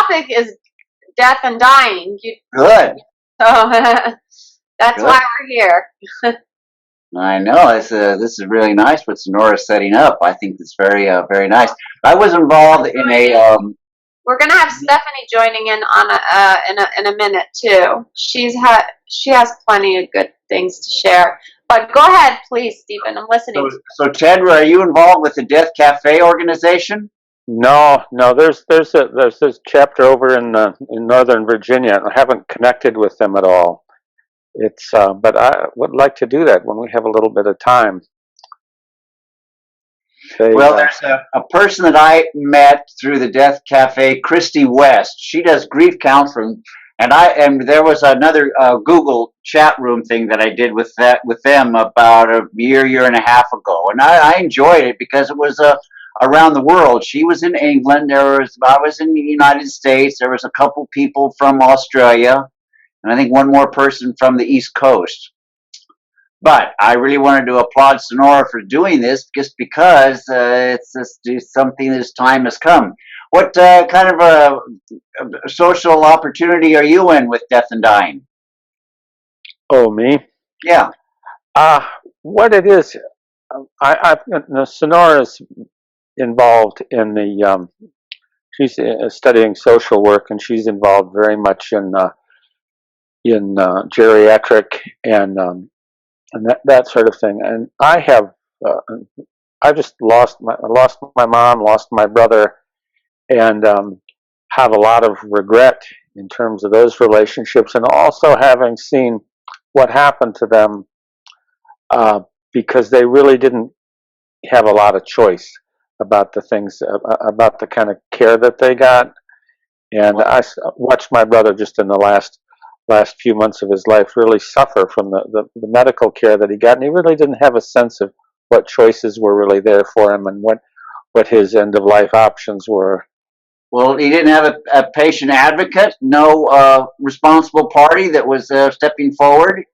topic is death and dying. Good. So that's Good. why we're here. I know this is really nice what Sonora's setting up. I think it's very nice. I was involved in a We're gonna have Stephanie joining in on in a minute too. She has plenty of good things to share. But go ahead, please, Stephen. I'm listening. so Tedra, are you involved with the Death Cafe organization? No. There's this chapter over in Northern Virginia. I haven't connected with them at all. It's but I would like to do that when we have a little bit of time. Well, there's a person that I met through the Death Cafe, Christy West. She does grief counseling, and there was another Google chat room thing that I did with them about a year and a half ago, and I enjoyed it because it was around the world. She was in England. I was in the United States. There was a couple people from Australia, and I think one more person from the East Coast. But I really wanted to applaud Sonora for doing this just because it's just something this time has come. What kind of a social opportunity are you in with Death and Dying? Oh, me? Yeah. What it is, Sonora's involved in she's studying social work, and she's involved very much in geriatric and that sort of thing. And I just lost my mom, lost my brother, and have a lot of regret in terms of those relationships, and also having seen what happened to them because they really didn't have a lot of choice about the things, about the kind of care that they got. And I watched my brother just in the last few months of his life really suffer from the medical care that he got, and he really didn't have a sense of what choices were really there for him and what his end of life options were. Well, he didn't have a patient advocate, no responsible party that was stepping forward.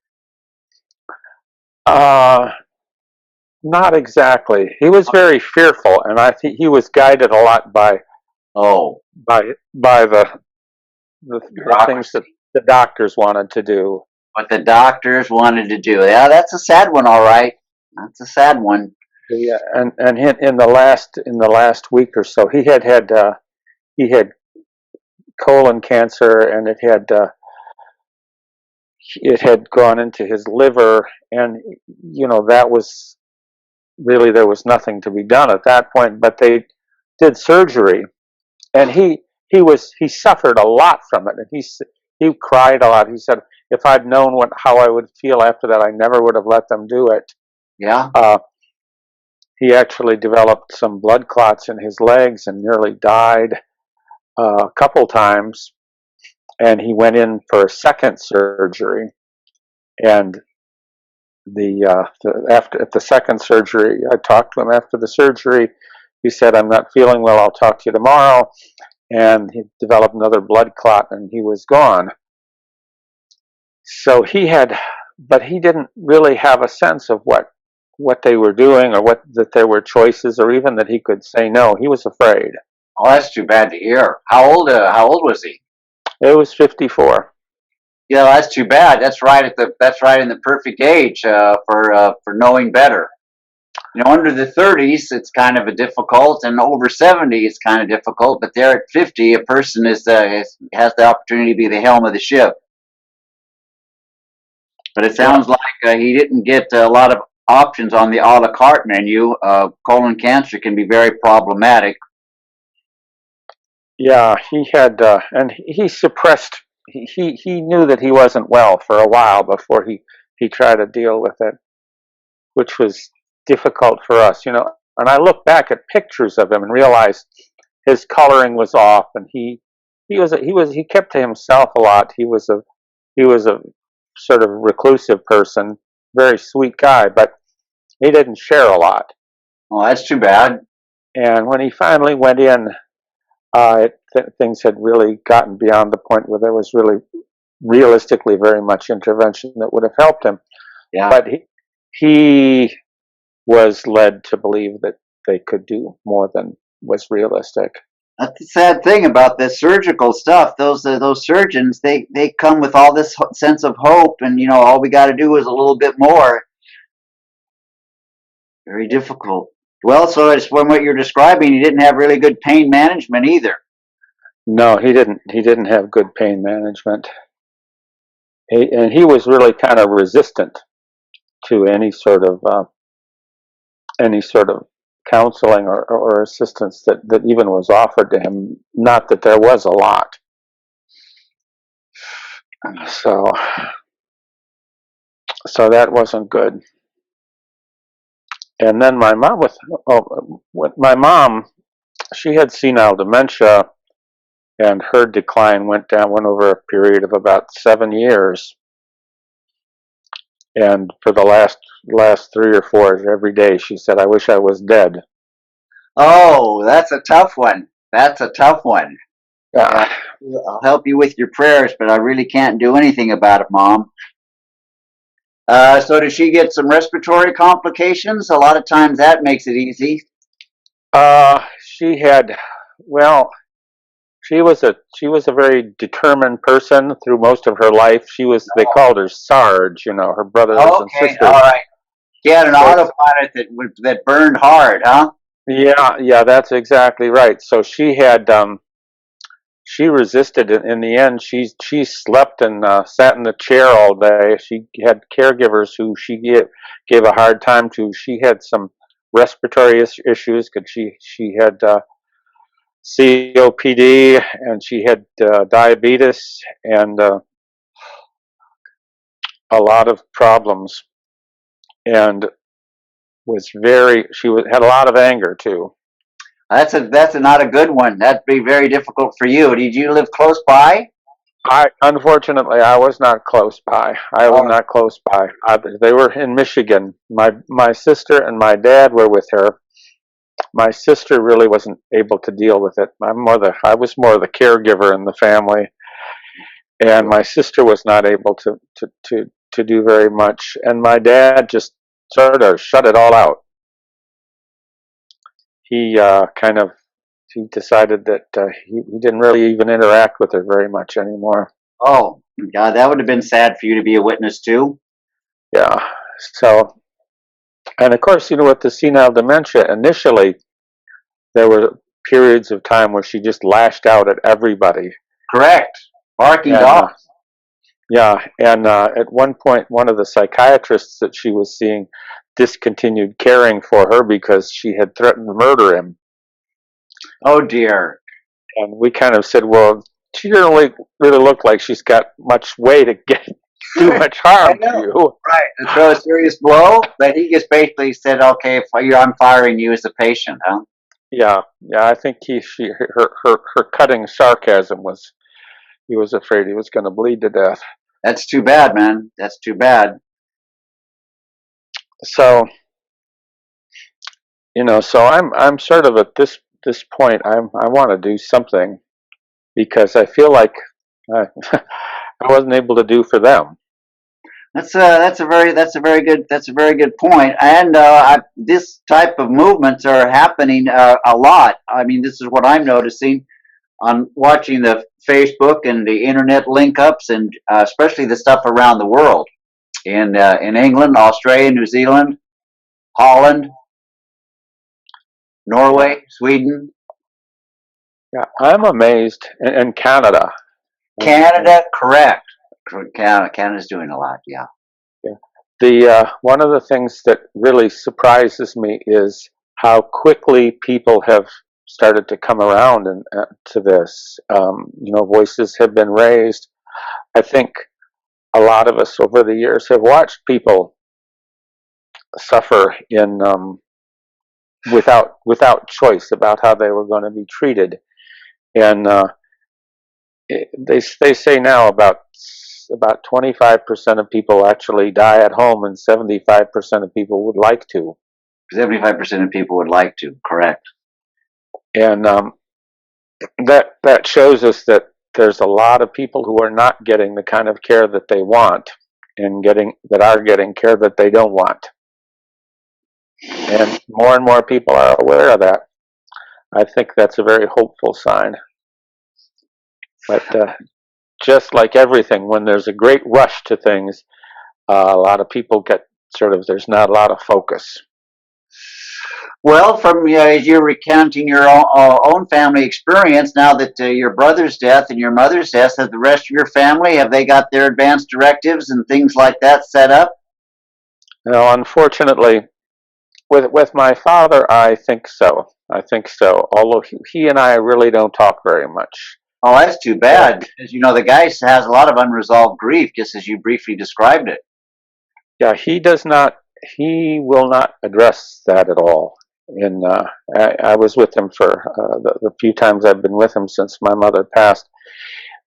Not exactly. He was very fearful, and I think he was guided a lot by the things that the doctors wanted to do. What the doctors wanted to do. Yeah, that's a sad one, all right. That's a sad one. Yeah, and in the last week or so, he had colon cancer, and it had gone into his liver, and that was really, there was nothing to be done at that point. But they did surgery, and he suffered a lot from it, and he cried a lot. He said, if I'd known how I would feel after that, I never would have let them do it. Yeah. He actually developed some blood clots in his legs and nearly died a couple times. And he went in for a second surgery. And at the second surgery, I talked to him after the surgery. He said, I'm not feeling well. I'll talk to you tomorrow. And he developed another blood clot, and he was gone. So but he didn't really have a sense of what they were doing, or that there were choices, or even that he could say no. He was afraid. Oh, that's too bad to hear. How old was he? It was 54. Yeah, that's too bad. That's right in the perfect age for knowing better. Under the 30s, it's kind of a difficult, and over 70, it's kind of difficult. But there at 50, a person has the opportunity to be the helm of the ship. But it sounds like he didn't get a lot of options on the a la carte menu. Colon cancer can be very problematic. Yeah, he had, and he suppressed. He knew that he wasn't well for a while before he tried to deal with it, which was difficult for us, And I look back at pictures of him and realized his coloring was off, and he kept to himself a lot. He was a sort of reclusive person, very sweet guy, but he didn't share a lot. Oh, that's too bad. And when he finally went in, things had really gotten beyond the point where there was really, realistically, very much intervention that would have helped him. Yeah. But he was led to believe that they could do more than was realistic. That's the sad thing about this surgical stuff. Those surgeons, they come with all this sense of hope, and all we got to do is a little bit more. Very difficult. Well, so it's from what you're describing, he didn't have really good pain management either. No, he didn't. He didn't have good pain management, and he was really kind of resistant to any sort of counseling or assistance that even was offered to him. Not that there was a lot. So that wasn't good. And then my mom my mom, she had senile dementia, and her decline went over a period of about 7 years. And for the last 3 or 4, every day she said, "I wish I was dead." Oh, that's a tough one. That's a tough one. Yeah. I'll help you with your prayers, but I really can't do anything about it, Mom. So did she get some respiratory complications? A lot of times that makes it easy. She had, well, she was a very determined person through most of her life. They called her Sarge, her brothers and Okay, sisters. all right. She had an So, autopilot that burned hard, huh? yeah, that's exactly right. So she resisted it. In the end, she slept and sat in the chair all day. She had caregivers who she gave a hard time to. She had some respiratory issues because she had COPD, and she had diabetes, and a lot of problems, and had a lot of anger too. That's not a good one. That'd be very difficult for you. Did you live close by? Unfortunately, I was not close by. I was Oh, not close by. They were in Michigan. My sister and my dad were with her. My sister really wasn't able to deal with it. I was more the caregiver in the family, and my sister was not able to do very much. And my dad just sort of shut it all out. He he decided that he didn't really even interact with her very much anymore. oh, God, that would have been sad for you to be a witness to. Yeah. So, and of course, with the senile dementia, initially there were periods of time where she just lashed out at everybody. Correct. Barking And dogs. yeah, and at one point, one of the psychiatrists that she was seeing discontinued caring for her because she had threatened to murder him. Oh dear. And we kind of said, well, she doesn't really look like she's got much way to do much I harm to know. you. Right. To throw a serious blow, but he just basically said, "Okay, I'm firing you as a patient, huh?" Yeah, I think her cutting sarcasm was, he was afraid he was going to bleed to death. That's too bad, man. That's too bad. So, so I'm sort of at this point, I want to do something, because I feel like I, I wasn't able to do for them. That's a very good point. And this type of movements are happening a lot. I mean, this is what I'm noticing on watching the Facebook and the internet link ups, and especially the stuff around the world in England, Australia, New Zealand, Holland, Yeah, Norway, Sweden, yeah, I'm amazed, and Canada. And Canada. Correct. Canada's doing a lot. Yeah. yeah. One of the things that really surprises me is how quickly people have started to come around to this. Voices have been raised. I think a lot of us over the years have watched people suffer without choice about how they were going to be treated, and they say now about 25% of people actually die at home, and 75% of people would like to. 75% of people would like to. Correct. And that shows us that there's a lot of people who are not getting the kind of care that they want, and are getting care that they don't want. And more people are aware of that. I think that's a very hopeful sign. But just like everything, when there's a great rush to things, a lot of people get there's not a lot of focus. Well, from as you're recounting your own family experience, now that your brother's death and your mother's death, has the rest of your family, have they got their advance directives and things like that set up? Now, unfortunately, with my father, I think so. I think so. Although he and I really don't talk very much. Oh, that's too bad, because the guy has a lot of unresolved grief, just as you briefly described it. Yeah, he does not. He will not address that at all. And I was with him for the few times I've been with him since my mother passed.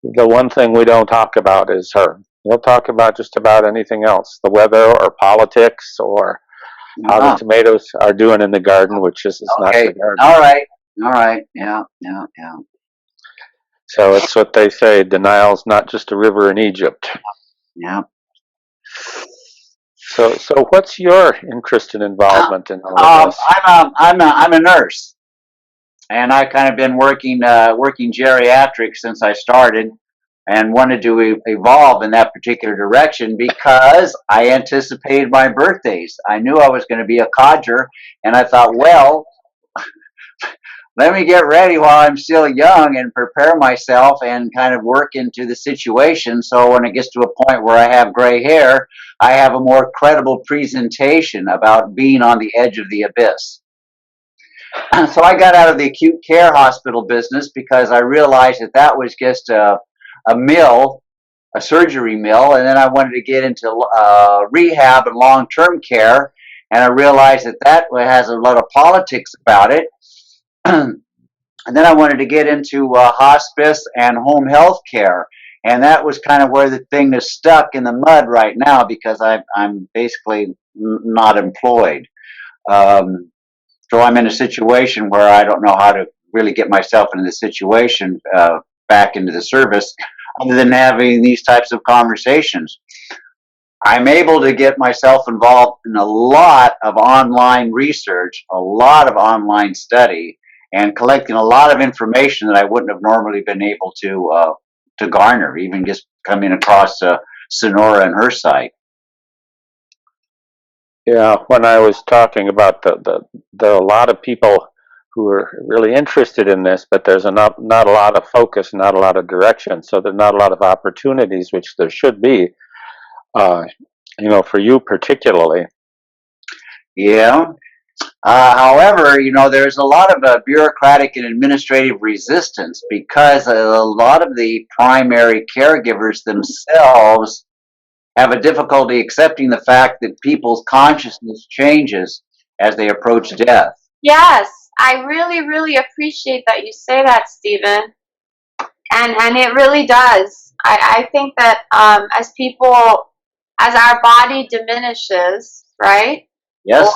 The one thing we don't talk about is her. He'll talk about just about anything else, the weather or politics or how the tomatoes are doing in the garden, which is not the garden. All right. Yeah. So it's what they say, denial's not just a river in Egypt. Yeah. So what's your interest and involvement in all of this? I'm a nurse, and I've kind of been working geriatrics since I started, and wanted to evolve in that particular direction because I anticipated my birthdays. I knew I was going to be a codger, and I thought, well, let me get ready while I'm still young and prepare myself and kind of work into the situation, so when it gets to a point where I have gray hair, I have a more credible presentation about being on the edge of the abyss. So I got out of the acute care hospital business because I realized that was just a mill, a surgery mill, and then I wanted to get into rehab and long-term care, and I realized that has a lot of politics about it. And then I wanted to get into hospice and home health care, and that was kind of where the thing is stuck in the mud right now because I'm basically not employed. So I'm in a situation where I don't know how to really get myself into the situation back into the service other than having these types of conversations. I'm able to get myself involved in a lot of online research, a lot of online study, and collecting a lot of information that I wouldn't have normally been able to garner, even just coming across Sonora and her site. Yeah, when I was talking about there are a lot of people who are really interested in this, but there's not a lot of focus, not a lot of direction, so there's not a lot of opportunities, which there should be, for you particularly. Yeah. However, there's a lot of bureaucratic and administrative resistance because a lot of the primary caregivers themselves have a difficulty accepting the fact that people's consciousness changes as they approach death. Yes, I really, really appreciate that you say that, Stephen. And it really does. I think that as our body diminishes, right? Yes. Or,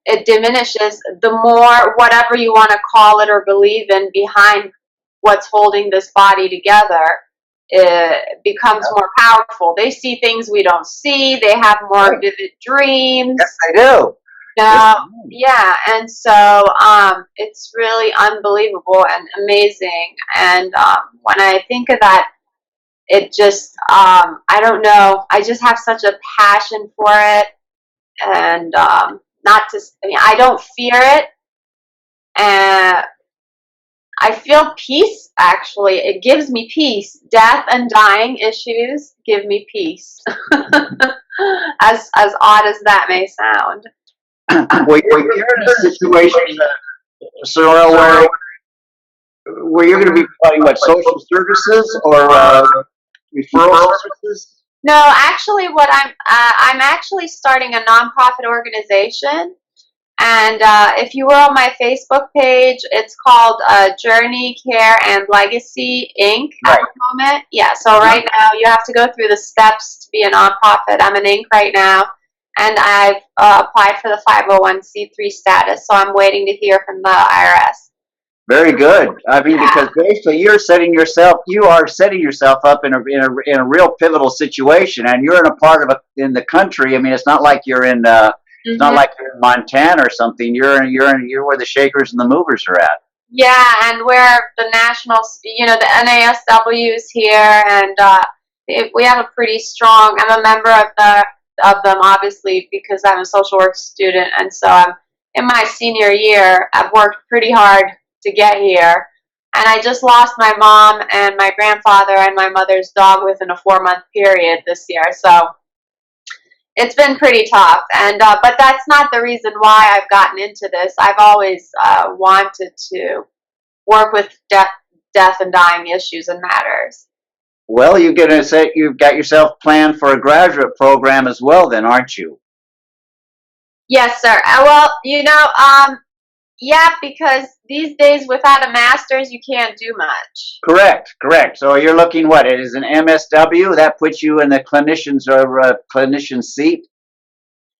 it diminishes, the more whatever you want to call it or believe in behind what's holding this body together, it becomes more powerful. They see things we don't see. They have more vivid dreams. Yes, they do. Yeah, and so it's really unbelievable and amazing. And when I think of that, it just, I don't know, I just have such a passion for it. And I don't fear it. And I feel peace, actually. It gives me peace. Death and dying issues give me peace. As odd as that may sound. Well, you're in a situation, Sonora, where you're going to be providing social services or referral services? No, actually, what I'm actually starting a nonprofit organization, and if you were on my Facebook page, it's called Journey Care and Legacy Inc. at the moment. Yeah, so right now you have to go through the steps to be a nonprofit. I'm an Inc. right now, and I've applied for the 501c3 status, so I'm waiting to hear from the IRS. Very good. I mean, because basically you are setting yourself up in a real pivotal situation, and you're in a part of in the country. I mean, it's not like you're in It's not Hmm. like you're in Montana or something. You're where the shakers and the movers are at. Yeah, and we're the nationals, the NASW is here, and we have a pretty strong. I'm a member of them, obviously, because I'm a social work student, and so I'm in my senior year. I've worked pretty hard to get here, and I just lost my mom and my grandfather and my mother's dog within a 4-month period this year. So it's been pretty tough, and but that's not the reason why I've gotten into this. I've always wanted to work with death and dying issues and matters. Well, you've got yourself planned for a graduate program as well, then, aren't you? Yes, sir. Well, yeah, because these days without a master's, you can't do much. Correct, correct. So you're looking what? It is an MSW that puts you in the clinician seat.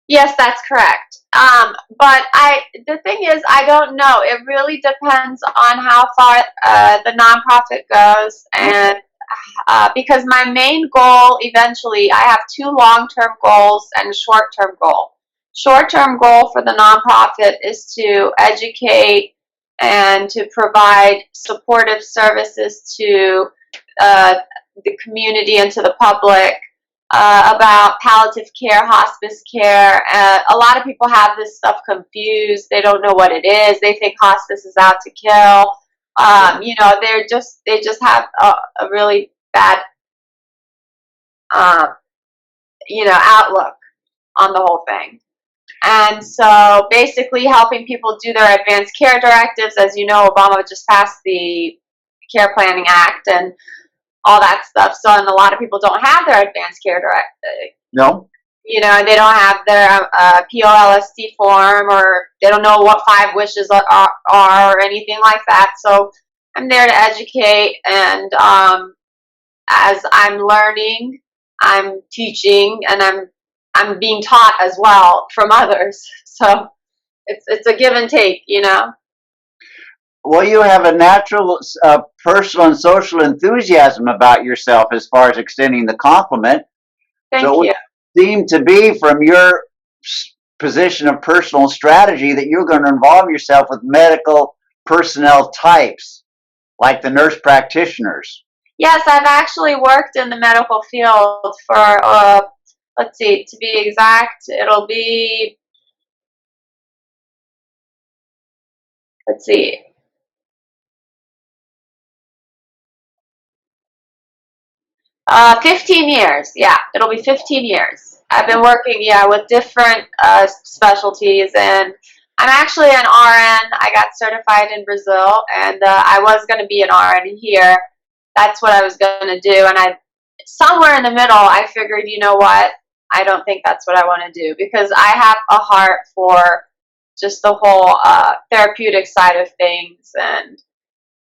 Yes, that's correct. But the thing is, I don't know. It really depends on how far the nonprofit goes, and because my main goal eventually, I have 2 long-term goals and a short-term goal. Short-term goal for the nonprofit is to educate and to provide supportive services to the community and to the public about palliative care, hospice care. A lot of people have this stuff confused. They don't know what it is. They think hospice is out to kill. They just have a really bad, um, outlook on the whole thing. And so basically helping people do their advanced care directives. As you know, Obama just passed the Care Planning Act and all that stuff. So, and a lot of people don't have their advanced care directive. No. They don't have their POLST form, or they don't know what 5 wishes are or anything like that. So I'm there to educate, and as I'm learning, I'm teaching, and I'm being taught as well from others. So it's a give and take. Well, you have a natural personal and social enthusiasm about yourself as far as extending the compliment. Thank So it you. would seem to be from your position of personal strategy that you're going to involve yourself with medical personnel types, like the nurse practitioners. Yes, I've actually worked in the medical field for, let's see, to be exact, it'll be, let's see, 15 years. Yeah, it'll be 15 years. I've been working, yeah, with different specialties, and I'm actually an RN. I got certified in Brazil, and I was going to be an RN here. That's what I was going to do, and somewhere in the middle, I figured, you know what? I don't think that's what I want to do, because I have a heart for just the whole therapeutic side of things, and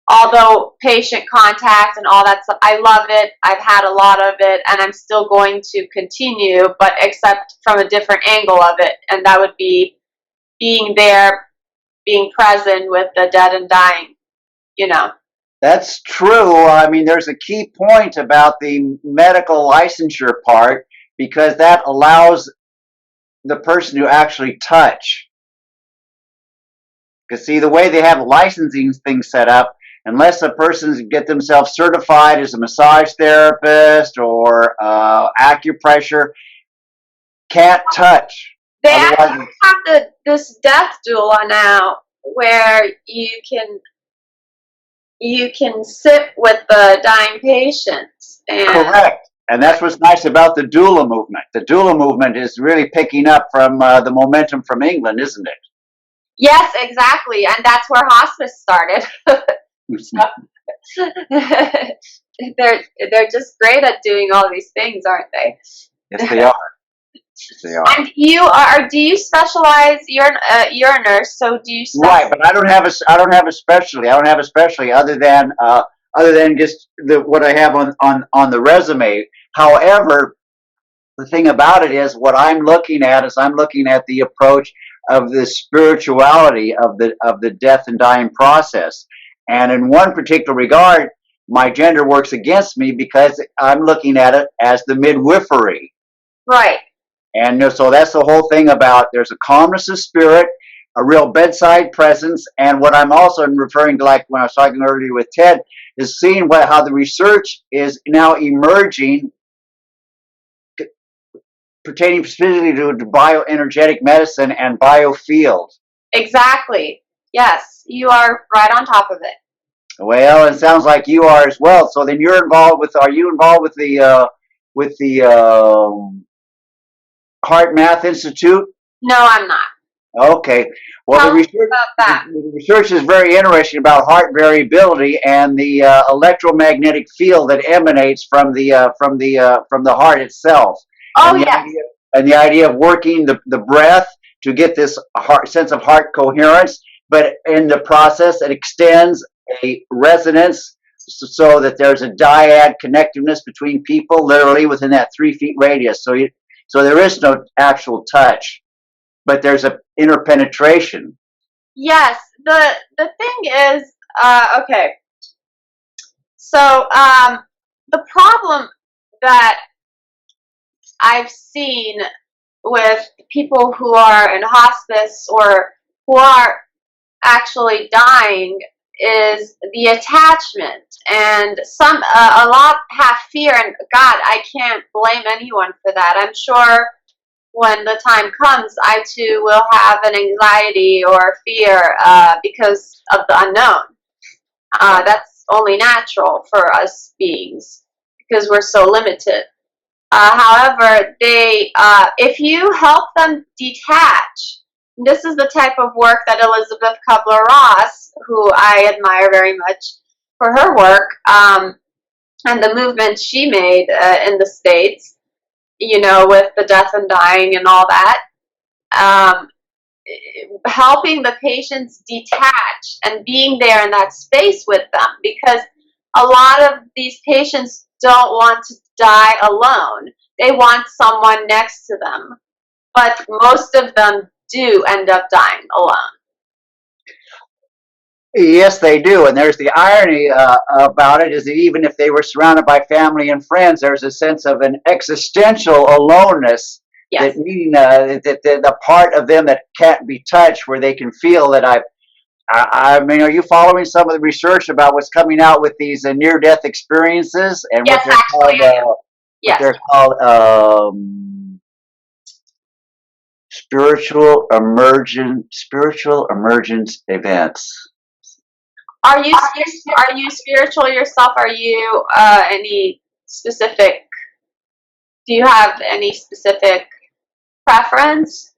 although patient contact and all that stuff, I love it. I've had a lot of it, and I'm still going to continue, but except from a different angle of it, and that would be being there, being present with the dead and dying. That's true. I mean, there's a key point about the medical licensure part because that allows the person to actually touch. Because see, the way they have licensing things set up, unless a person get themselves certified as a massage therapist or acupressure, can't touch. They Otherwise, actually have this death doula now, where you can sit with the dying patients, and correct. And that's what's nice about the doula movement. The doula movement is really picking up from the momentum from England, isn't it? yes, exactly, and that's where hospice started. So, they're just great at doing all these things, aren't they? Yes, they are. Yes, they are. And do you specialize? You're a nurse, so do you Right, but I don't have a specialty. I don't have a specialty other than just what I have on the resume. However, the thing about it is what I'm looking at is I'm looking at the approach of the spirituality of the death and dying process. And in one particular regard, my gender works against me because I'm looking at it as the midwifery. Right. And so that's the whole thing about there's a calmness of spirit, a real bedside presence, and what I'm also referring to, like when I was talking earlier with Ted, is seeing how the research is now emerging pertaining specifically to bioenergetic medicine and biofield. Exactly. Yes, you are right on top of it. Well, it sounds like you are as well. So then you're involved with, are you involved with the Heart Math Institute? No, I'm not. Okay. Well, Tell me about that. the research is very interesting about heart variability and the electromagnetic field that emanates from the heart itself. Oh, And the yes. idea, and the idea of working the breath to get this sense of heart coherence, but in the process, it extends a resonance so that there's a dyad connectiveness between people, literally within that 3 feet radius. So there is no actual touch, but there's a interpenetration. Yes. The thing is, okay. So the problem that I've seen with people who are in hospice or who are actually dying is the attachment, and a lot have fear, and God, I can't blame anyone for that. I'm sure when the time comes, I too will have an anxiety or fear because of the unknown. That's only natural for us beings because we're so limited. However, if you help them detach, this is the type of work that Elizabeth Kubler-Ross, who I admire very much for her work, and the movement she made in the States, with the death and dying and all that, helping the patients detach and being there in that space with them, because a lot of these patients don't want to die alone. They want someone next to them, but most of them do end up dying alone. Yes, they do. And there's the irony about it is that even if they were surrounded by family and friends, there's a sense of an existential aloneness. Yes. That meaning that the part of them that can't be touched, where they can feel that I mean, are you following some of the research about what's coming out with these near-death experiences and Yes, actually, I am. what Yes. they're called spiritual emergence events? Are you spiritual yourself? Are you any specific? Do you have any specific preference?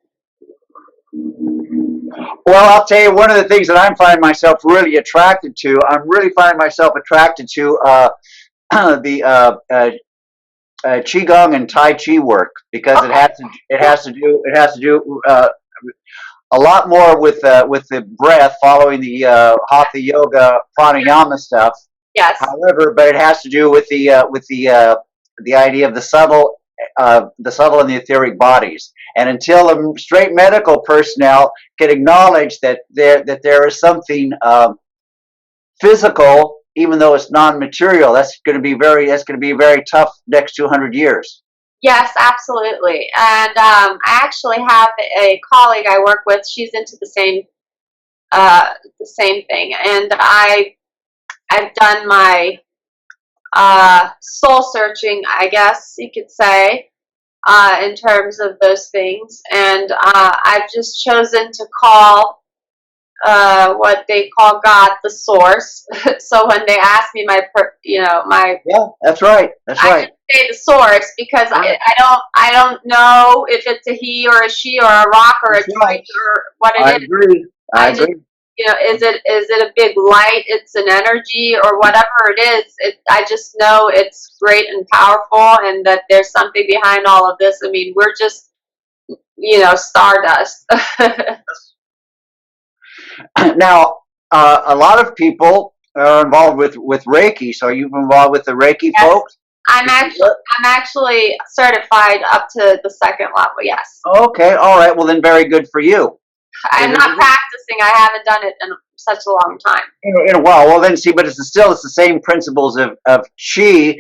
Well, I'll tell you one of the things that I'm finding myself really attracted to. I'm really finding myself attracted to the qigong and tai chi work, because Okay. it has to do a lot more with the breath, following the hatha yoga pranayama stuff. Yes. However, but it has to do with the idea of the subtle and the etheric bodies. And until a straight medical personnel can acknowledge that there is something physical, even though it's non-material, that's going to be very tough next 200 years. Yes, absolutely. And I actually have a colleague I work with. She's into the same thing, and I've done my soul searching, I guess you could say, in terms of those things. And I've just chosen to call what they call God the source. So when they ask me my Yeah, that's right. That's I right. just say the source, because Right. I don't know if it's a he or a she or a rock or a That's tree right. or what it I is. agree. I agree. Is it a big light? It's an energy or whatever it is. I just know it's great and powerful, and that there's something behind all of this. I mean, we're just stardust. Now, a lot of people are involved with Reiki. So are you involved with the Reiki Yes. folks? I'm actually certified up to the second level. Yes. Okay, all right. Well, then, very good for you. I'm not practicing. I haven't done it in such a long time. In a while. Well, then, see, but it's the same principles of chi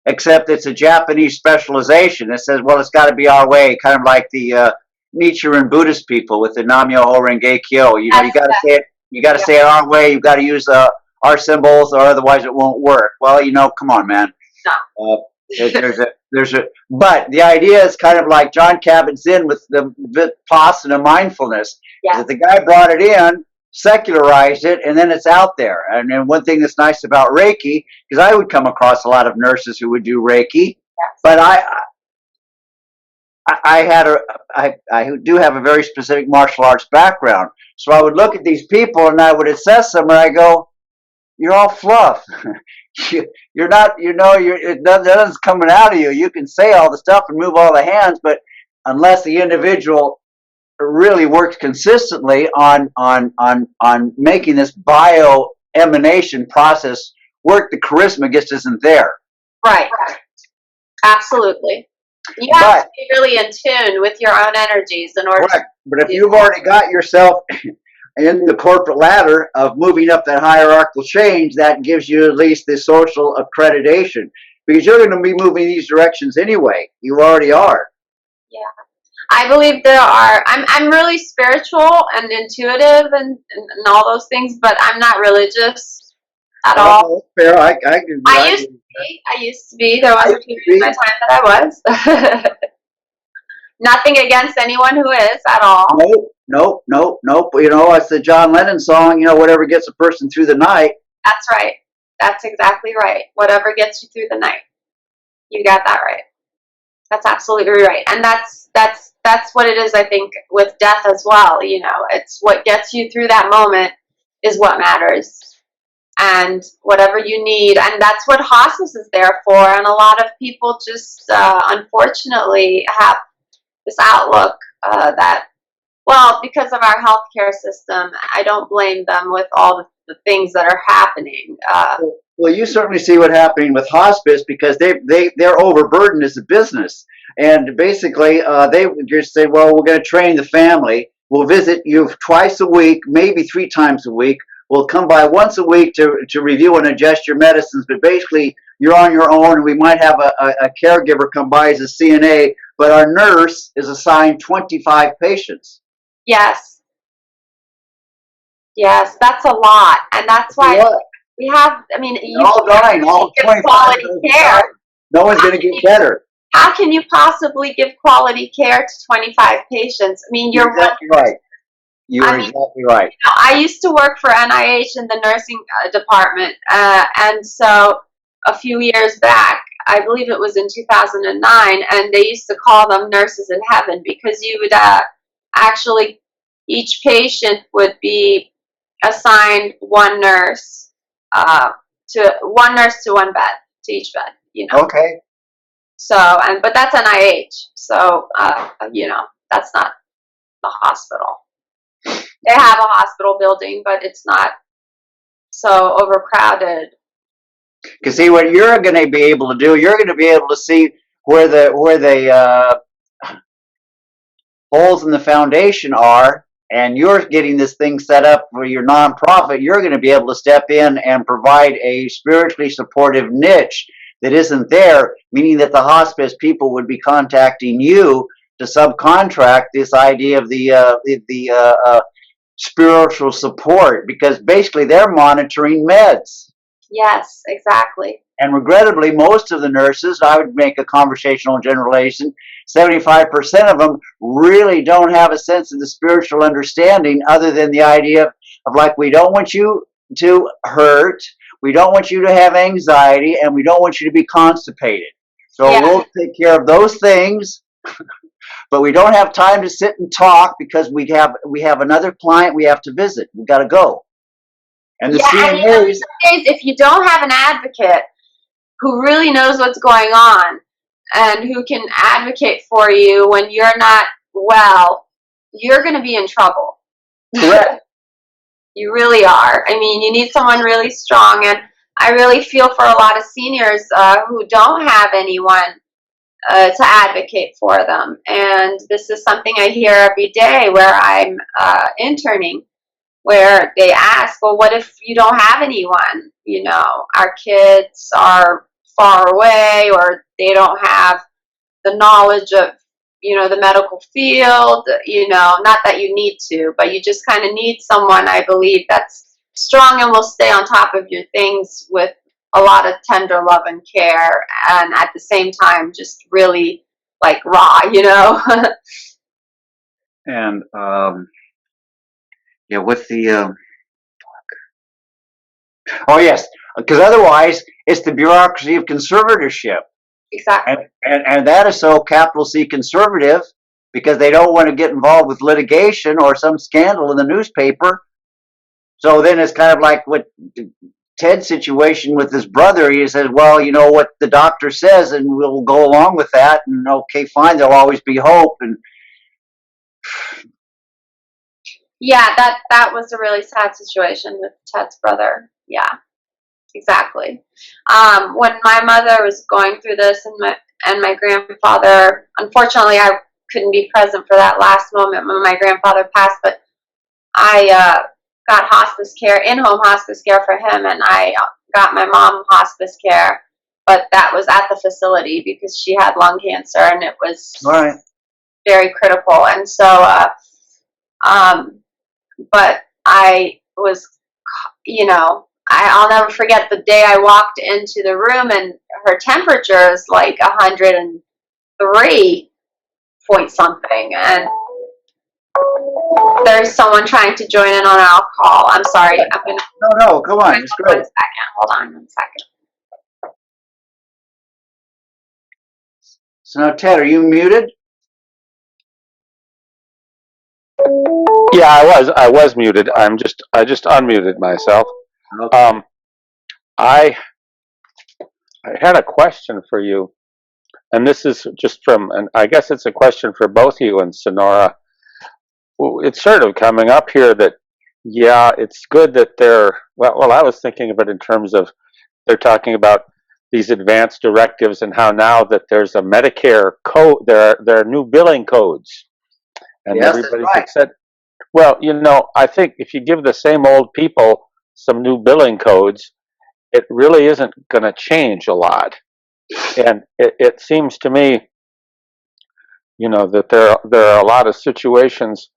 except it's a Japanese specialization. It says, well, it's got to be our way, kind of like the Nichiren Buddhist people with the Nam-myoho Renge Kyo. You know, you got to say it. You got to say it our way. You've got to use our symbols, or otherwise it won't work. Well, you know, come on, man. There's a, but the idea is kind of like John Kabat-Zinn with the Vipassana mindfulness. Yeah. That the guy brought it in, secularized it, and then it's out there. And then one thing that's nice about Reiki, because I would come across a lot of nurses who would do Reiki, but I do have a very specific martial arts background. So I would look at these people and I would assess them, and I go, "You're all fluff. You're not. You know, nothing's coming out of you. You can say all the stuff and move all the hands, but unless the individual really works consistently on making this bio emanation process work, the charisma just isn't there." Right. Absolutely. You have to be really in tune with your own energies in order. Correct. But if you've already got yourself in the corporate ladder of moving up that hierarchical change, that gives you at least the social accreditation, because you're going to be moving these directions anyway. You already are. Yeah. I believe there are. I'm really spiritual and intuitive and all those things, but I'm not religious at all. Fair. I used to be. There was a period of my time that I was. Nothing against anyone who is at all. Nope. You know, it's the John Lennon song, you know, whatever gets a person through the night. That's right. That's exactly right. Whatever gets you through the night. You got that right. That's absolutely right. And that's what it is, I think, with death as well. You know, it's what gets you through that moment is what matters. And whatever you need. And that's what hospice is there for. And a lot of people just, unfortunately, have this outlook that, well, because of our healthcare system, I don't blame them with all the things that are happening. Well, you certainly see what's happening with hospice, because they're overburdened as a business. And basically, they just say, well, we're going to train the family. We'll visit you twice a week, maybe 3 times a week. We'll come by once a week to review and adjust your medicines. But basically, you're on your own. We might have a caregiver come by as a CNA, but our nurse is assigned 25 patients. Yes. Yes, that's a lot. And that's why we have, I mean, you all dying, all give quality care. No one's going to get better. How can you possibly give quality care to 25 patients? I mean, you're exactly right. You're exactly right. You know, I used to work for NIH in the nursing department, and so a few years back, I believe it was in 2009, and they used to call them nurses in heaven, because you would actually, each patient would be assigned one nurse to one bed, to each bed, you know. Okay. So, but that's NIH, so you know, that's not the hospital. They have a hospital building, but it's not so overcrowded. Because see, what you're going to be able to do, you're going to be able to see where the holes in the foundation are, and you're getting this thing set up for your nonprofit. You're going to be able to step in and provide a spiritually supportive niche that isn't there, meaning that the hospice people would be contacting you to subcontract this idea of the spiritual support, because basically they're monitoring meds. Yes, exactly. And regrettably, most of the nurses, I would make a conversational generalization, 75% of them really don't have a sense of the spiritual understanding, other than the idea of like, we don't want you to hurt, we don't want you to have anxiety, and we don't want you to be constipated. So we'll take care of those things. But we don't have time to sit and talk, because we have another client we have to visit. We've got to go. And the CNAs, if you don't have an advocate who really knows what's going on and who can advocate for you when you're not well, you're going to be in trouble. Correct. You really are. I mean, you need someone really strong, and I really feel for a lot of seniors who don't have anyone to advocate for them. And this is something I hear every day where I'm interning, where they ask, well, what if you don't have anyone? You know, our kids are far away, or they don't have the knowledge of, the medical field, not that you need to, but you just kind of need someone, I believe, that's strong and will stay on top of your things with a lot of tender love and care, and at the same time just really like raw. And yeah, with the oh yes, because otherwise it's the bureaucracy of conservatorship. Exactly. And that is so capital C conservative because they don't want to get involved with litigation or some scandal in the newspaper. So then it's kind of like what Ted's situation with his brother. He says, well, you know what the doctor says, and we'll go along with that. And okay, fine, there'll always be hope. And Yeah, that was a really sad situation with Ted's brother. Yeah, exactly. When my mother was going through this, and my grandfather, unfortunately, I couldn't be present for that last moment when my grandfather passed, but I got hospice care, in-home hospice care for him, and I got my mom hospice care, but that was at the facility because she had lung cancer, and it was right. very critical. And so, but I was, I'll never forget the day I walked into the room and her temperature is like 103 point something, and there's someone trying to join in on our call. I'm sorry. I'm gonna. No, come on. It's One good. second. Hold on 1 second. So now, Ted, are you muted? Yeah, I was muted. I just unmuted myself. Okay. I had a question for you, and this is just and I guess it's a question for both you and Sonora. It's sort of coming up here that, yeah, it's good that well, I was thinking of it in terms of they're talking about these advanced directives and how now that there's a Medicare code, there are new billing codes, and Yes, that's everybody's right. upset. Well, I think if you give the same old people some new billing codes, it really isn't going to change a lot. And it seems to me, that there are a lot of situations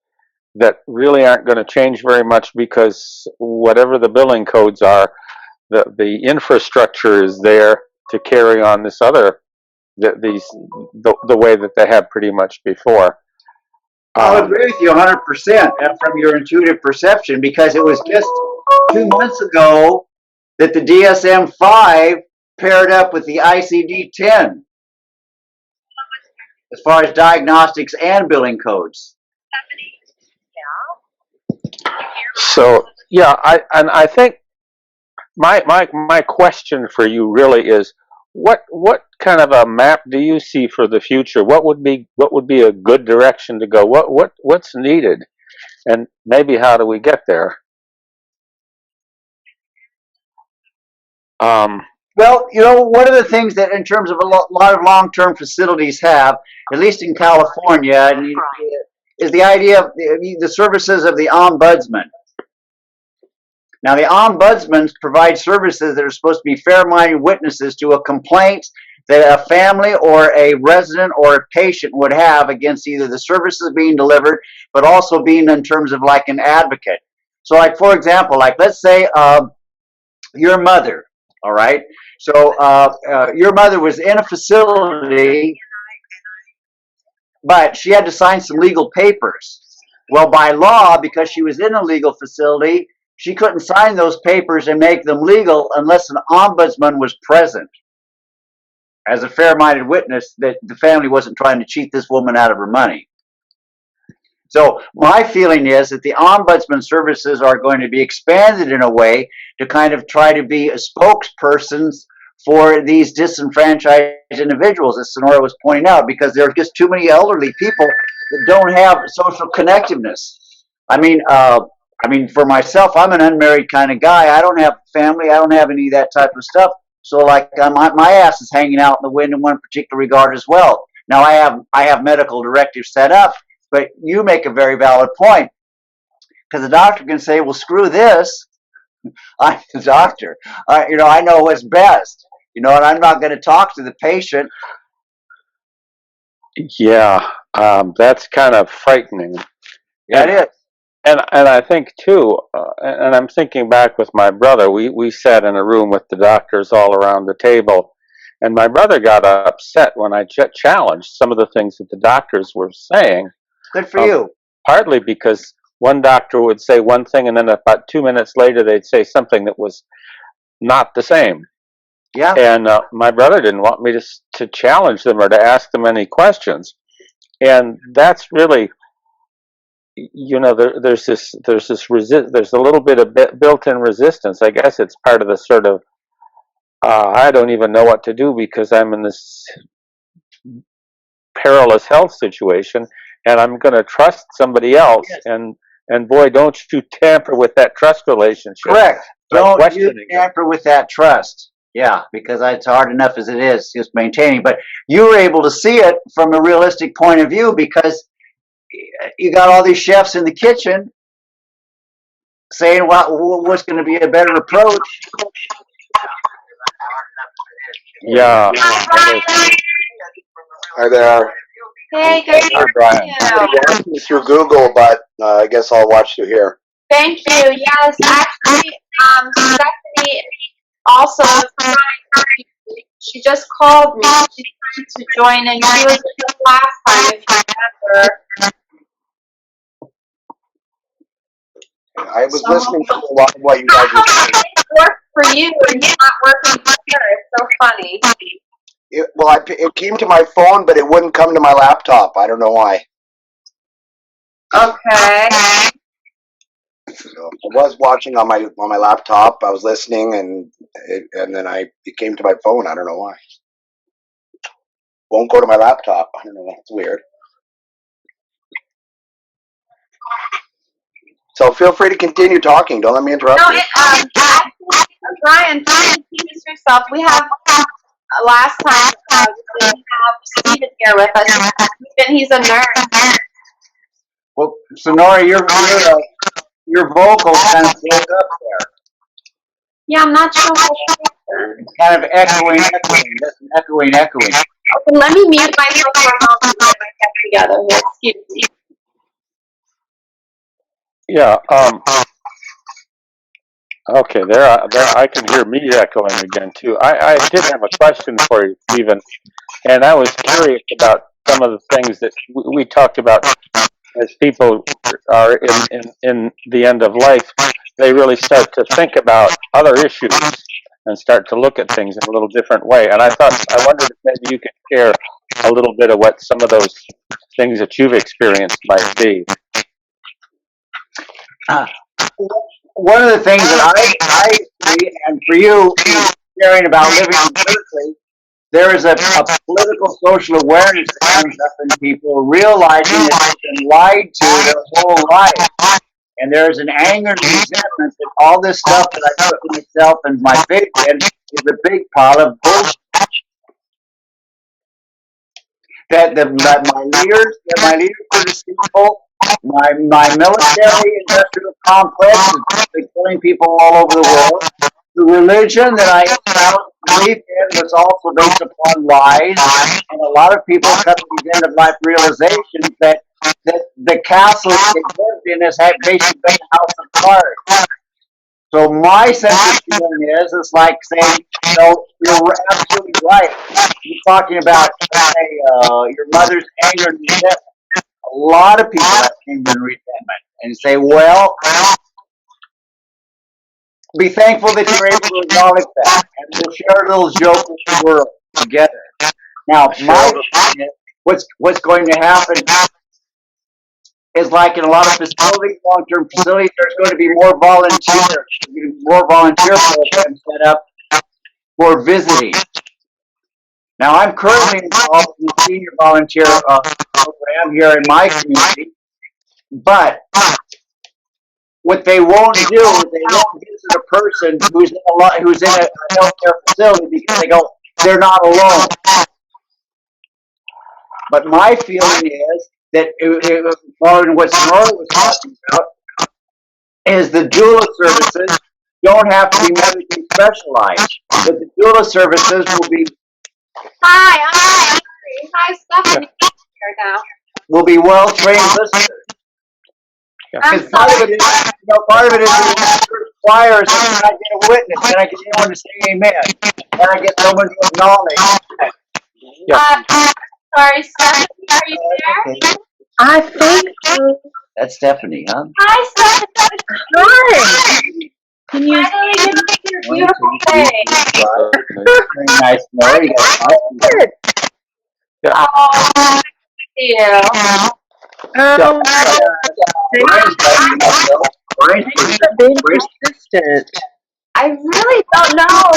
that really aren't going to change very much because whatever the billing codes are, the infrastructure is there to carry on this the way that they have pretty much before. I'll agree with you 100% from your intuitive perception because it was just 2 months ago that the DSM-5 paired up with the ICD-10 as far as diagnostics and billing codes. So yeah, I think my question for you really is what kind of a map do you see for the future? What would be a good direction to go? What's needed, and maybe how do we get there? Well, one of the things that in terms of a lot of long-term facilities have, at least in California, is the idea of the services of the ombudsman. Now, the ombudsman provides services that are supposed to be fair-minded witnesses to a complaint that a family or a resident or a patient would have against either the services being delivered, but also being in terms of like an advocate. So, like, for example, like let's say your mother, all right? So your mother was in a facility, but she had to sign some legal papers. Well, by law, because she was in a legal facility, she couldn't sign those papers and make them legal unless an ombudsman was present as a fair-minded witness that the family wasn't trying to cheat this woman out of her money. So my feeling is that the ombudsman services are going to be expanded in a way to kind of try to be a spokespersons for these disenfranchised individuals, as Sonora was pointing out, because there are just too many elderly people that don't have social connectiveness. I mean, for myself, I'm an unmarried kind of guy. I don't have family. I don't have any of that type of stuff. So, like, my ass is hanging out in the wind in one particular regard as well. Now, I have medical directives set up, but you make a very valid point because the doctor can say, "Well, screw this. I'm the doctor. I know what's best." You know, and I'm not going to talk to the patient. Yeah, that's kind of frightening. That And is. and I think too, and I'm thinking back with my brother. We sat in a room with the doctors all around the table, and my brother got upset when I challenged some of the things that the doctors were saying. Good for Um, you. Partly because one doctor would say one thing, and then about 2 minutes later they'd say something that was not the same. Yeah. And my brother didn't want me to challenge them or to ask them any questions. And that's really, there's a little bit of built-in resistance. I guess it's part of the sort of I don't even know what to do because I'm in this perilous health situation, and I'm going to trust somebody else. Yes. And boy, don't you tamper with that trust relationship Correct. by Don't you questioning them. tamper with that trust. Yeah, because it's hard enough as it is just maintaining. But you were able to see it from a realistic point of view because you got all these chefs in the kitchen saying what's going to be a better approach. Yeah. Hi there. Hey, good Hi, to Brian. see I'm you. watching through Google, but I guess I'll watch through here. Thank you. Yes, actually, Stephanie is also trying to, she just called me. She's trying to join in. She was with us last time, if you remember. I was So listening to a lot of what you how guys were come saying. it works for you and it's not working for her? It's so funny. It came to my phone, but it wouldn't come to my laptop. I don't know why. Okay. So I was watching on my laptop. I was listening, and then it came to my phone. I don't know why. Won't go to my laptop. I don't know. It's weird. So feel free to continue talking. Don't let me interrupt No, you. actually, Brian, please introduce yourself. We have, last time, we didn't have Steven here with us. Steven, he's a nurse. Well, Sonora, your vocals kind of broke up there. Yeah, I'm not sure what happened. It's kind of echoing. That's an echoing. Okay, let me mute myself for a moment and get myself together here. Excuse me. Yeah. Okay. There. I can hear me echoing again too. I did have a question for you, Stephen, and I was curious about some of the things that we talked about as people are in the end of life. They really start to think about other issues and start to look at things in a little different way. And I wondered if maybe you could share a little bit of what some of those things that you've experienced might be. One of the things that I see, and for you, sharing about living in Berkeley, there is a political social awareness that comes up in people realizing that they've been lied to their whole life. And there's an anger and resentment that all this stuff that I put myself and my faith in is a big pile of bullshit. That my leaders are deceitful. My military industrial complex is basically killing people all over the world. The religion that I espoused belief in was also based upon lies, and a lot of people come to these end of life realizations that the castle they lived in has basically been a house of cards. So my sense of feeling is, it's like saying, no, you're absolutely right. You're talking about, your mother's anger and resentment. A lot of people have anger and resentment, and say, well, be thankful that you're able to acknowledge that, and we'll share a little joke with the world together. Now, my opinion is, what's going to happen is, like in a lot of facilities, long-term facilities, there's going to be more volunteer programs set up for visiting. Now, I'm currently involved in the senior volunteer program here in my community, but what they won't do is they won't visit a person who's in a healthcare facility because they go, they're not alone. But my feeling is that, following what Sonora was talking about, is the doula services don't have to be medically specialized. But the doula services will be Hi, Stephanie. Here now. well trained listeners. I'm Because part of sorry. it is, part of it is requires that I get a witness, then I get anyone to say amen, then I get someone to acknowledge. Yeah. Sorry, Stephanie. Are you there? Okay. I think. That's Stephanie, huh? Hi, Stephanie. Hi. Can you? Finally getting to your One, beautiful two, three, face. four, five. Very nice, Mary. You got Good. Oh, thank you. Oh, Brian's got me up, though. Brian's thanks for being consistent. I really don't know.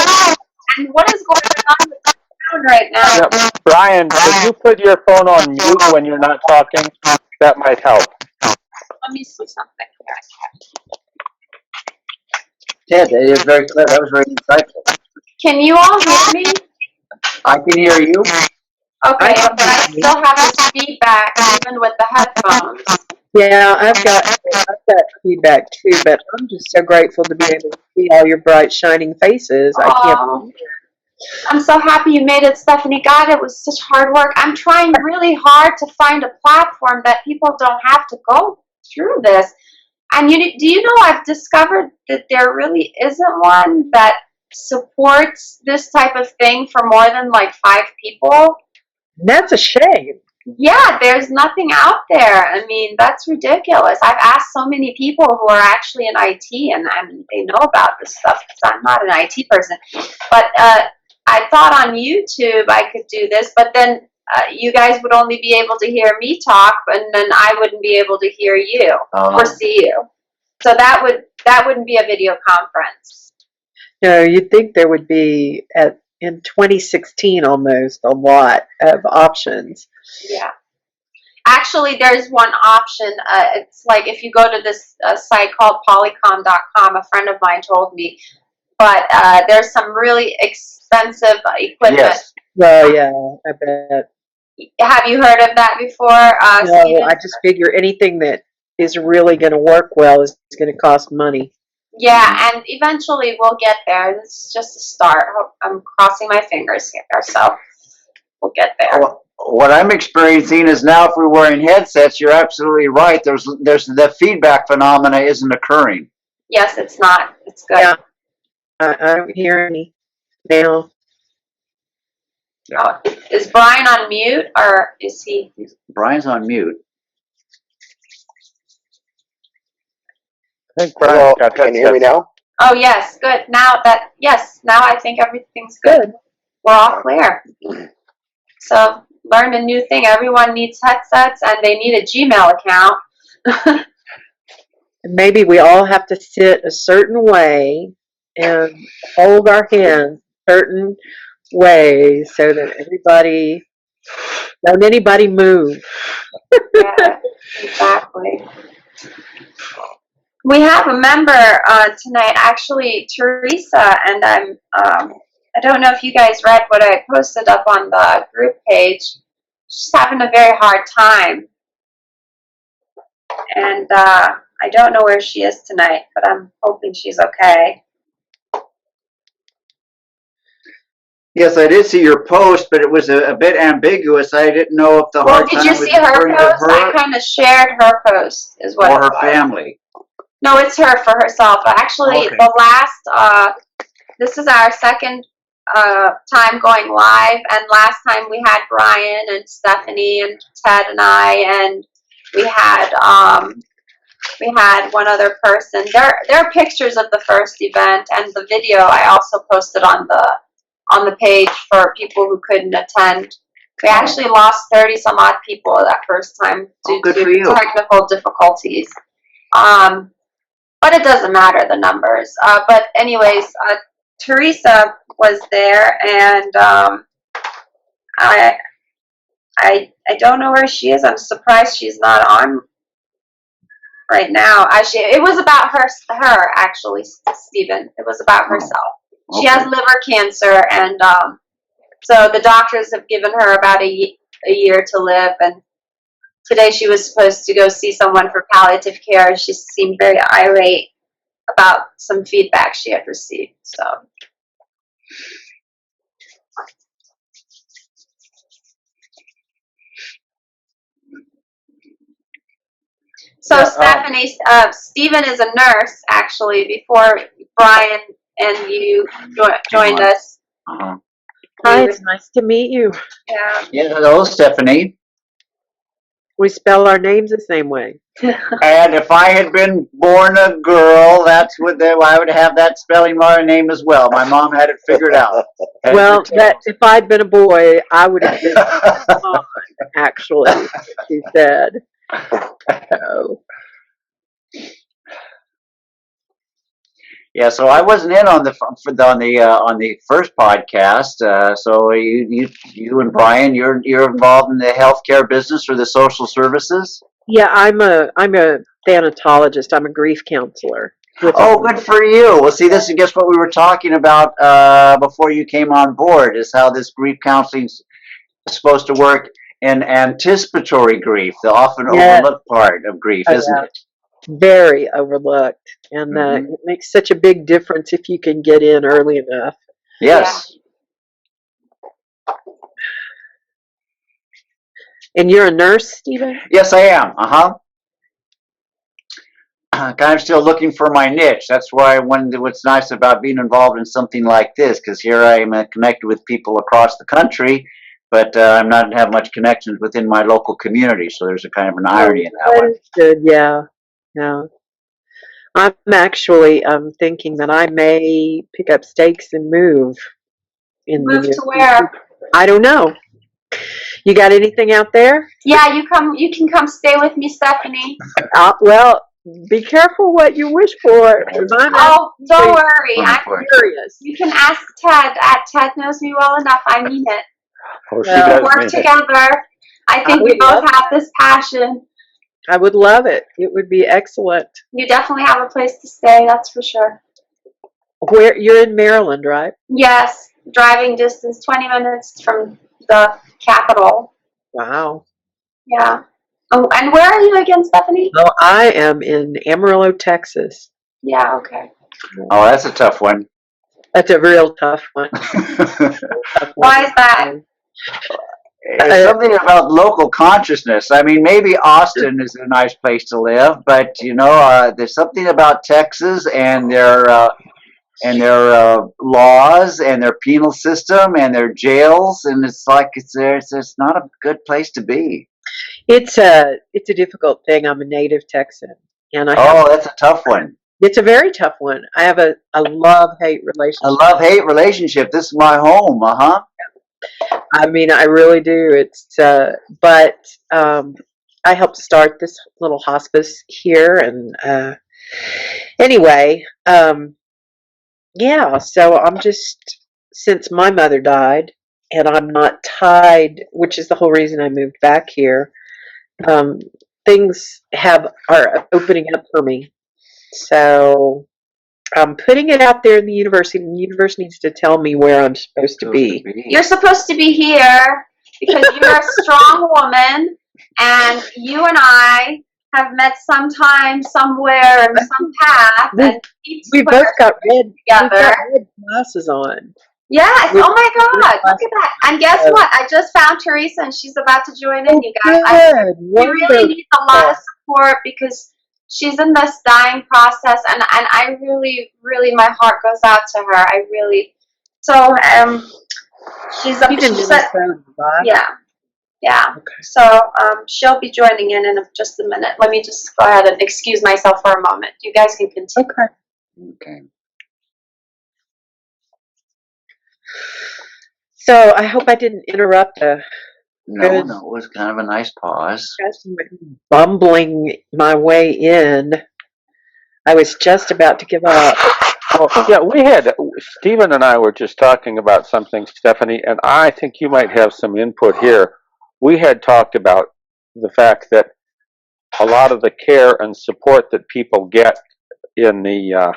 And what is going on with the sound right now? Yeah. Brian, if you put your phone on mute when you're not talking, that might help. Let me see something here. Ted, that is very clever. That was very insightful. Can you all hear me? I can hear you. Okay, but I still have this feedback even with the headphones. Yeah, I've got feedback too, but I'm just so grateful to be able to see all your bright, shining faces. I can't. Oh, I'm so happy you made it, Stephanie. God, it was such hard work. I'm trying really hard to find a platform that people don't have to go through this. And do you know I've discovered that there really isn't one that supports this type of thing for more than like 5 people? That's a shame. Yeah, there's nothing out there. I mean, that's ridiculous. I've asked so many people who are actually in IT, and I mean, they know about this stuff because I'm not an IT person. But I thought on YouTube I could do this, but then you guys would only be able to hear me talk, and then I wouldn't be able to hear you or see you. So that wouldn't be a video conference. No, you'd think there would be in 2016 almost a lot of options. Yeah. Actually, there's one option. It's like if you go to this site called polycom.com, a friend of mine told me, but there's some really expensive equipment. Yes. Well, yeah, I bet. Have you heard of that before, No, Stephen? I just figure anything that is really going to work well is going to cost money. Yeah, and eventually we'll get there. This is just a start. I'm crossing my fingers here, so we'll get there. What I'm experiencing is now if we're wearing headsets, you're absolutely right. There's the feedback phenomena isn't occurring. Yes, it's not. It's good. Yeah, I don't hear any now. Oh, is Brian on mute or is he? Brian's on mute. I think Brian's got Can you hear me now? Oh yes, good. Now I think everything's good. We're all clear. So learn a new thing. Everyone needs headsets and they need a Gmail account. Maybe we all have to sit a certain way and hold our hands certain ways so that don't anybody move. Yeah, exactly. We have a member tonight, actually, Teresa, and I don't know if you guys read what I posted up on the group page. She's having a very hard time, and I don't know where she is tonight, but I'm hoping she's okay. Yes, I did see your post, but it was a bit ambiguous. I didn't know if the hard Did time you was see her referring post? to I her kind of shared her post, is what or it her was. family. No, it's her for herself. Actually, Okay. the last, this is our second time going live, and last time we had Brian and Stephanie and Ted and I, and we had one other person. There are pictures of the first event, and the video I also posted on the page for people who couldn't attend. We actually lost 30 some odd people that first time due to technical difficulties. But it doesn't matter, the numbers. But anyways, Teresa was there, and I don't know where she is. I'm surprised she's not on right now. It was about her actually, Stephen. It was about herself. She has liver cancer, and so the doctors have given her about a year to live. And today she was supposed to go see someone for palliative care. She seemed very irate about some feedback she had received. So Yeah, Stephanie, Stephen is a nurse actually. Before Brian and you joined us, Uh-huh. Hi, it's nice to meet you. yeah. Yeah, hello, Stephanie. We spell our names the same way. And if I had been born a girl, that's what I would have that spelling of my name as well. My mom had it figured out. Well, that if I'd been a boy, I would have been on, actually, she said. So, Yeah, so I wasn't in on the first podcast. So you and Brian, you're involved in the healthcare business or the social services. yeah, I'm a thanatologist. I'm a grief counselor. Oh, good for you. Well, see, this is just what we were talking about before you came on board. Is how this grief counseling is supposed to work in anticipatory grief, the often Yeah. overlooked part of grief, Oh, isn't yeah. it? Very overlooked, and it makes such a big difference if you can get in early enough. Yes. And you're a nurse, Stephen? Yes, I am. Kind of still looking for my niche. That's why what's nice about being involved in something like this, because here I am connected with people across the country, but I'm not have much connections within my local community. So there's a kind of an irony in that one. Good, yeah, yeah. I'm actually thinking that I may pick up stakes and move in the Move near to where? future. I don't know. You got anything out there? Yeah, you can come stay with me, Stephanie. Well, be careful what you wish for. Oh, don't worry. I'm curious. You can ask Ted. Ted knows me well enough. I mean it. Oh, she Well, does Work mean it. together. I think we would both love have this passion. I would love it. It would be excellent. You definitely have a place to stay, that's for sure. Where you're in Maryland, right? Yes, driving distance, 20 minutes from the capital. Wow. Yeah. Oh, and where are you again, Stephanie? Well, I am in Amarillo, Texas. Yeah, okay. Oh, that's a tough one. That's a real tough one. Why is that? It's something about local consciousness. I mean, maybe Austin is a nice place to live, but there's something about Texas and their laws and their penal system and their jails, and it's like it's not a good place to be. It's a difficult thing. I'm a native Texan, and That's a tough one. It's a very tough one. I have a love-hate relationship. A love-hate relationship. This is my home. I mean, I really do. It's but I helped start this little hospice here, and anyway, yeah. So I'm just, since my mother died, and I'm not tied, which is the whole reason I moved back here. Things are opening up for me, so I'm putting it out there in the university, and the university needs to tell me where I'm supposed to be. You're supposed to be here because you're a strong woman, and you and I have met sometime, somewhere, in some path, and We both got red together. glasses on. Yes. Oh my God! Look at that! And guess what? I just found Teresa, and she's about to join in. You guys, we really need a lot of support because she's in this dying process, and I really, my heart goes out to her. I really. So she's a. Yeah. Okay. So she'll be joining in just a minute. Let me just go ahead and excuse myself for a moment. You guys can continue. Okay. So I hope I didn't interrupt No, it was kind of a nice pause. Bumbling my way in. I was just about to give up. Well, yeah, Stephen and I were just talking about something, Stephanie, and I think you might have some input here. We had talked about the fact that a lot of the care and support that people get in the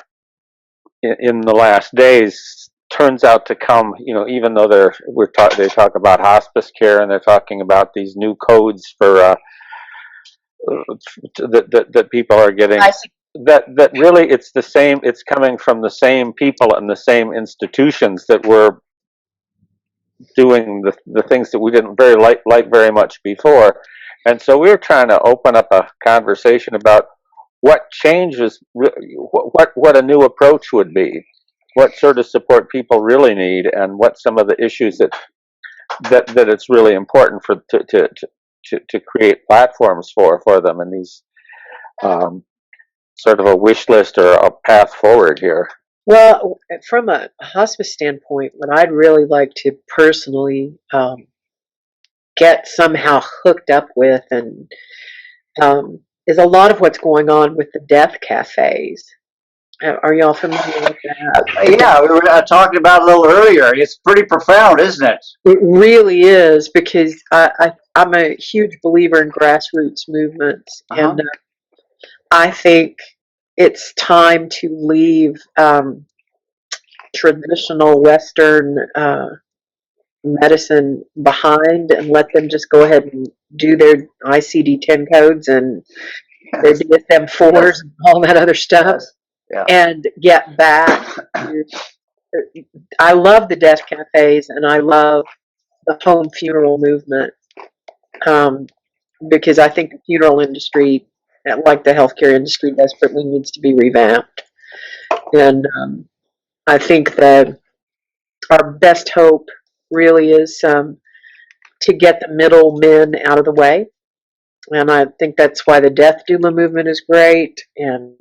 last days turns out to come, even though they talk about hospice care, and they're talking about these new codes for that people are getting. that really it's the same. It's coming from the same people and the same institutions that were doing the things that we didn't like very much before. And so we were trying to open up a conversation about what changes, what a new approach would be, what sort of support people really need, and what some of the issues that it's really important for to create platforms for them, and these sort of a wish list or a path forward here. Well, from a hospice standpoint, what I'd really like to personally get somehow hooked up with and is a lot of what's going on with the death cafes. Are y'all familiar with that? Yeah, we were talking about it a little earlier. It's pretty profound, isn't it? It really is, because I'm a huge believer in grassroots movements, and I think it's time to leave traditional Western medicine behind and let them just go ahead and do their ICD-10 codes and their DSM-4s and all that other stuff, Yeah. and get back to, I love the death cafes and I love the home funeral movement, because I think the funeral industry, like the healthcare industry, desperately needs to be revamped. And I think that our best hope really is to get the middlemen out of the way. And I think that's why the death doula movement is great. And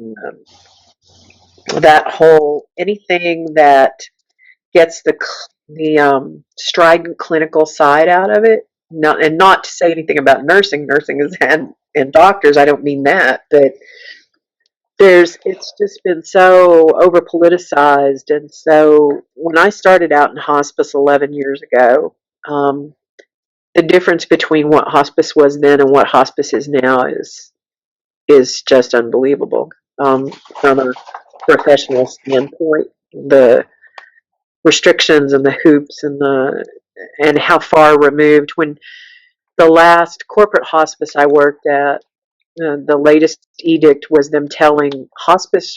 that whole, anything that gets the strident clinical side out of it. Not to say anything about nursing. Nursing is and doctors. I don't mean that, but it's just been so over politicized. And so when I started out in hospice 11 years ago, the difference between what hospice was then and what hospice is now is just unbelievable, from a professional standpoint. The restrictions and the hoops and how far removed. When the last corporate hospice I worked at, the latest edict was them telling hospice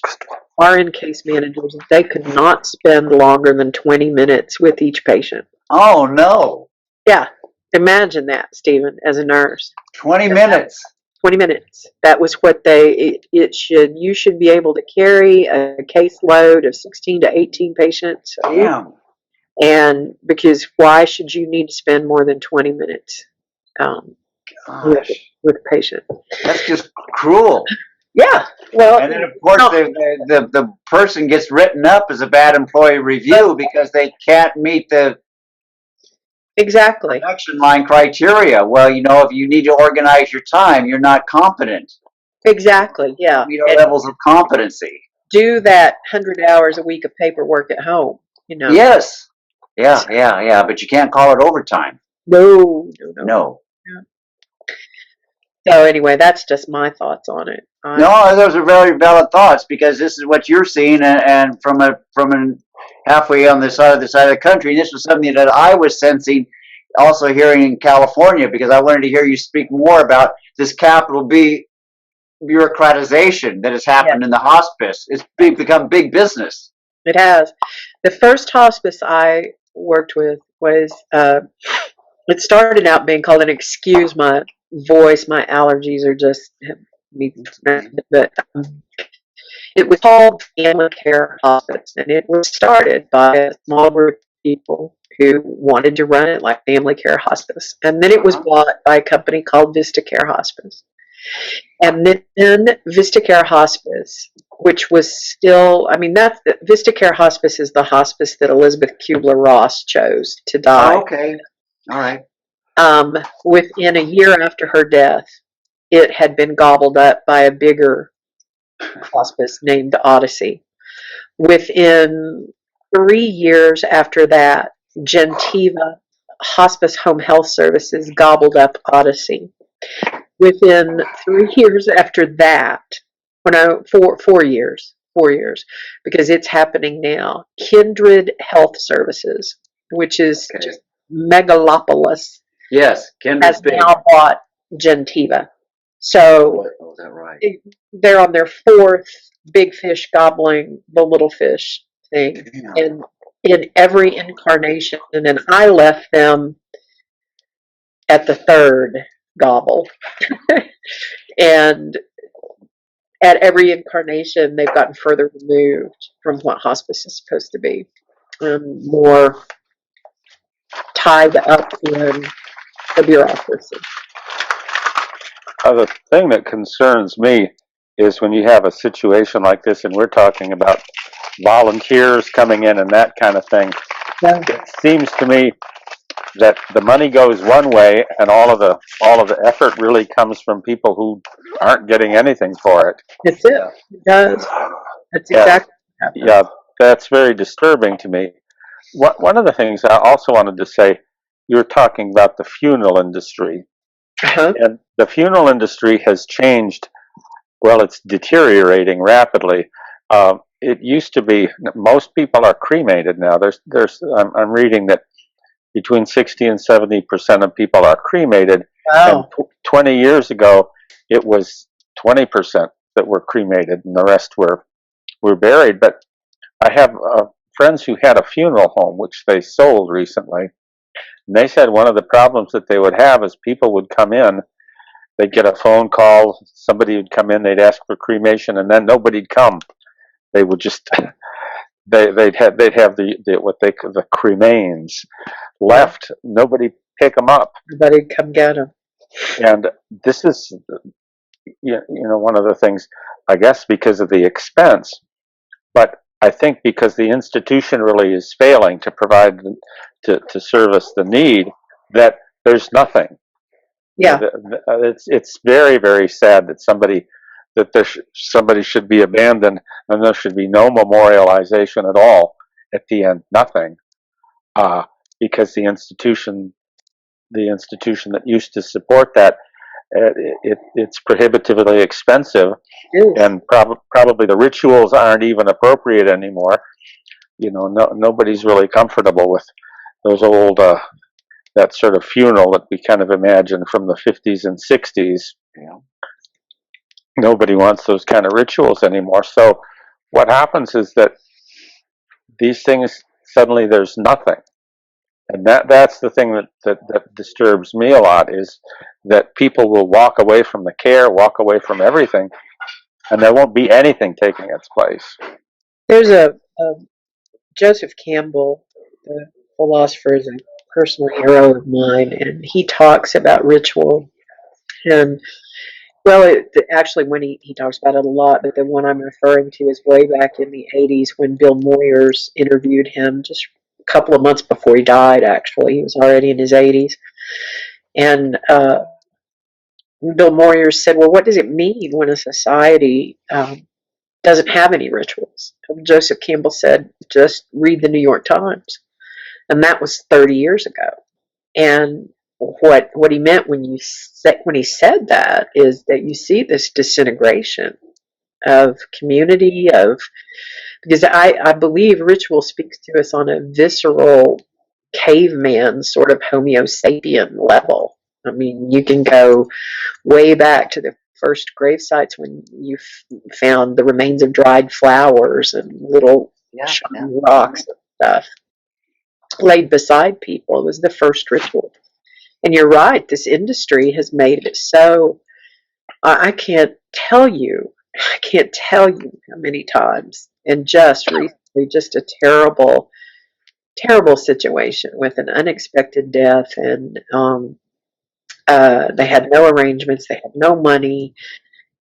RN case managers that they could not spend longer than 20 minutes with each patient. Oh no! Yeah, imagine that, Stephen, as a nurse. 20 minutes. 20 minutes. That was what you should be able to carry a caseload of 16 to 18 patients. Damn. And because why should you need to spend more than 20 minutes with a patient? That's just cruel. Yeah. Well, and then of course the person gets written up as a bad employee review because they can't meet the exactly production line criteria. Well, if you need to organize your time, you're not competent. Exactly. Yeah. Levels of competency. Do that 100 hours a week of paperwork at home. Yes. Yeah. But you can't call it overtime. No. No. So anyway, that's just my thoughts on it. No, those are very valid thoughts, because this is what you're seeing, and from halfway on the side of the country. This was something that I was sensing, also hearing in California, because I wanted to hear you speak more about this capital B bureaucratization that has happened in the hospice. It's become big business. It has. The first hospice I worked with was, it started out being called, and excuse my voice, my allergies are just me, but it was called Family Care Hospice, and it was started by a small group of people who wanted to run it like Family Care Hospice, and then it was bought by a company called Vista Care Hospice, and then Vista Care Hospice, which was still, that's Vista Care Hospice is the hospice that Elizabeth Kubler-Ross chose to die. Oh, okay, all right. Within a year after her death, it had been gobbled up by a bigger hospice named Odyssey. Within 3 years after that, Gentiva Hospice Home Health Services gobbled up Odyssey. Within 3 years after that, 4 years, because it's happening now, Kindred Health Services, which is just megalopolis, yes, has now bought Gentiva. So Oh, is that right? they're on their fourth big fish gobbling the little fish thing, Yeah. and in every incarnation, and then I left them at the third gobble. And at every incarnation, they've gotten further removed from what hospice is supposed to be, and more tied up in the bureaucracy. The thing that concerns me is when you have a situation like this, and we're talking about volunteers coming in and that kind of thing. Yeah, It seems to me that the money goes one way, and all of the effort really comes from people who aren't getting anything for it. that's it. It does. That's Yeah, exactly what happened. yeah, that's very disturbing to me. One of the things I also wanted to say, you were talking about the funeral industry, Uh-huh. and the funeral industry has changed. Well, it's deteriorating rapidly. It used to be most people are cremated now. I'm reading that between 60 and 70% of people are cremated, and Wow. 20 years ago it was 20% that were cremated, and the rest were buried. But I have friends who had a funeral home which they sold recently, and they said one of the problems that they would have is people would come in, they'd get a phone call, somebody would come in, they'd ask for cremation, and then nobody'd come. They would just they'd have the cremains left. Nobody pick them up, Everybody come get them. and this is one of the things, I guess, because of the expense, but I think because the institution really is failing to provide to service the need, that there's nothing. Yeah. It's very, very sad that somebody should be abandoned, and there should be no memorialization at all at the end. Nothing, because the institution that used to support that, it's prohibitively expensive, It is. and probably the rituals aren't even appropriate anymore. Nobody's really comfortable with those old that sort of funeral that we kind of imagine from the 50s and 60s. Yeah. Nobody wants those kind of rituals anymore. So what happens is that these things, suddenly there's nothing. And that's the thing that disturbs me a lot, is that people will walk away from the care, walk away from everything, and there won't be anything taking its place. There's a Joseph Campbell, the philosopher, is a personal hero of mine, and he talks about ritual. And well, actually, when he talks about it a lot, but the one I'm referring to is way back in the 80s when Bill Moyers interviewed him just a couple of months before he died, actually. He was already in his 80s. And Bill Moyers said, well, what does it mean when a society doesn't have any rituals? And Joseph Campbell said, just read the New York Times. And that was 30 years ago. And what he meant when he said that is that you see this disintegration of community, because I believe ritual speaks to us on a visceral caveman sort of Homo sapien level. I mean, you can go way back to the first grave sites when you found the remains of dried flowers and little shiny rocks and stuff laid beside people. It was the first ritual. And you're right, this industry has made it so, I can't tell you how many times, and just recently, just a terrible, terrible situation with an unexpected death, and they had no arrangements, they had no money,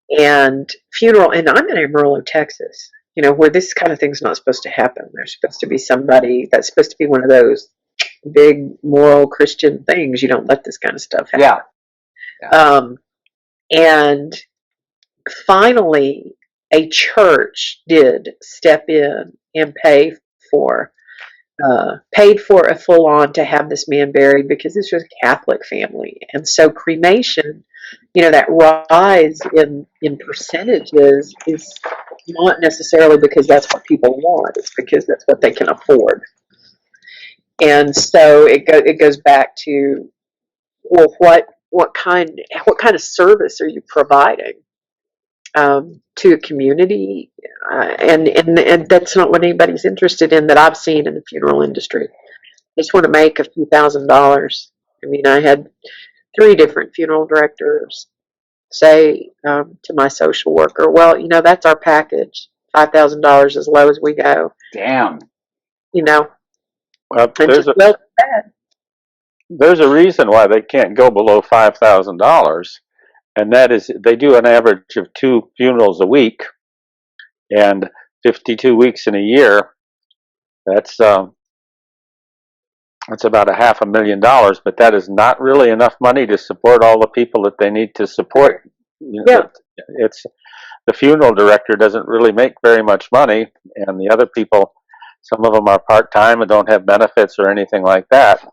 and funeral, and I'm in Amarillo, Texas, where this kind of thing's not supposed to happen. There's supposed to be somebody that's supposed to be one of those big moral Christian things. You don't let this kind of stuff happen. Yeah. And finally, a church did step in and for paid for a full on to have this man buried, because this was a Catholic family, and so cremation, that rise in percentages is not necessarily because that's what people want; it's because that's what they can afford. And so it goes back to, well, what what kind of service are you providing to a community? And that's not what anybody's interested in that I've seen in the funeral industry. They just want to make a few $1,000s. I mean, I had 3 different funeral directors say to my social worker, "Well, that's our package. $5,000 as low as we go." Damn. You know, Well, and just well, bad. there's a reason why they can't go below $5,000, and that is they do an average of 2 funerals a week, and 52 weeks in a year. That's about $500,000, but that is not really enough money to support all the people that they need to support. Yeah. It's the funeral director doesn't really make very much money, and the other people, some of them are part-time and don't have benefits or anything like that.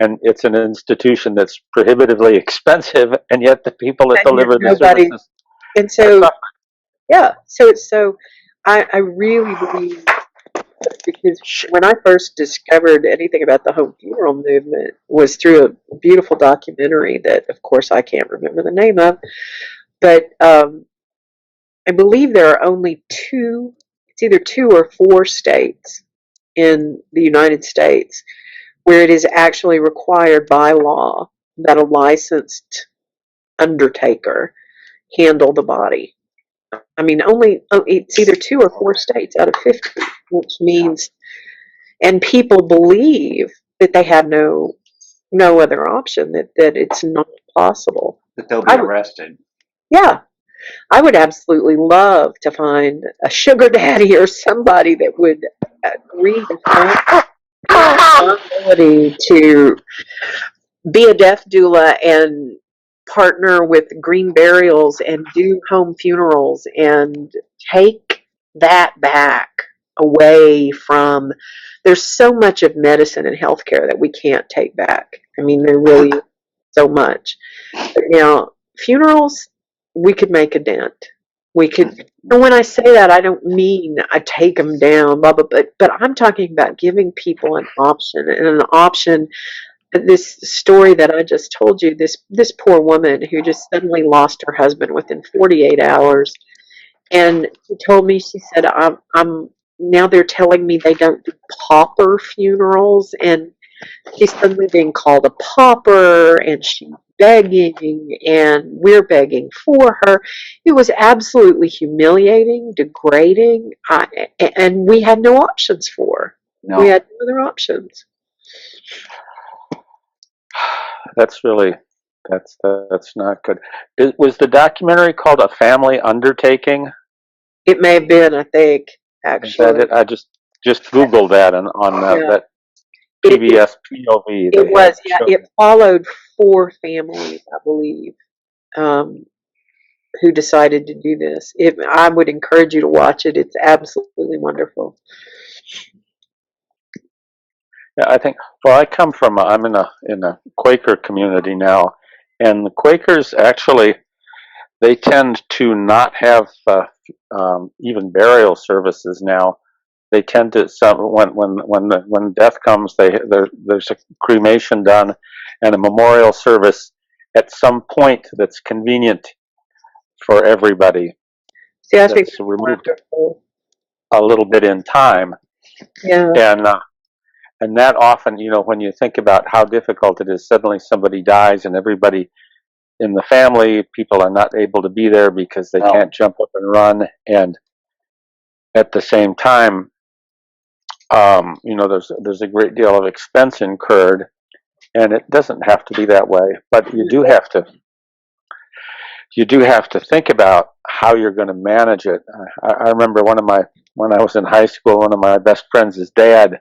And it's an institution that's prohibitively expensive, and yet the people that And yet deliver the nobody. services And are so, suffering. yeah. So I really believe, because when I first discovered anything about the home funeral movement was through a beautiful documentary that, of course, I can't remember the name of, but I believe there are only 2. It's either 2 or 4 states in the United States where it is actually required by law that a licensed undertaker handle the body. I mean, it's either 2 or 4 states out of 50, which means, and people believe that they have no other option, that it's not possible. That they'll be arrested. Yeah, I would absolutely love to find a sugar daddy or somebody that would agree to fund the ability to be a death doula and partner with Green Burials and do home funerals and take that back away from. There's so much of medicine and healthcare that we can't take back. I mean, there really is so much. But now, funerals, we could make a dent. We could, and when I say that, I don't mean I take them down, blah, blah, but I'm talking about giving people an option, and an option. This story that I just told you, this poor woman who just suddenly lost her husband within 48 hours, and she told me, she said, I'm now they're telling me they don't do pauper funerals, and she's suddenly being called a pauper, and she's begging, and we're begging for her. It was absolutely humiliating, degrading, and we had no options for her. No. We had no other options. That's not good. Was the documentary called A Family Undertaking? It may have been, I think, Is actually. that it? I just Googled that on Yeah. that It, PBS POV. it was, yeah. It followed 4 families, I believe, who decided to do this. I would encourage you to watch it. It's absolutely wonderful. Yeah, I think. Well, I'm in a Quaker community now, and the Quakers actually they tend to not have even burial services now. They tend to when death comes, there's a cremation done and a memorial service at some point that's convenient for everybody. See, I think That's removed wonderful. a little bit in time, Yeah. and that often, when you think about how difficult it is, suddenly somebody dies and everybody in the family, people are not able to be there because they can't jump up and run, and at the same time, there's a great deal of expense incurred, and it doesn't have to be that way, but you do have to think about how you're going to manage it. I remember when I was in high school, one of my best friends, his dad,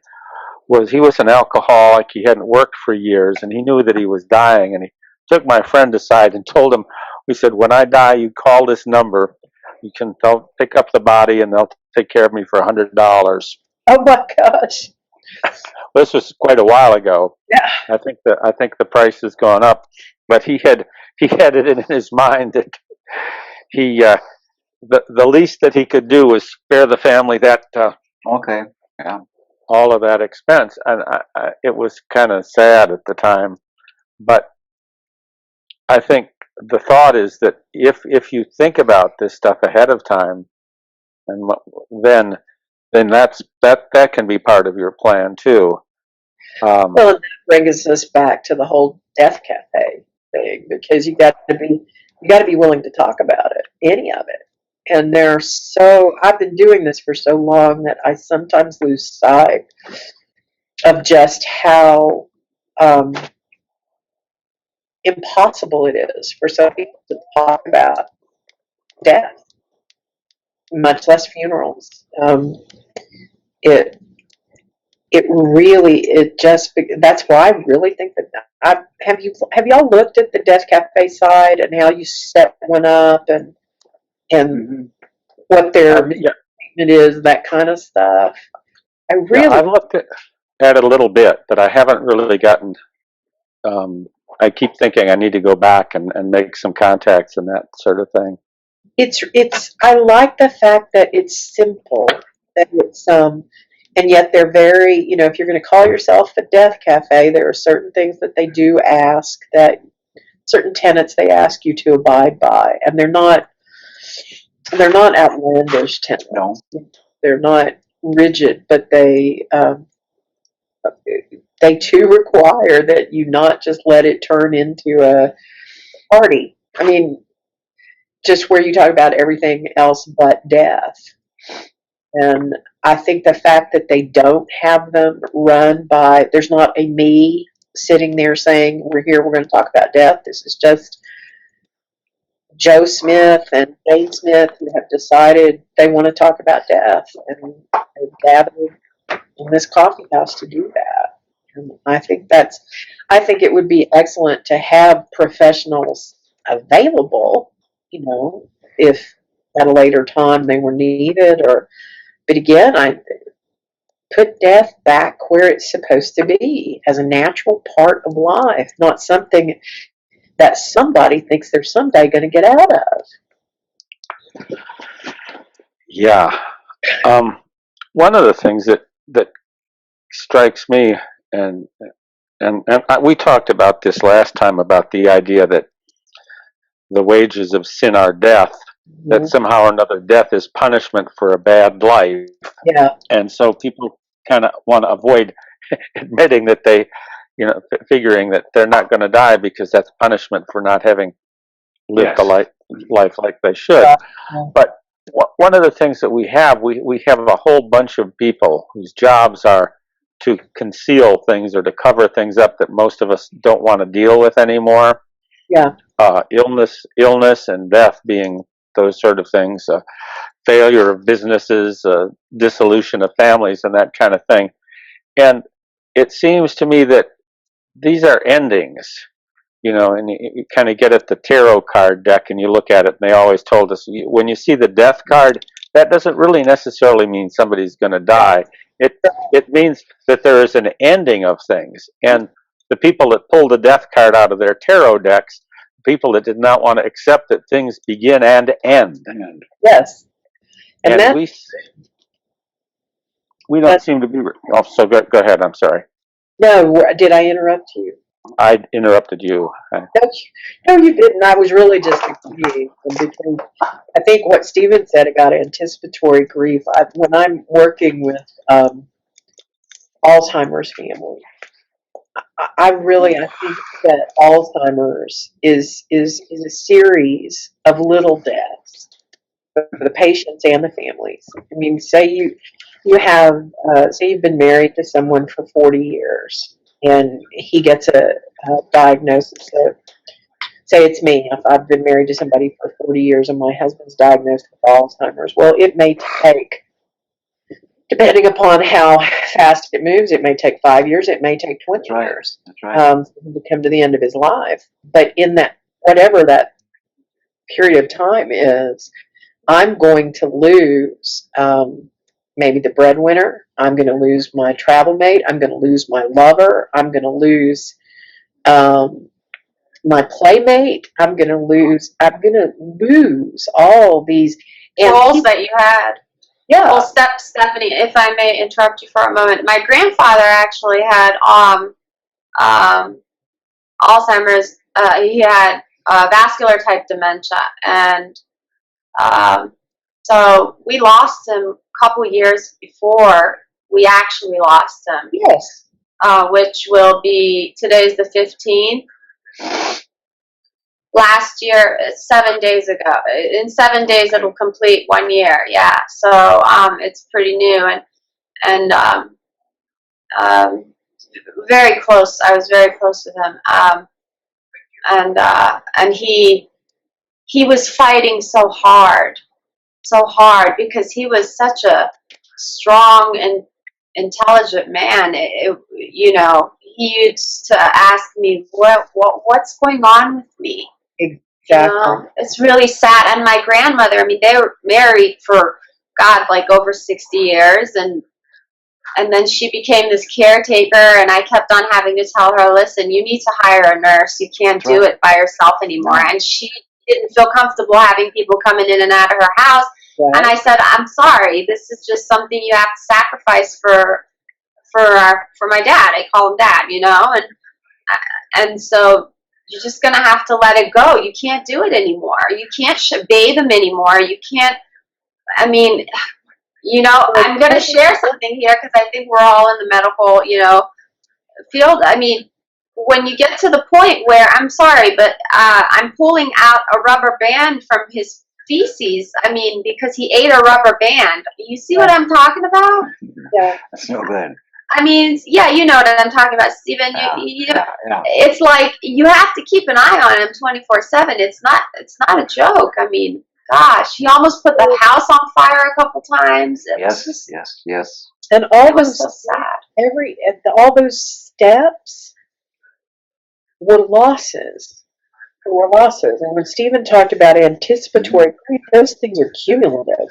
he was an alcoholic. He hadn't worked for years, and he knew that he was dying, and he took my friend aside and told him, we said, when I die, you call this number. They'll pick up the body, and they'll take care of me for $100. Oh my gosh. This was quite a while ago. Yeah. I think the price has gone up, but he had it in his mind that the least that he could do was spare the family that Okay. Yeah. all of that expense, and it was kind of sad at the time, but I think the thought is that if you think about this stuff ahead of time, and then that can be part of your plan too. Well, and that brings us back to the whole Death Cafe thing, because you got to be willing to talk about it, any of it. And I've been doing this for so long that I sometimes lose sight of just how um, impossible it is for some people to talk about death, much less funerals. It it really it just that's why I really think that have y'all looked at the Death Cafe side and how you set one up and Mhm. what their Yeah, treatment is, that kind of stuff. I yeah, really I've looked at it a little bit, but I haven't really gotten. Um, I keep thinking I need to go back and make some contacts and that sort of thing. it's I like the fact that it's simple, that it's and yet they're very, if you're going to call yourself a Death Cafe, there are certain things that they do ask, that certain tenets they ask you to abide by, and they're not outlandish tenets. No. They're not rigid, but they too require that you not just let it turn into a party. I mean, just where you talk about everything else but death. And I think the fact that they don't have them run by, there's not a me sitting there saying, we're here, we're going to talk about death. This is just Joe Smith and Kay Smith who have decided they want to talk about death. And they've gathered in this coffee house to do that. And I think it would be excellent to have professionals available, if at a later time they were needed, but again, I put death back where it's supposed to be, as a natural part of life, not something that somebody thinks they're someday going to get out of. Yeah. One of the things that strikes me, and we talked about this last time, about the idea that the wages of sin are death, that Mhm. somehow or another death is punishment for a bad life. Yeah, And so people kind of want to avoid admitting that they, figuring that they're not going to die because that's punishment for not having lived the Yes. life like they should. yeah, But one of the things that we have a whole bunch of people whose jobs are to conceal things or to cover things up that most of us don't want to deal with anymore. yeah, Illness and death being those sort of things, failure of businesses, dissolution of families, and that kind of thing. And it seems to me that these are endings, and you kind of get at the tarot card deck and you look at it, and they always told us, when you see the death card, that doesn't really necessarily mean somebody's going to die. It means that there is an ending of things. And the people that pulled the death card out of their tarot decks, people that did not want to accept that things begin and end. yes. And And that, we don't that seem to be. Oh, so go ahead. I'm sorry. no, did I interrupt you? I interrupted you. No, you didn't. I was really just agreeing, because I think what Stephen said about anticipatory grief, when I'm working with Alzheimer's family, I think that Alzheimer's is a series of little deaths for the patients and the families. I mean, say you've been married to someone for 40 years, and he gets a diagnosis of, say it's me, if I've been married to somebody for 40 years and my husband's diagnosed with Alzheimer's. Well, it may take, depending upon how fast it moves, it may take 5 years, it may take 20 That's right. years That's right. for him to come to the end of his life. But in that, whatever that period of time is, I'm going to lose maybe the breadwinner. I'm going to lose my travel mate. I'm going to lose my lover. I'm going to lose um, my playmate. I'm going to lose all these. And Goals that you had. yeah, Well, Stephanie, if I may interrupt you for a moment, my grandfather actually had um, Alzheimer's. He had vascular type dementia, and so we lost him a couple years before we actually lost him. Yes. Which will be, today's the 15th. Last year, 7 days ago. In 7 days, it'll complete 1 year. Yeah, so it's pretty new, and very close. I was very close with him, and he was fighting so hard because he was such a strong and intelligent man. He used to ask me, what's going on with me? Exactly. It's really sad. And my grandmother, I mean, they were married for, God, like over 60 years, and then she became this caretaker, and I kept on having to tell her, listen, you need to hire a nurse. You can't do it by yourself anymore. And she didn't feel comfortable having people coming in and out of her house. Right. And I said, I'm sorry, this is just something you have to sacrifice for my dad. I call him Dad, and so you're just gonna have to let it go. You can't do it anymore. You can't bathe him anymore. You can't. I mean, I'm gonna share something here because I think we're all in the medical, field. I mean, when you get to the point where, I'm sorry, but I'm pulling out a rubber band from his feces. I mean, because he ate a rubber band. You see what I'm talking about? Yeah. That's no good. I mean, yeah, you know what I'm talking about, Stephen. Yeah. It's like you have to keep an eye on him 24/7. It's not a joke. I mean, gosh, he almost put the house on fire a couple times. Yes. And all It was those so sad. all those steps were losses. And when Stephen talked about anticipatory grief, those things are cumulative.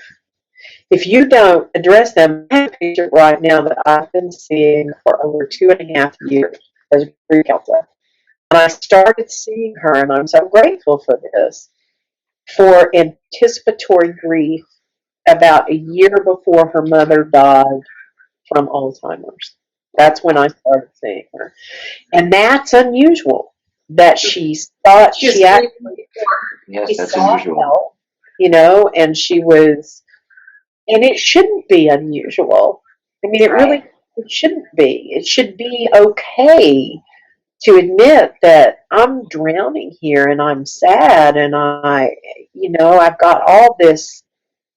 If you don't address them, I have a patient right now that I've been seeing for over 2.5 years as a grief counselor. And I started seeing her, and I'm so grateful for this, for anticipatory grief about a year before her mother died from Alzheimer's. That's when I started seeing her. And that's unusual that she thought she actually Yes, that's saw unusual. help, and she was, and it shouldn't be unusual. I mean, it shouldn't be. It should be okay to admit that I'm drowning here and I'm sad and I've got all this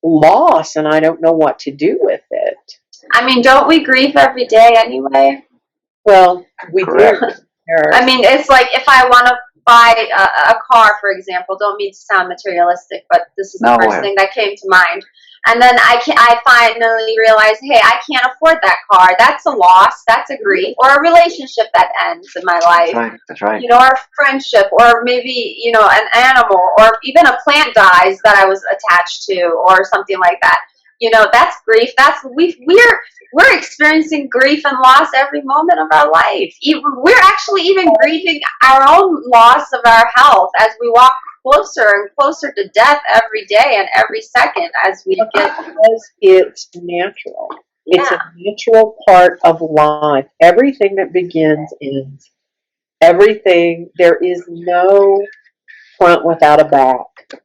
loss and I don't know what to do with it. I mean, don't we grieve every day anyway? Well, we Correct. do. I mean, it's like if I want to buy a car, for example. Don't mean to sound materialistic, but this is the first thing that came to mind. And then I finally realized, hey, I can't afford that car. That's a loss. That's a grief. Or a relationship that ends in my life. That's right. Or a friendship, or maybe, an animal, or even a plant dies that I was attached to, or something like that. That's grief. We're experiencing grief and loss every moment of our life. We're actually even grieving our own loss of our health as we walk closer and closer to death every day and every second as we get. Because it's natural. Yeah. It's a natural part of life. Everything that begins ends. Everything. There is no front without a back.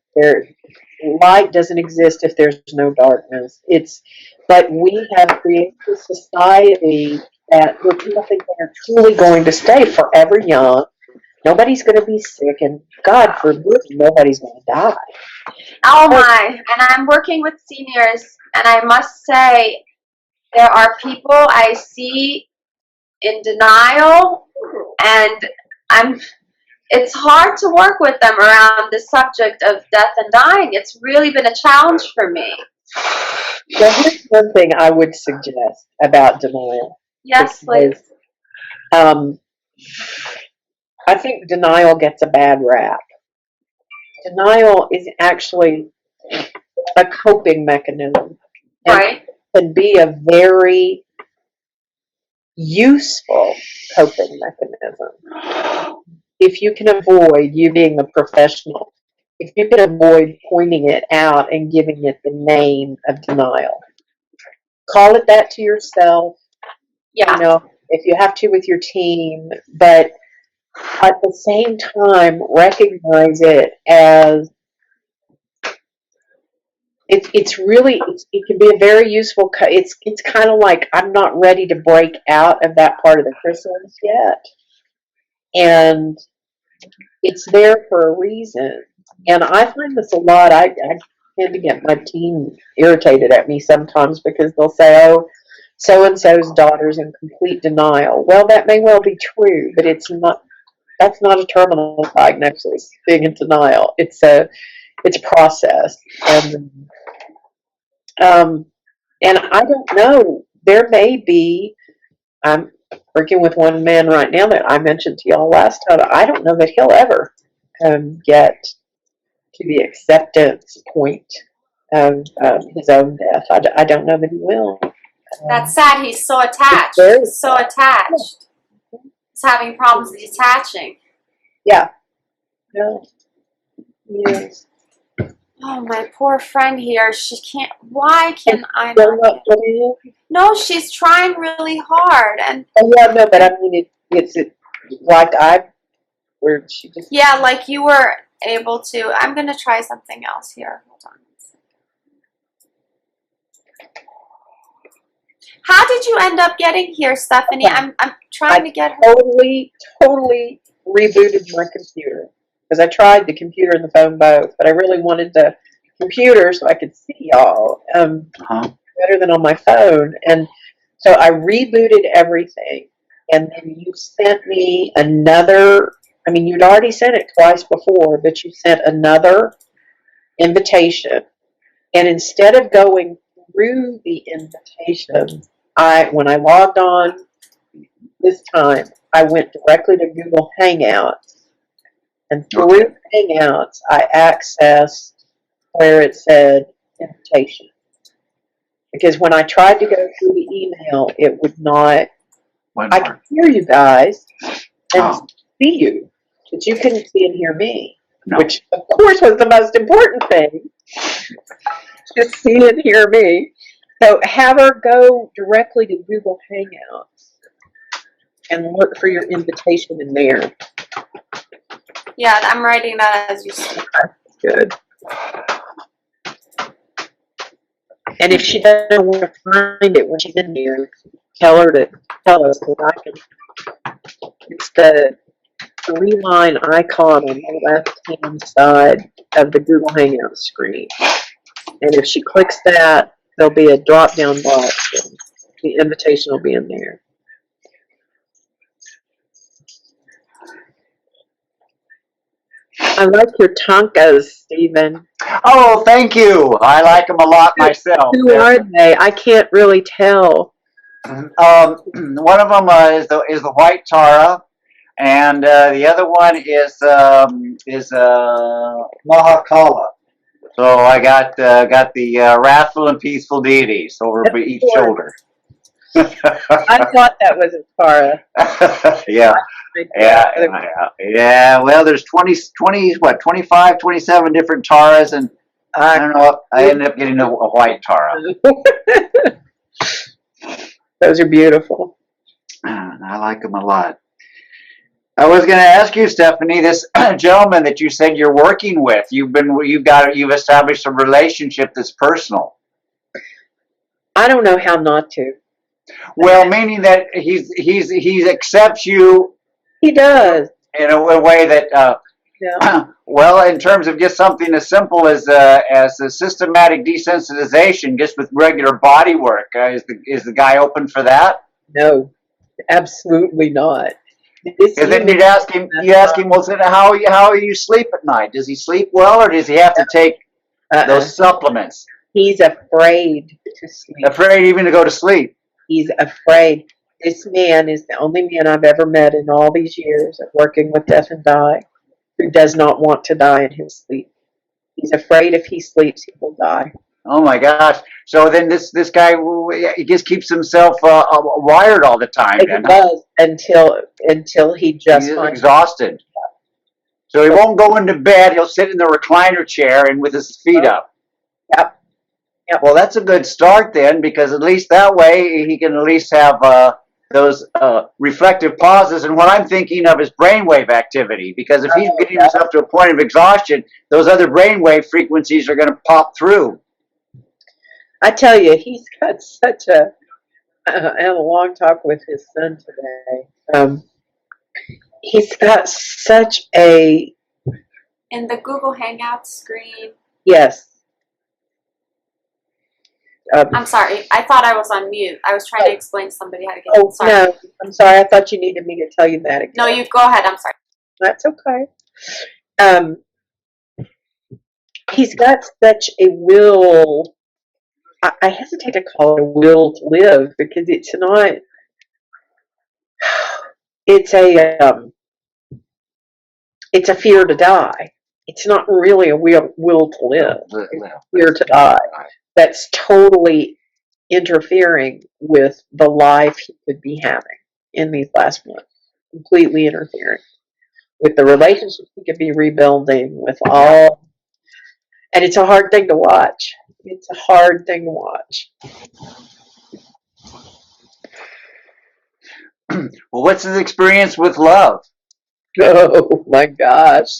Light doesn't exist if there's no darkness. But we have created a society where people think they are truly going to stay forever young. Nobody's going to be sick, and God forbid, nobody's going to die. Oh my! And I'm working with seniors, and I must say, there are people I see in denial, and it's hard to work with them around the subject of death and dying. It's really been a challenge for me. Well, here's one thing I would suggest about denial. Yes, please. I think denial gets a bad rap. Denial is actually a coping mechanism. Right. And can be a very useful coping mechanism. If you can avoid, you being the professional, if you can avoid pointing it out and giving it the name of denial, call it that to yourself. Yeah. If you have to with your team, but at the same time recognize it as it's really it can be a very useful. It's kind of like I'm not ready to break out of that part of the chrysalis yet, and it's there for a reason. And I find this a lot. I tend to get my team irritated at me sometimes because they'll say, "Oh, so and so's daughter's in complete denial." Well, that may well be true, but it's not. That's not a terminal diagnosis. Being in denial, it's a process, um, and I don't know. There may be. I'm working with one man right now that I mentioned to y'all last time. I don't know that he'll ever get to the acceptance point of his own death. I don't know that he will. That's sad. He's so attached. very He's so attached. He's having problems detaching. Yeah. No. Yes. Oh, my poor friend here. She can't. Why can I Still not? not getting it? No, she's trying really hard, and Oh, yeah, no, but I mean, it's like where she just. yeah, like you were able to. I'm gonna try something else here. Hold on. How did you end up getting here, Stephanie? I'm trying to get her. Totally rebooted my computer because I tried the computer and the phone both, but I really wanted the computer so I could see y'all better than on my phone. And so I rebooted everything, and then you sent me another. I mean, you'd already sent it twice before, but you sent another invitation. And instead of going through the invitation, when I logged on this time, I went directly to Google Hangouts. And through Hangouts, I accessed where it said invitation. Because when I tried to go through the email, it would not. I could hear you guys and see you, but you couldn't see and hear me, which, of course, was the most important thing. Just see and hear me. So have her go directly to Google Hangouts and look for your invitation in there. Yeah, I'm writing that as you speak. Good. And if she doesn't know where to find it when she's in here, tell her to tell us. It's the 3-line icon on the left-hand side of the Google Hangouts screen. And if she clicks that, there'll be a drop-down box. And the invitation will be in there. I like your Tonkas, Stephen. Oh, thank you. I like them a lot myself. Who are they? I can't really tell. One of them is the white Tara, and the other one is Mahakala. So I got the wrathful and peaceful deities over each shoulder. I thought that was a Tara. Yeah. Well, there's 25, 27 different Taras, and I don't know. I ended up getting a white Tara. Those are beautiful. I like them a lot. I was going to ask you, Stephanie, this gentleman that you said you're working with, you've established a relationship that's personal. I don't know how not to. Well, meaning that he accepts you. He does. In a way that, Yeah. well, in terms of just something as simple as a systematic desensitization, just with regular body work, is the guy open for that? No, absolutely not. Because then you ask him, well, how you sleep at night? Does he sleep well, or does he have to take those supplements? He's afraid to sleep. Afraid even to go to sleep. He's afraid. This man is the only man I've ever met in all these years of working with Death and Die who does not want to die in his sleep. He's afraid if he sleeps, he will die. Oh my gosh! So then this guy, he just keeps himself wired all the time. He does until he just he's finds exhausted. So he won't go into bed. He'll sit in the recliner chair and with his feet up. Yep. Well, that's a good start then, because at least that way he can at least have reflective pauses, and what I'm thinking of is brainwave activity. Because if he's getting himself to a point of exhaustion, those other brainwave frequencies are going to pop through. I tell you, he's got such a. I had a long talk with his son today. He's got such a In the Google Hangout screen. yes. I'm sorry. I thought I was on mute. I was trying to explain to somebody how to get. Oh Sorry. no, I'm sorry. I thought you needed me to tell you that again. No, you go ahead. I'm sorry. That's okay. He's got such a will. I hesitate to call it a will to live because it's not. It's a fear to die. It's not really a will to live. It's a fear to die. That's totally interfering with the life he could be having in these last months. Completely interfering with the relationships he could be rebuilding, with all. And it's a hard thing to watch. It's a hard thing to watch. Well, what's his experience with love? Oh my gosh.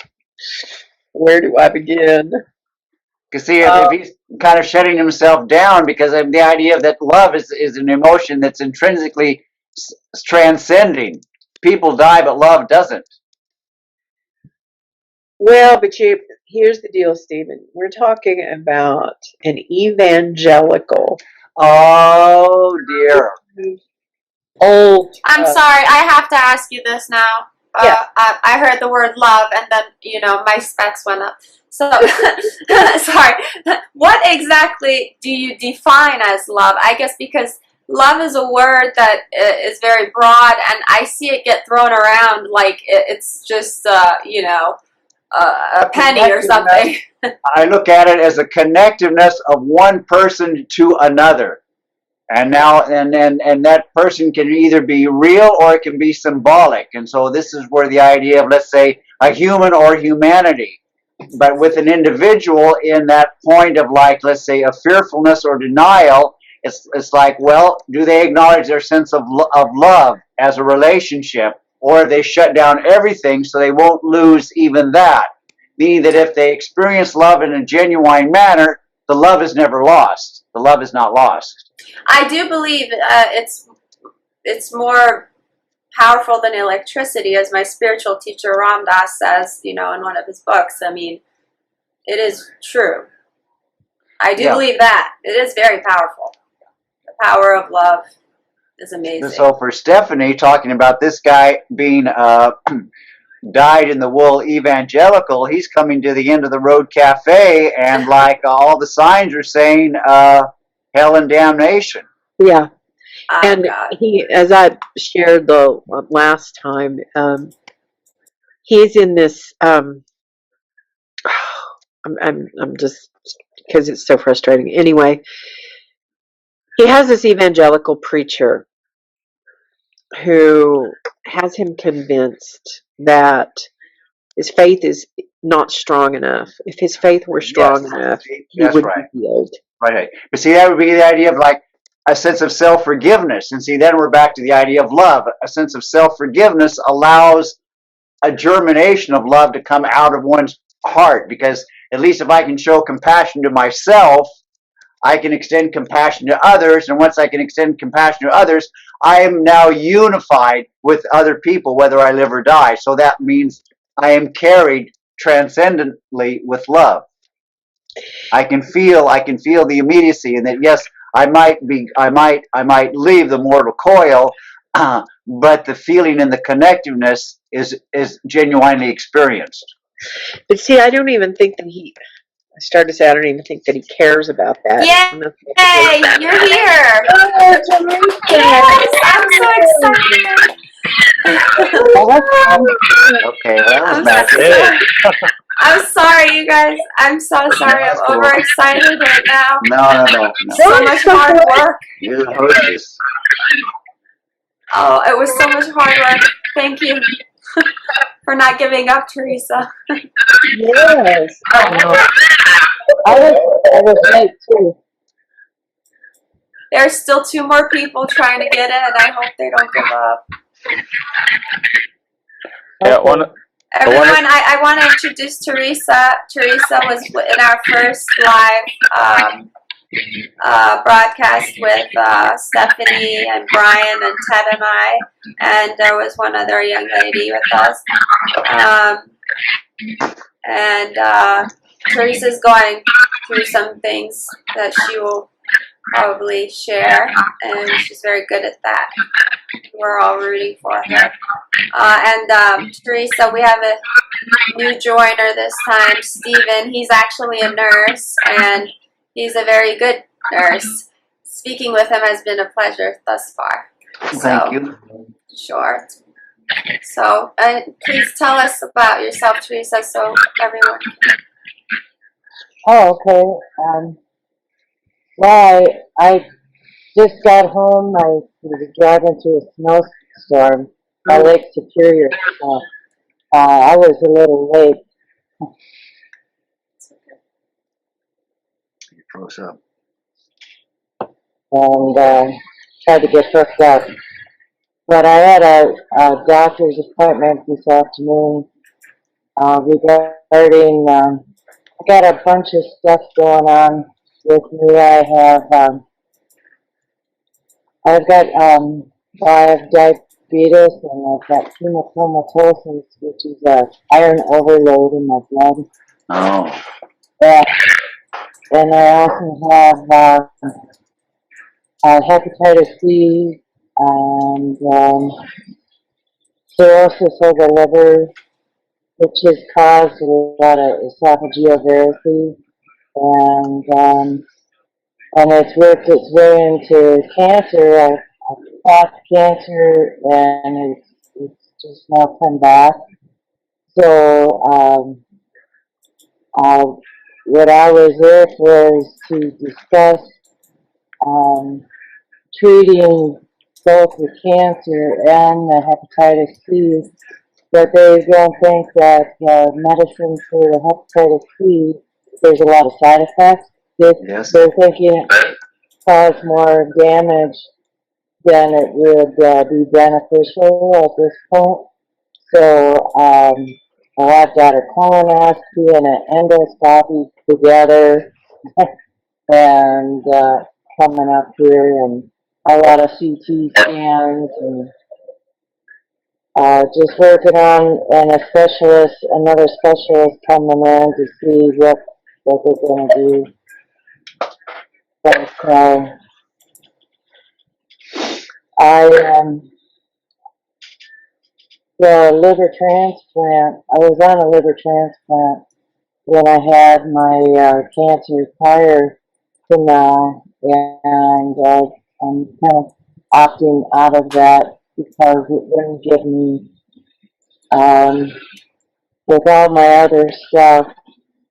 Where do I begin? Because see, if he's kind of shutting himself down because of the idea that love is an emotion that's intrinsically transcending. People die, but love doesn't. Well, but here's the deal, Stephen. We're talking about an evangelical, Oh dear. old. I'm sorry. I have to ask you this now. Yeah. I heard the word love, and then my specs went up. So sorry. What exactly do you define as love? I guess because love is a word that is very broad, and I see it get thrown around like it's just a penny or something. I look at it as a connectiveness of one person to another. And now, and that person can either be real or it can be symbolic. And so this is where the idea of, let's say, a human or humanity, but with an individual in that point of, like, let's say, a fearfulness or denial, it's like, well, do they acknowledge their sense of love as a relationship, or they shut down everything so they won't lose even that? Meaning that if they experience love in a genuine manner, the love is never lost. The love is not lost. I do believe it's more powerful than electricity, as my spiritual teacher Ram Dass says, in one of his books. I mean, it is true. I do believe that. It is very powerful. The power of love is amazing. So for Stephanie, talking about this guy being dyed in the wool evangelical, he's coming to the end of the road cafe, and like all the signs are saying, hell and damnation. Yeah. Oh, And God. he, as I shared the last time, he's in this. I'm just, because it's so frustrating. Anyway, he has this evangelical preacher who has him convinced that his faith is not strong enough. If his faith were strong enough, he would be healed. Right. But see, that would be the idea of like a sense of self-forgiveness. And see, then we're back to the idea of love. A sense of self-forgiveness allows a germination of love to come out of one's heart, because at least if I can show compassion to myself, I can extend compassion to others. And once I can extend compassion to others, I am now unified with other people, whether I live or die. So that means I am carried transcendently with love. I can feel the immediacy, and that yes, I might leave the mortal coil, but the feeling and the connectiveness is genuinely experienced. But see, I don't even think that I started to say, I don't even think that he cares about that. Yay! You're here! Yes! I'm so excited! Okay, that was magic. I'm sorry, you guys. I'm so sorry. I'm overexcited right now. No. So much hard work. You're the hostess. Oh, it was so much hard work. Thank you for not giving up, Teresa. Yes. I was late too. there's still 2 more people trying to get in. I hope they don't give up. Yeah, Okay. Everyone, I want to introduce Teresa. Teresa was in our first live broadcast with Stephanie and Brian and Ted and I, and there was one other young lady with us. And Teresa's going through some things that she will probably share, and she's very good at that. We're all rooting for her. And Teresa, we have a new joiner this time, Stephen. He's actually a nurse, and he's a very good nurse. Speaking with him has been a pleasure thus far. Thank you. Sure. So, please tell us about yourself, Teresa, so everyone. Oh, okay. Well, I just got home. I was driving through a snowstorm by Lake Superior. I was a little late. You froze up. And tried to get hooked up. But I had a doctor's appointment this afternoon regarding, I got a bunch of stuff going on with me. I've got, I have diabetes and I've got hemochromatosis, which is iron overload in my blood. Oh, Yeah. And I also have hepatitis C and cirrhosis of the liver, which has caused a lot of esophageal varices, and it's worked its way into cancer. I fought cancer, and it's just now come back. So what I was there for is to discuss treating both the cancer and the hepatitis C, but they don't think that medicine for the hepatitis C, there's a lot of side effects. yes. They're thinking it cause more damage than it would be beneficial at this point. So I've got a colonoscopy and an endoscopy together and coming up here, and a lot of CT scans, and just working on, and another specialist coming in to see what they're going to do. But the liver transplant, I was on a liver transplant when I had my cancer prior to now, and I'm kind of opting out of that because it wouldn't give me, with all my other stuff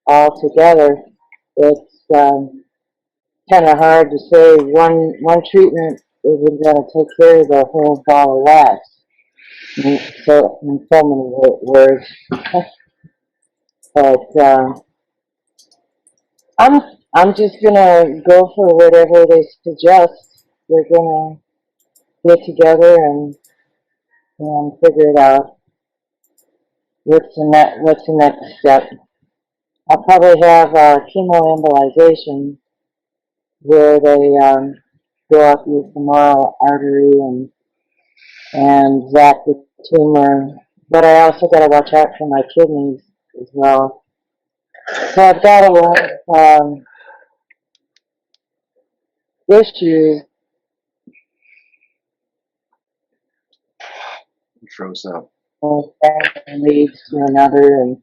all together, it's kind of hard to say one treatment isn't going to take care of the whole ball of wax. So in so many words, but I'm just gonna go for whatever they suggest. We're gonna get together and figure it out. What's the next step? I'll probably have chemoembolization where they go up your femoral artery and zap the tumor. But I also got to watch out for my kidneys as well. So I've got a lot of issues. You froze up. One leads to another,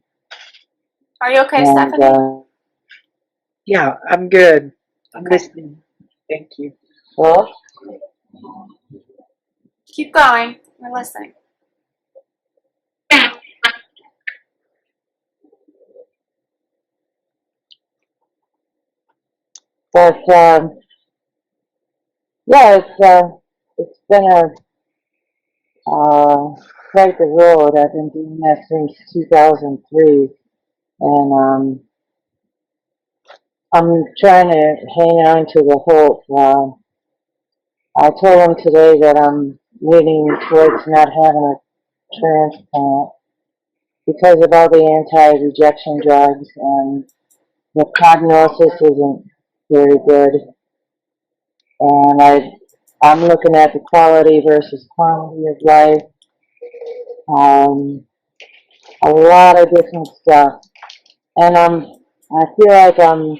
Are you okay, and Stephanie? Yeah, I'm good. I'm listening. Thank you. well, Keep going. We're listening. but yeah, it's been a quite the road. I've been doing that since 2003, and I'm trying to hang on to the hope. I told them today that I'm leaning towards not having a transplant because of all the anti-rejection drugs, and the prognosis isn't very good. And I'm looking at the quality versus quantity of life, a lot of different stuff. And I feel like I'm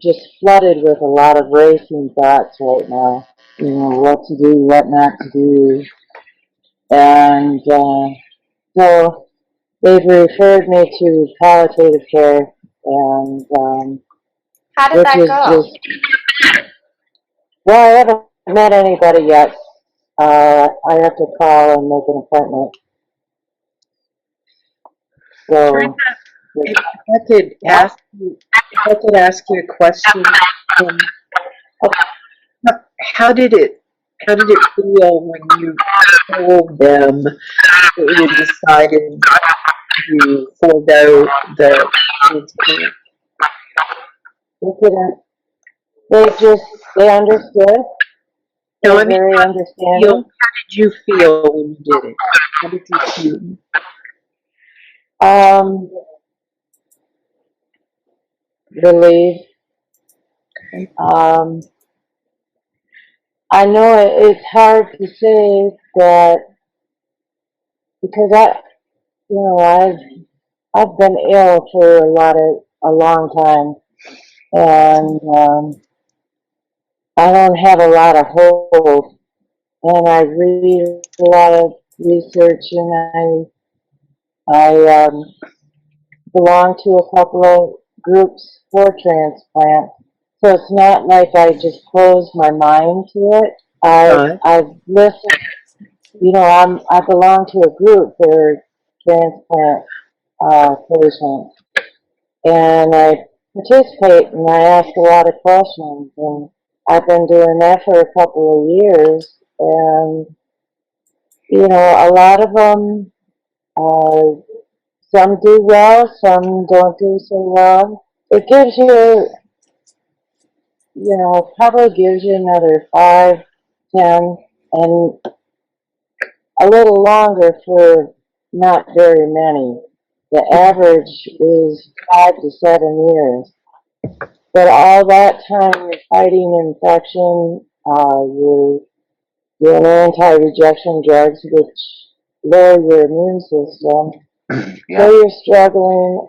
just flooded with a lot of racing thoughts right now. You know, what to do, what not to do. And so they've referred me to palliative care, and How did which that is go? just, well, I haven't met anybody yet. I have to call and make an appointment. Teresa, So, if I could what? ask you a question. Um, how did it feel when you told them that you decided to forego the transplant? They couldn't, they understood. No, I They're mean, very understanding. how did you feel when you did it? How did you feel? Um, relieved. Um, I know it's hard to say that because I've been ill for a long time, and I don't have a lot of hope. And I read a lot of research, and I belong to a couple of groups for transplant. So it's not like I just closed my mind to it. Right. I've listened. You know, I belong to a group for transplant patients, and I participate and I ask a lot of questions, and I've been doing that for a couple of years, and you know, a lot of them, some do well, some don't do so well. It gives you, you know, probably gives you another 5, 10, and a little longer for not very many. The average is 5 to 7 years. But all that time you're fighting infection, you're doing anti-rejection drugs, which lower your immune system. Yeah. So you're struggling,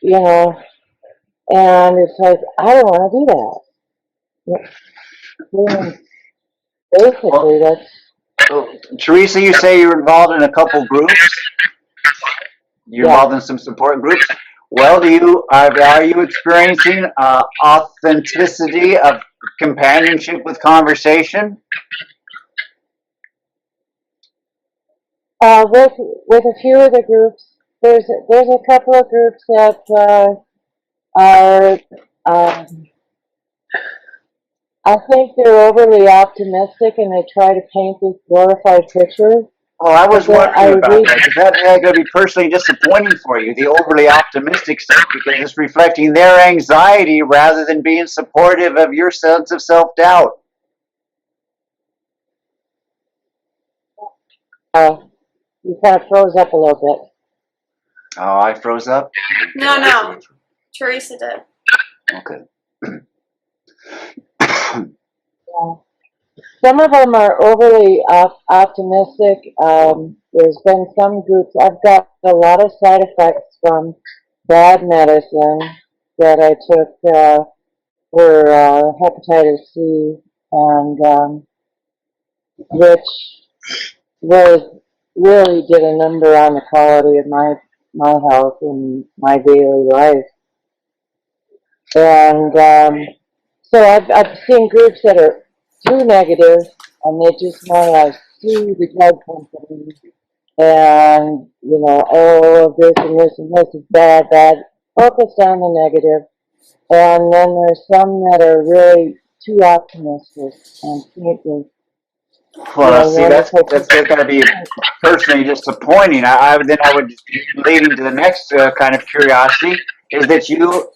you know, and it's like, I don't want to do that. Basically, Well, Teresa, you say you're involved in a couple groups. You're yeah. involved in some support groups. Well, are you experiencing authenticity of companionship with conversation? With a few of the groups, there's a couple of groups that are, I think they're overly optimistic and they try to paint this glorified picture. Oh, I But was then I wondering about read, that. Is that going to be personally disappointing for you, the overly optimistic stuff, because it's reflecting their anxiety rather than being supportive of your sense of self-doubt? you kind of froze up a little Oh, I froze up? No. Teresa did. Okay. bit. Some of them are overly optimistic. There's been some groups, I've got a lot of side effects from bad medicine that I took for hepatitis C, and which was really did a number on the quality of my health and my daily life. And so I've seen groups that are too negative, and they just want to sue the drug company, and you know, oh, this and this and this is bad, bad. Focused on the negative, and then there's some that are really too optimistic and paint this, you Well, know, see, that's wonderful going to be personally disappointing. I would lead into the next kind of curiosity. is that you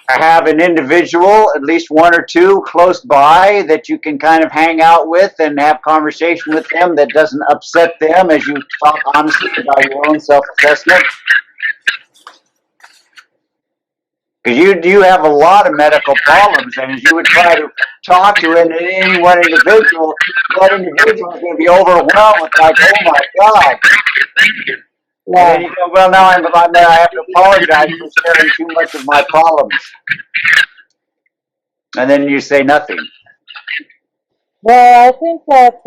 have an individual, at least one or two close by, that you can kind of hang out with and have conversation with them that doesn't upset them as you talk honestly about your own self-assessment? Because you have a lot of medical problems, and as you would try to talk to any one individual, that individual is going to be overwhelmed with like, oh my God. And then you go, well, now I have to apologize for sharing too much of my problems. And then you say nothing. Well, I think that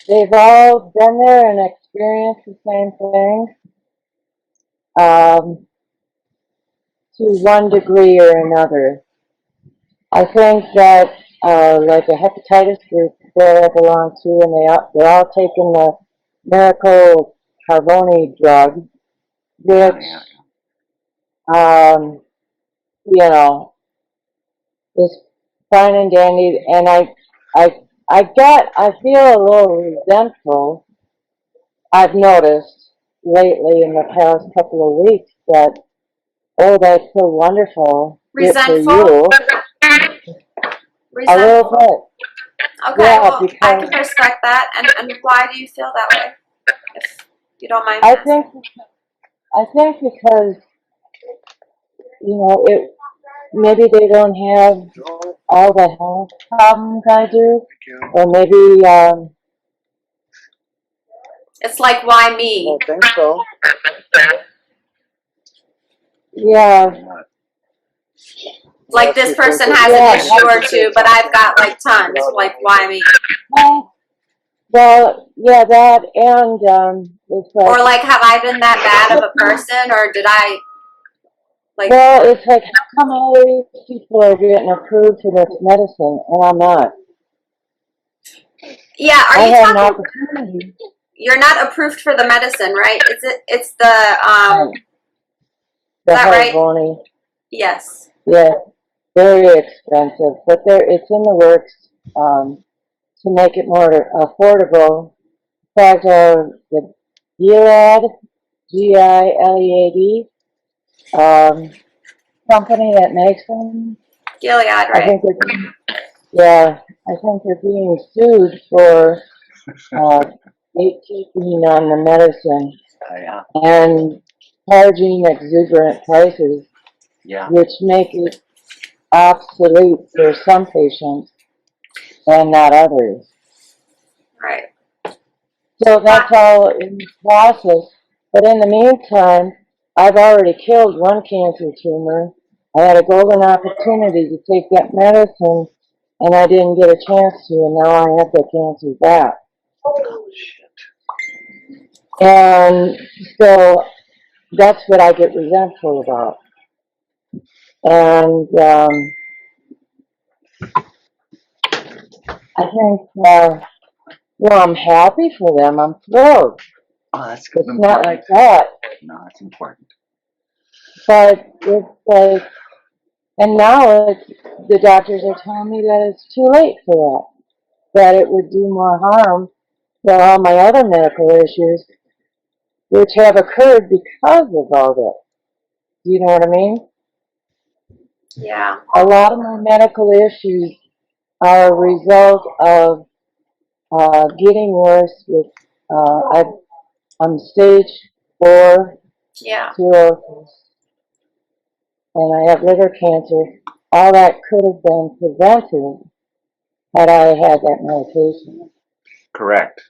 they've all been there and experienced the same thing, to one degree or another. I think that, like a hepatitis group that I belong to, and they're all taking the miracle Carboni drug, which, you know, is fine and dandy, and I feel a little resentful. I've noticed lately in the past couple of weeks that, oh, that's so wonderful. Good for Resentful? you. A little bit. Okay, Yeah, well, I because can respect that. And why do you feel that way? If you don't mind. I think because, you know, maybe they don't have all the health problems I do, or maybe It's like, why me? I think so. yeah, Like, this person has Yeah, an issue or two, but I've got like tons. Like, why me? well, yeah, that and it's like, Or like, have I been that bad of a person, or did I like? well, it's like, how come all these people are getting approved for this medicine and I'm not? Yeah, are I you had an talking? opportunity. You're not approved for the medicine, right? It's the Right. Is The that right? Harvoni, Yes. yeah, very expensive, but it's in the works to make it more affordable. In fact, the Gilead, Gilead, company that makes them, Gilead, I right? think I think they're being sued for gatekeeping on the medicine Yeah. and charging exuberant prices, Yeah. which make it obsolete for some patients and not others. Right. So that's all in the process. But in the meantime, I've already killed one cancer tumor. I had a golden opportunity to take that medicine, and I didn't get a chance to, and now I have the cancer back. Oh, shit. And so that's what I get resentful about. And I think, well, I'm happy for them. I'm thrilled. Oh, that's It's important. not like that. No, it's important. But it's like, and now the doctors are telling me that it's too late for that it would do more harm to all my other medical issues, which have occurred because of all that. Do you know what I mean? Yeah. A lot of my medical issues are a result of getting worse with, I'm stage 4 Yeah. cirrhosis, and I have liver cancer. All that could have been prevented had I had that medication. Correct.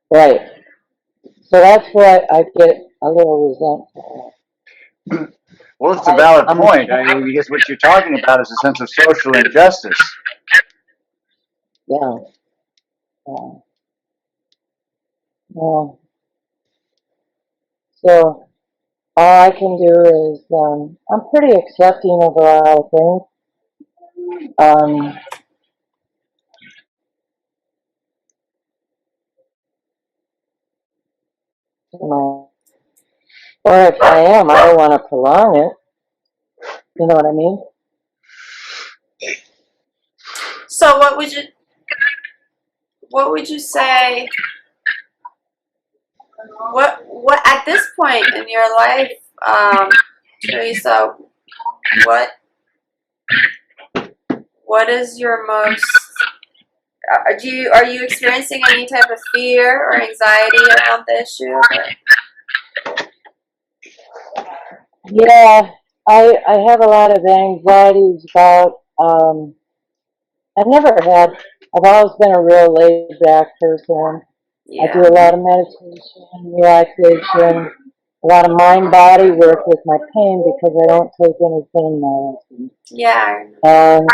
Right. So that's why I get a little resentful. Well, it's a valid point. I mean, because what you're talking about is a sense of social injustice. Yeah. Yeah. Yeah. So all I can do is, I'm pretty accepting of a lot of things. Or if I am, I don't want to prolong it. You know what I mean? So what would you say What at this point in your life, Teresa? What what is your most are you experiencing any type of fear or anxiety around the issue? Yeah, I have a lot of anxieties about, I've never had, I've always been a real laid back person. I do Yeah. a lot of meditation, relaxation, a lot of mind body work with my pain because I don't take any pain medicine. Yeah. And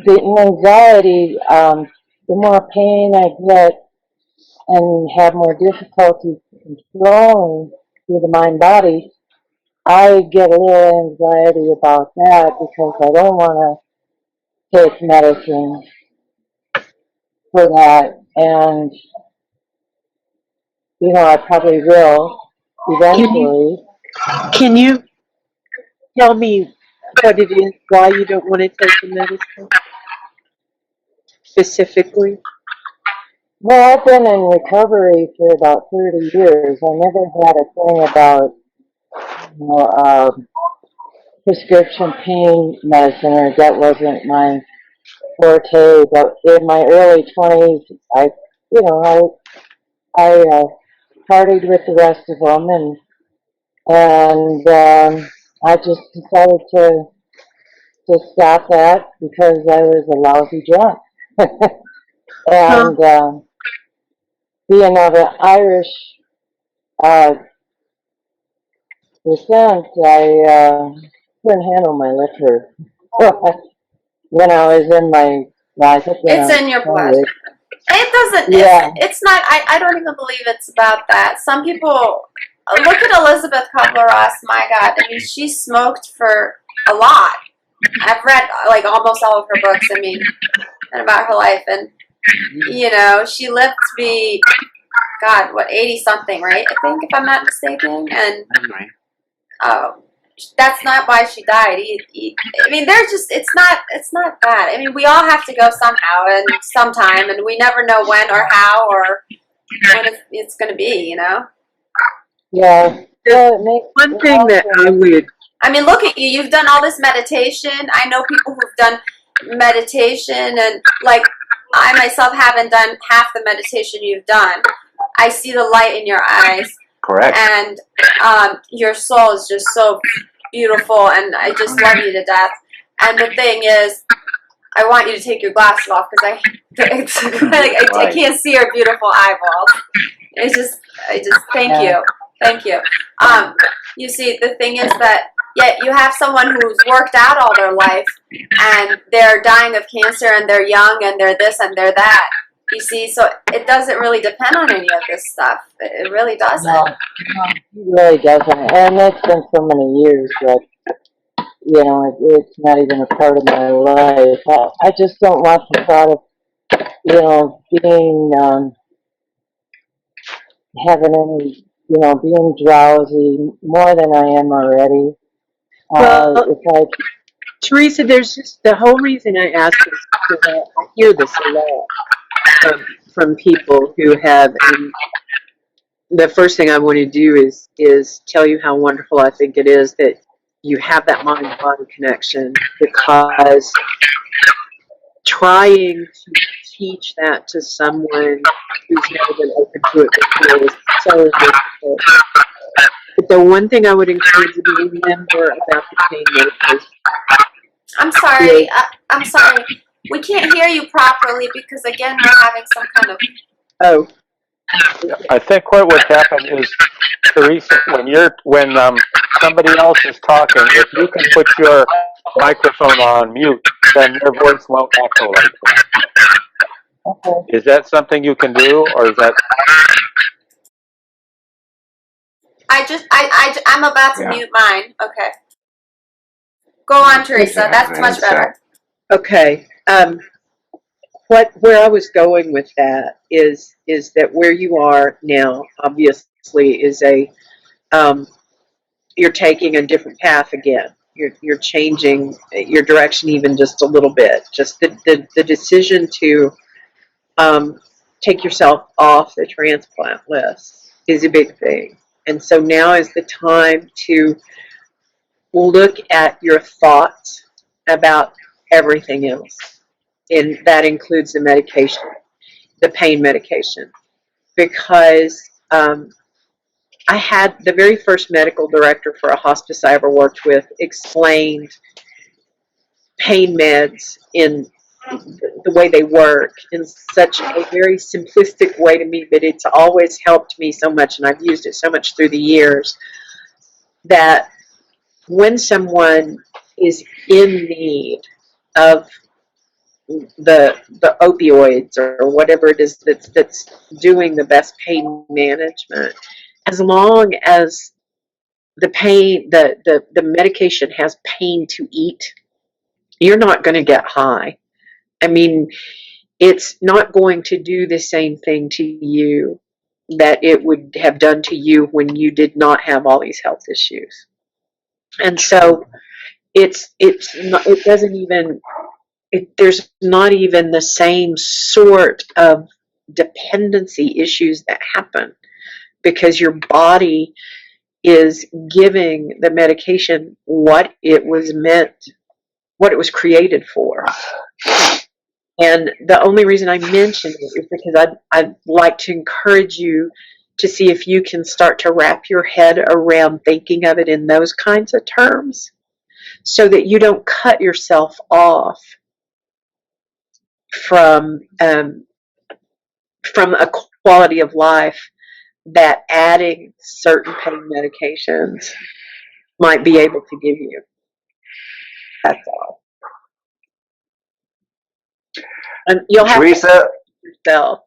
the anxiety, the more pain I get and have more difficulty controlling through the mind body, I get a little anxiety about that because I don't want to take medicine for that. And, you know, I probably will eventually. Can you tell me what it is, why you don't want to take the medicine specifically? Well, I've been in recovery for about 30 years. I never had a thing about, you know, prescription pain medicine, or that wasn't my forte. But in my early 20s, you know, I partied with the rest of them, and I just decided to stop that because I was a lousy drunk. Huh? And being of an Irish uh, descent, I couldn't handle my liquor when I was in my, well, I think when I It's was in your blood. 20. It doesn't. Yeah, It's not. I don't even believe it's about that. Some people look at Elizabeth Kubler-Ross. My God, I mean, she smoked for a lot. I've read like almost all of her books. I mean, and about her life, and you know, she lived to be, God, what, 80 something, right? I think, if I'm not mistaken, and um, that's not why she died. I mean, there's just it's not that. I mean, we all have to go somehow and sometime, and we never know when or how or when it's going to be. You know. yeah. Well, One it thing that also I makes, would, I mean, look at you. You've done all this meditation. I know people who've done meditation, and like I myself haven't done half the meditation you've done. I see the light in your eyes, Correct. and your soul is just so beautiful, and I just love you to death. And the thing is, I want you to take your glasses off because it's like I can't see your beautiful eyeballs. I just thank yeah, you, thank you. You see, the thing is that yet you have someone who's worked out all their life, and they're dying of cancer, and they're young, and they're this and they're that. You see, so it doesn't really depend on any of this stuff. It really no, doesn't. it really doesn't. And it's been so many years that, you know, it's not even a part of my life. I just don't want the thought of, you know, being, having any, you know, being drowsy more than I am already. well, If I, Teresa, there's just the whole reason I ask this because I hear this a lot from people who have, and the first thing I want to do is tell you how wonderful I think it is that you have that mind body connection, because trying to teach that to someone who's never been open to it before is so difficult. But the one thing I would encourage you to remember about the pain medication I'm is, sorry. I'm sorry. We can't hear you properly because again we're having some kind of. oh, I think what would happen is, Teresa, when somebody else is talking, if you can put your microphone on mute, then your voice won't echo like that. okay. Is that something you can do, or is that? I'm about to Yeah. mute mine. Okay. Go on, Teresa. That's much better. okay. Where I was going with that is that where you are now obviously is um, you're taking a different path again. You're changing your direction even just a little bit. Just the decision to um, take yourself off the transplant list is a big thing. And so now is the time to look at your thoughts about everything else. And that includes the medication, the pain medication. Because I had the very first medical director for a hospice I ever worked with explained pain meds in the way they work in such a very simplistic way to me, but it's always helped me so much, and I've used it so much through the years, that when someone is in need of the opioids or whatever it is that's doing the best pain management, as long as the medication has pain to eat, you're not going to get high. I mean, it's not going to do the same thing to you that it would have done to you when you did not have all these health issues. And so it doesn't even there's not even the same sort of dependency issues that happen because your body is giving the medication what it was created for. And the only reason I mention it is because I'd like to encourage you to see if you can start to wrap your head around thinking of it in those kinds of terms so that you don't cut yourself off from a quality of life that adding certain pain medications might be able to give you. That's all. And you'll have Teresa, to yourself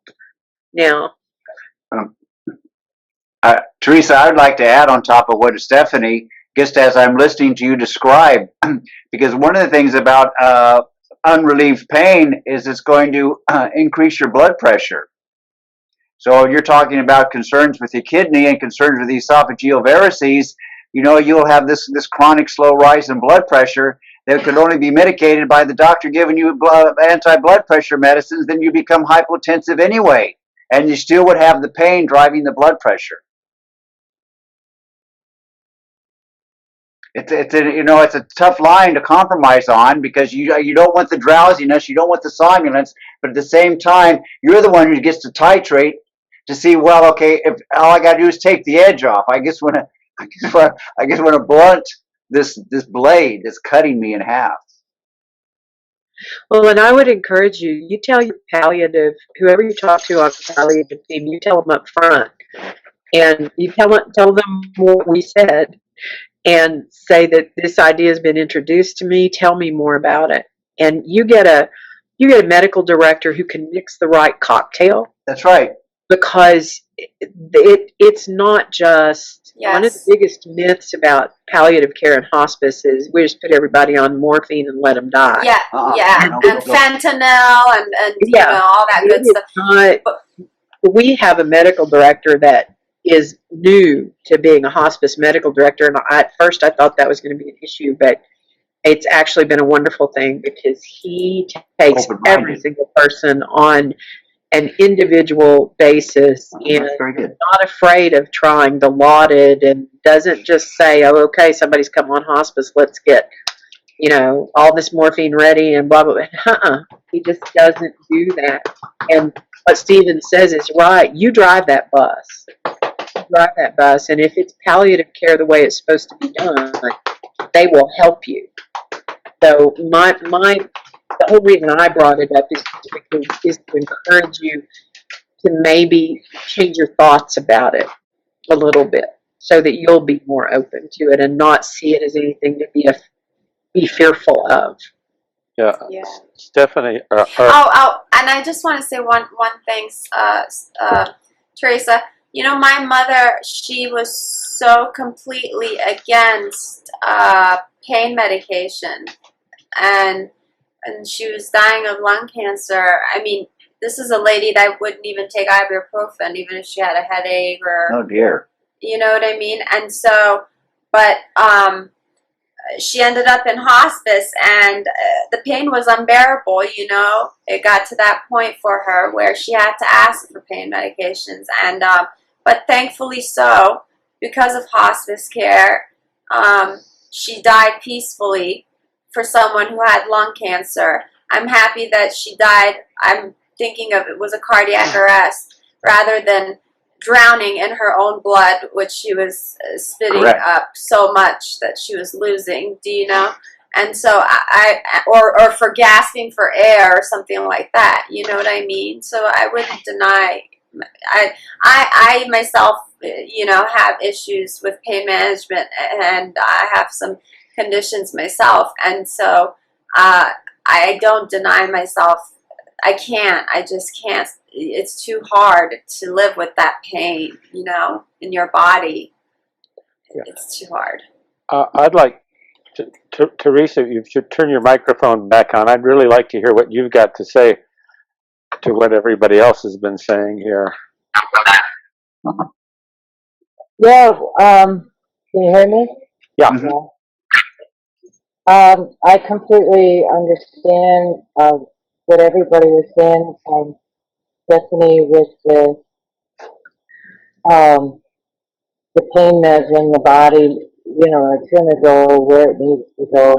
now. Teresa, I'd like to add on top of what Stephanie, just as I'm listening to you describe, because one of the things about unrelieved pain is it's going to increase your blood pressure. So you're talking about concerns with your kidney and concerns with the esophageal varices. You know, you'll have this chronic slow rise in blood pressure that could only be mitigated by the doctor giving you anti-blood pressure medicines. Then you become hypotensive anyway, and you still would have the pain driving the blood pressure. It's a tough line to compromise on because you don't want the drowsiness, you don't want the somnolence, but at the same time, you're the one who gets to titrate to see, well, okay, if all I got to do is take the edge off. I guess when a blunt this blade is cutting me in half. Well, and I would encourage you, you tell your palliative, whoever you talk to on the palliative team, you tell them up front. And you tell them what we said and say that this idea has been introduced to me. Tell me more about it. And you get a medical director who can mix the right cocktail. That's right. Because it's not just one of the biggest myths about palliative care and hospice is we just put everybody on morphine and let them die. Yeah, and fentanyl and you know, all that good stuff. We have a medical director that is new to being a hospice medical director, and at first I thought that was going to be an issue, but it's actually been a wonderful thing because he takes every single person on an individual basis and not afraid of trying the lauded and doesn't just say, oh, okay, somebody's come on hospice, let's get, you know, all this morphine ready and blah, blah, blah. He just doesn't do that. And what Stephen says is right. You drive that bus. And if it's palliative care the way it's supposed to be done, they will help you. So the whole reason I brought it up is to encourage you to maybe change your thoughts about it a little bit so that you'll be more open to it and not see it as anything to be fearful of. Yeah. Stephanie. And I just want to say one thing, Teresa. You know, my mother, she was so completely against pain medication, and she was dying of lung cancer. I mean, this is a lady that wouldn't even take ibuprofen, even if she had a headache or. Oh dear. You know what I mean? And so, but she ended up in hospice, and the pain was unbearable. It got to that point for her where she had to ask for pain medications, and but thankfully so, because of hospice care, she died peacefully. For someone who had lung cancer, I'm happy that she died. I'm thinking of it was a cardiac arrest rather than drowning in her own blood, which she was spitting Correct. up so much that she was losing. Do you know? And so or for gasping for air or something like that. You know what I mean? So I wouldn't deny. I myself, have issues with pain management, and I have some conditions myself, and so I don't deny myself. I can't. I just can't. It's too hard to live with that pain, in your body. Yeah. It's too hard. I'd like Teresa, you should turn your microphone back on. I'd really like to hear what you've got to say to what everybody else has been saying here. Yeah, can you hear me? Yeah. Yeah. I completely understand what everybody was saying. Stephanie, with the pain meds in the body, it's going to go where it needs to go.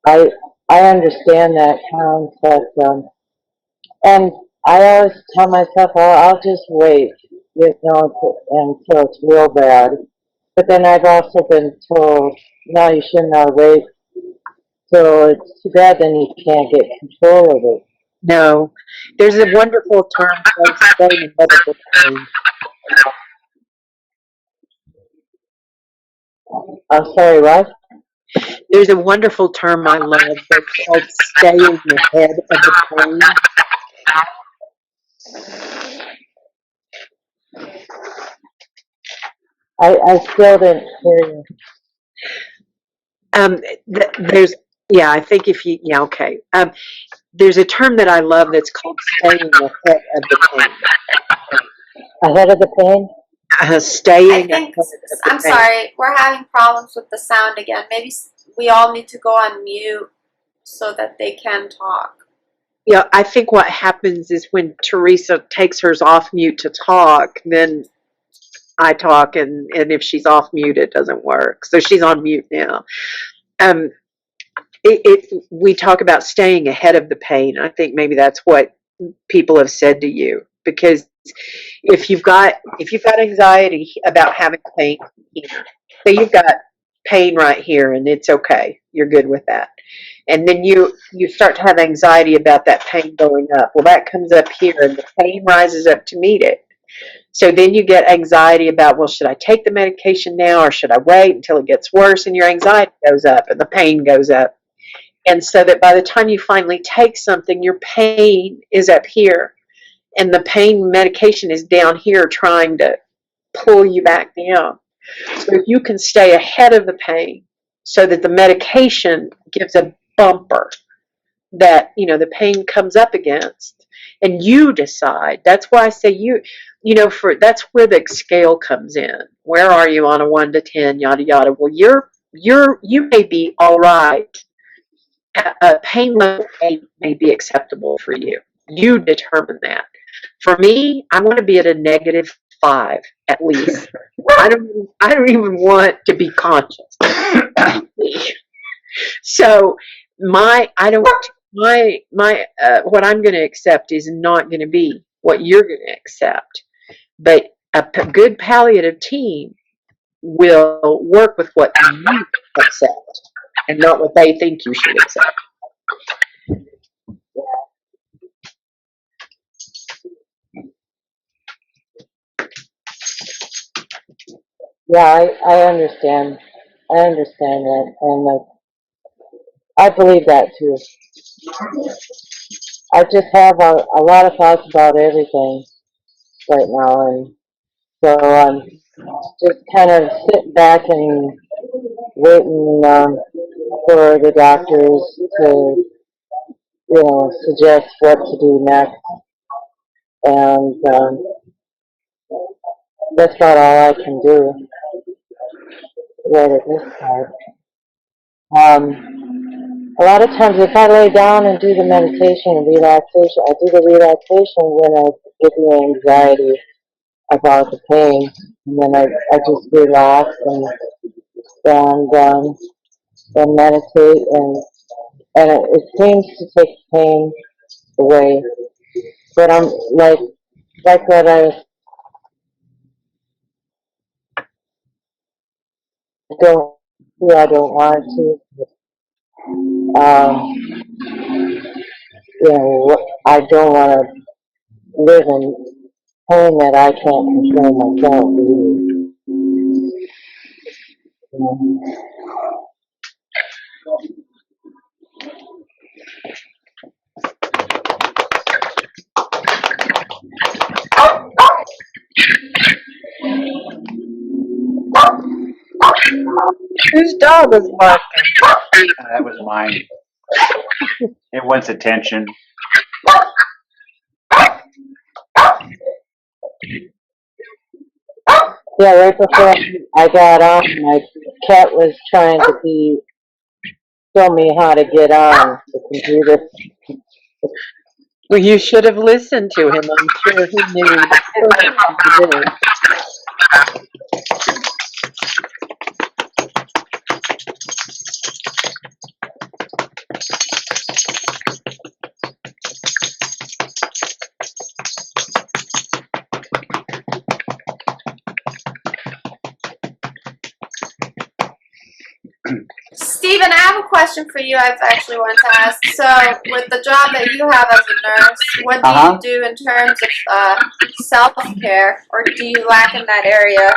I understand that concept, and I always tell myself, oh, I'll just wait, until it's real bad. But then I've also been told, no, you should not wait. So it's too bad then you can't get control of it. No, there's a wonderful term called staying ahead of the pain. I'm sorry, what? There's a wonderful term I love that's called staying ahead of the pain. I still didn't hear you. Um, there's, yeah, I think yeah, okay. There's a term that I love that's called staying ahead of the pain. Ahead of the pain? Staying I ahead think, of the I'm pain. sorry, we're having problems with the sound again. Maybe we all need to go on mute so that they can talk. Yeah, I think what happens is when Teresa takes hers off mute to talk, then I talk, and if she's off mute, it doesn't work. So she's on mute now. Um, we talk about staying ahead of the pain. I think maybe that's what people have said to you, because if you've got anxiety about having pain here, so you've got pain right here and it's okay, you're good with that, and then you start to have anxiety about that pain going up. Well, that comes up here and the pain rises up to meet it. So then you get anxiety about, well, should I take the medication now or should I wait until it gets worse? And your anxiety goes up and the pain goes up. And so that by the time you finally take something, your pain is up here and the pain medication is down here trying to pull you back down. So if you can stay ahead of the pain so that the medication gives a bumper that, the pain comes up against, and you decide. That's why I say that's where the scale comes in. Where are you on a 1 to 10, yada yada? Well, you may be all right. A pain level 8 may be acceptable for you. You determine that. For me, I want to be at a -5 at least. I don't even want to be conscious. So I don't my what I'm going to accept is not going to be what you're going to accept. But a good palliative team will work with what you accept and not what they think you should accept. Yeah, I understand. I understand that, and I believe that too. I just have a lot of thoughts about everything right now, and so I'm just kind of sitting back and waiting for the doctors to, suggest what to do next, and that's about all I can do right at this time. A lot of times if I lay down and do the meditation and relaxation, I do the relaxation when I get the anxiety about the pain. And then I just relax and meditate and it seems to take pain away. But I'm like what I don't want to. Um, I don't want to live in pain that I can't control myself. Whose dog is barking? That was mine. It wants attention. Yeah, right before I got on, my cat was trying to show me how to get on the computer. Well, you should have listened to him. I'm sure he knew the perfect thing to do. Stephen, I have a question for you. I've actually wanted to ask. So, with the job that you have as a nurse, what do you do in terms of self-care, or do you lack in that area,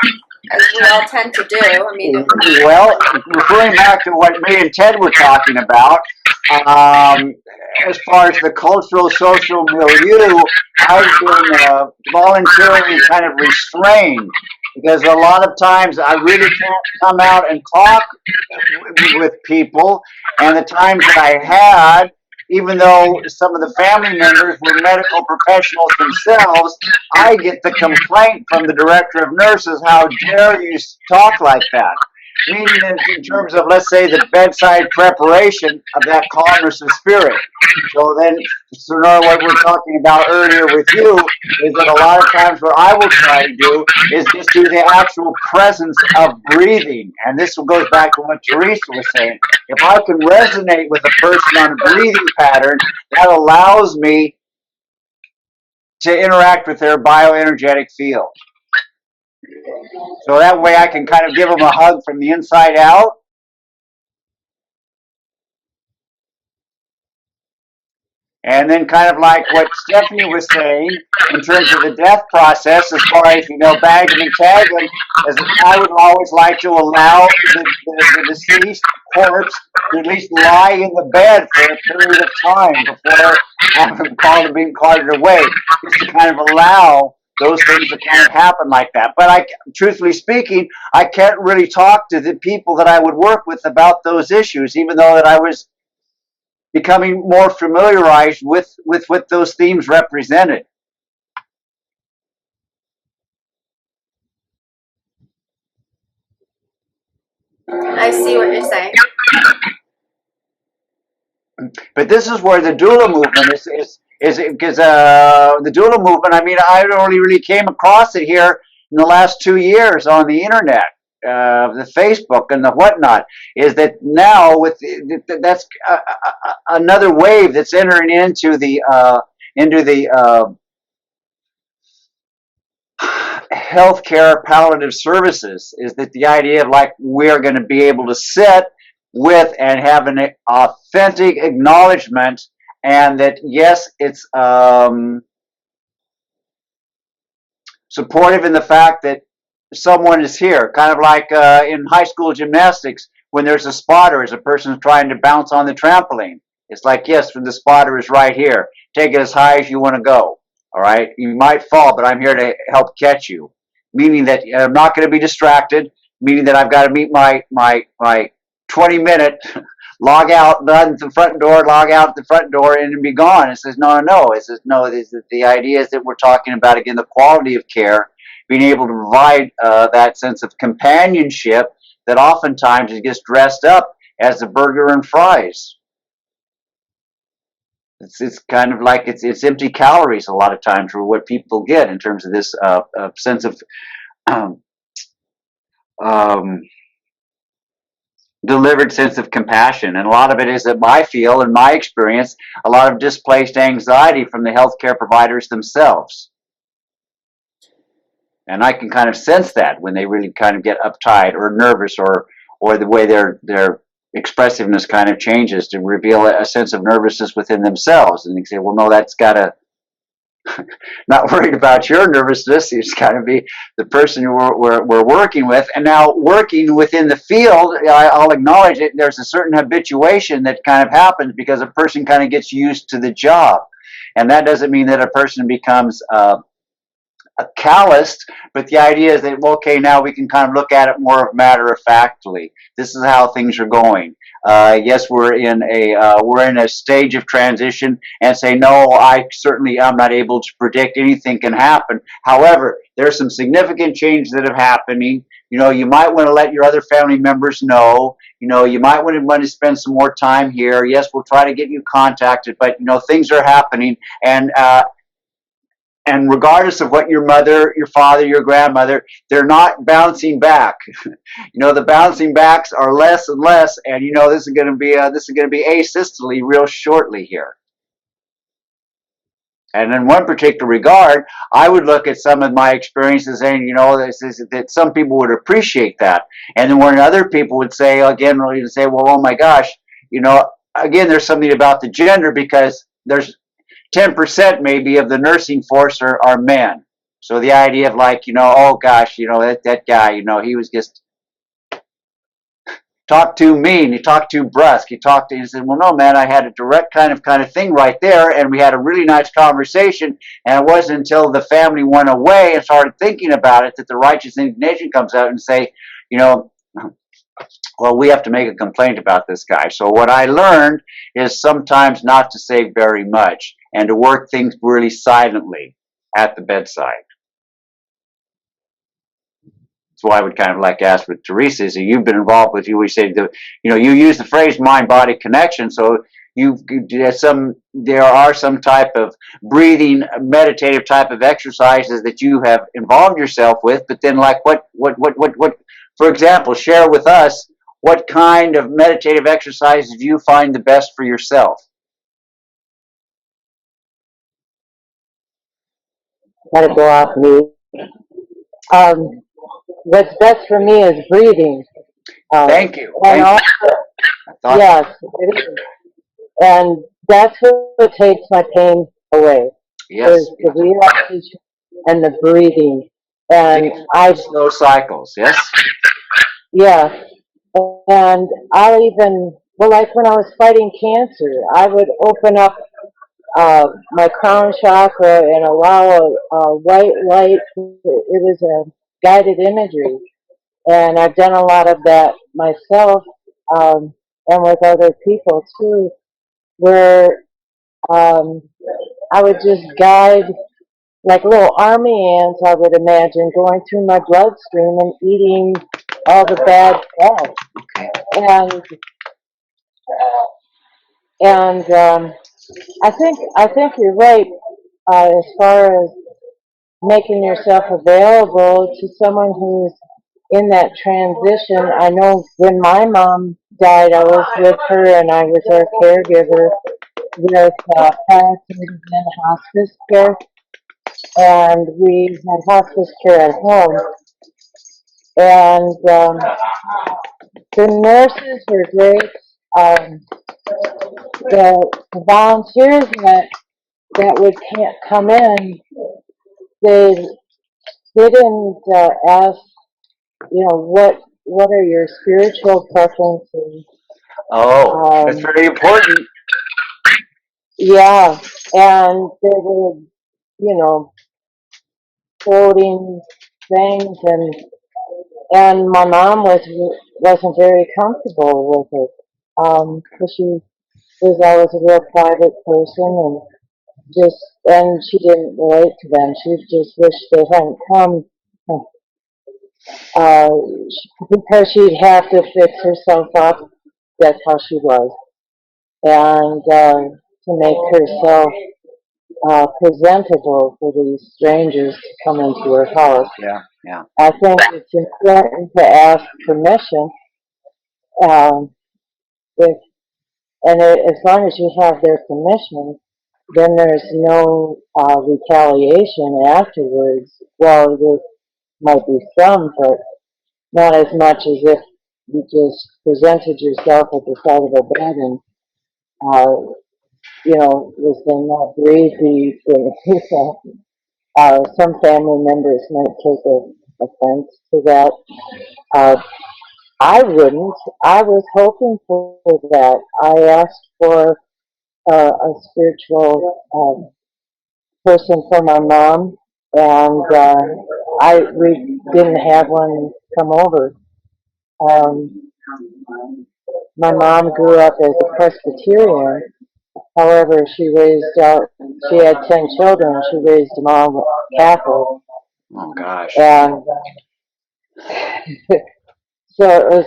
as we all tend to do? I mean, Well, referring back to what me and Ted were talking about, as far as the cultural social milieu, I've been voluntarily kind of restrained because a lot of times I really can't come out and talk with people, and the times that I had, even though some of the family members were medical professionals themselves, I get the complaint from the director of nurses, how dare you talk like that? Meaning in terms of, let's say, the bedside preparation of that calmness of spirit. So then, Sonora, what we're talking about earlier with you is that a lot of times what I will try to do is just do the actual presence of breathing. And this goes back to what Teresa was saying. If I can resonate with a person on a breathing pattern, that allows me to interact with their bioenergetic field. So that way I can kind of give them a hug from the inside out. And then kind of like what Stephanie was saying in terms of the death process, as far as, bagging and tagging, is I would always like to allow the deceased corpse to at least lie in the bed for a period of time before being carted away, just to kind of allow those things to kind of happen like that. But truthfully speaking, I can't really talk to the people that I would work with about those issues, even though that I was becoming more familiarized with what those themes represented. I see what you're saying. But this is where the doula movement is because the doula movement. I mean, I only really came across it here in the last 2 years on the internet, the Facebook and the whatnot. Is that now that's another wave that's entering into the healthcare palliative services, is that the idea of like we're going to be able to sit with and have an authentic acknowledgement, and that yes, it's supportive in the fact that someone is here, kind of like in high school gymnastics when there's a spotter as a person trying to bounce on the trampoline. It's like, yes, the spotter is right here. Take it as high as you want to go. All right, you might fall, but I'm here to help catch you. Meaning that I'm not going to be distracted. Meaning that I've got to meet my 20-minute log out, run to the front door, log out the front door, and be gone. It says no. It says no. The idea is that we're talking about, again, the quality of care, being able to provide that sense of companionship that oftentimes it gets dressed up as the burger and fries. It's kind of like it's empty calories a lot of times for what people get in terms of this sense of um, um, delivered sense of compassion. And a lot of it is that I feel, in my experience, a lot of displaced anxiety from the healthcare providers themselves. And I can kind of sense that when they really kind of get uptight or nervous, or the way their expressiveness kind of changes to reveal a sense of nervousness within themselves. And they say, well, no, that's got to, not worried about your nervousness. It's got to be the person we're working with. And now working within the field, I'll acknowledge it. There's a certain habituation that kind of happens because a person kind of gets used to the job. And that doesn't mean that a person becomes calloused, but the idea is that, well, okay, now we can kind of look at it more matter of factly. This is how things are going. Yes, we're in a stage of transition, and say, no, I certainly am not able to predict anything can happen. However, there's some significant changes that are happening. You know, you might want to let your other family members know. You know, you might want to spend some more time here. Yes, we'll try to get you contacted, but you know, things are happening, and regardless of what your mother, your father, your grandmother, they're not bouncing back. You know, the bouncing backs are less and less, and you know this is going to be asystole real shortly here. And in one particular regard, I would look at some of my experiences saying, you know, that some people would appreciate that, and then when other people would say again, really say, well, oh my gosh, you know, again, there's something about the gender because there's 10% maybe of the nursing force are men. So the idea of like, you know, oh gosh, you know, that guy, you know, he was just talked too mean, he talked too brusque, he said, well, no, man, I had a direct kind of thing right there, and we had a really nice conversation, and it wasn't until the family went away and started thinking about it that the righteous indignation comes out and say, you know, well, we have to make a complaint about this guy. So what I learned is sometimes not to say very much and to work things really silently at the bedside. So I would kind of like ask with Teresa, is you've been involved with you, we say, you know, you use the phrase mind-body connection, so there are some type of breathing, meditative type of exercises that you have involved yourself with, but then like what, for example, share with us, what kind of meditative exercises do you find the best for yourself? Let it go off me. What's best for me is breathing. Thank you. And Thank also, yes, it is. And that's what takes my pain away. Yes. Is the relaxation and the breathing. And slow cycles, yes? Yeah. And I'll even, well, like when I was fighting cancer, I would open up my crown chakra and allow a white light. It was a guided imagery. And I've done a lot of that myself, and with other people too, where I would just guide like little army ants, I would imagine, going through my bloodstream and eating all the bad stuff. And I think you're right as far as making yourself available to someone who's in that transition. I know when my mom died, I was with her and I was her caregiver with palliative and hospice care, and we had hospice care at home. And the nurses were great. The volunteers that would can't come in, they didn't ask, you know, what are your spiritual preferences? Oh, that's very important. Yeah, and they were, you know, quoting things, and my mom wasn't very comfortable with it, because she was always a real private person, and she didn't relate to them. She just wished they hadn't come, because she'd have to fix herself up that's how she was. And to make herself presentable for these strangers to come into her house. Yeah, yeah. I think it's important to ask permission. Um, if as long as you have their permission, then there's no retaliation afterwards. Well, there might be some, but not as much as if you just presented yourself at the side of a bed and, was then not breathe things. Some family members might take offense to that. Uh, I wouldn't. I was hoping for that. I asked for a spiritual person for my mom, and we didn't have one come over. Um, my mom grew up as a Presbyterian. However, she had 10 children. She raised them all Catholic, Oh gosh. and so it was.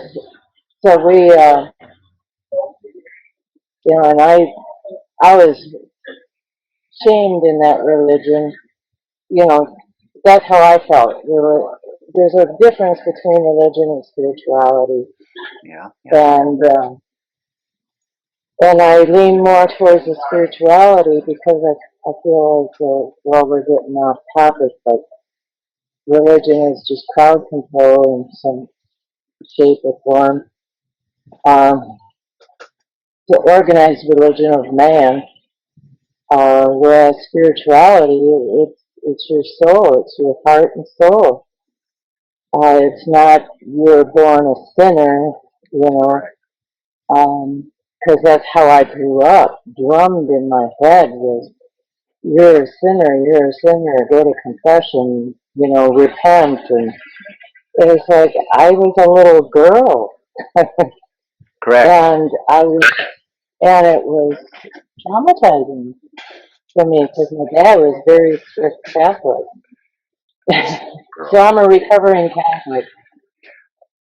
So we, and I was shamed in that religion. That's how I felt. There's a difference between religion and spirituality, Yeah, yeah. and I lean more towards the spirituality because I feel like we're getting off topic, but religion is just crowd control in some shape or form. The organized religion of man, whereas spirituality, it's your soul, it's your heart and soul. It's not you're born a sinner, because that's how I grew up. Drummed in my head was, you're a sinner, go to confession, repent. And it was like I was a little girl. Correct. And it was traumatizing for me because my dad was very strict Catholic. So I'm a recovering Catholic.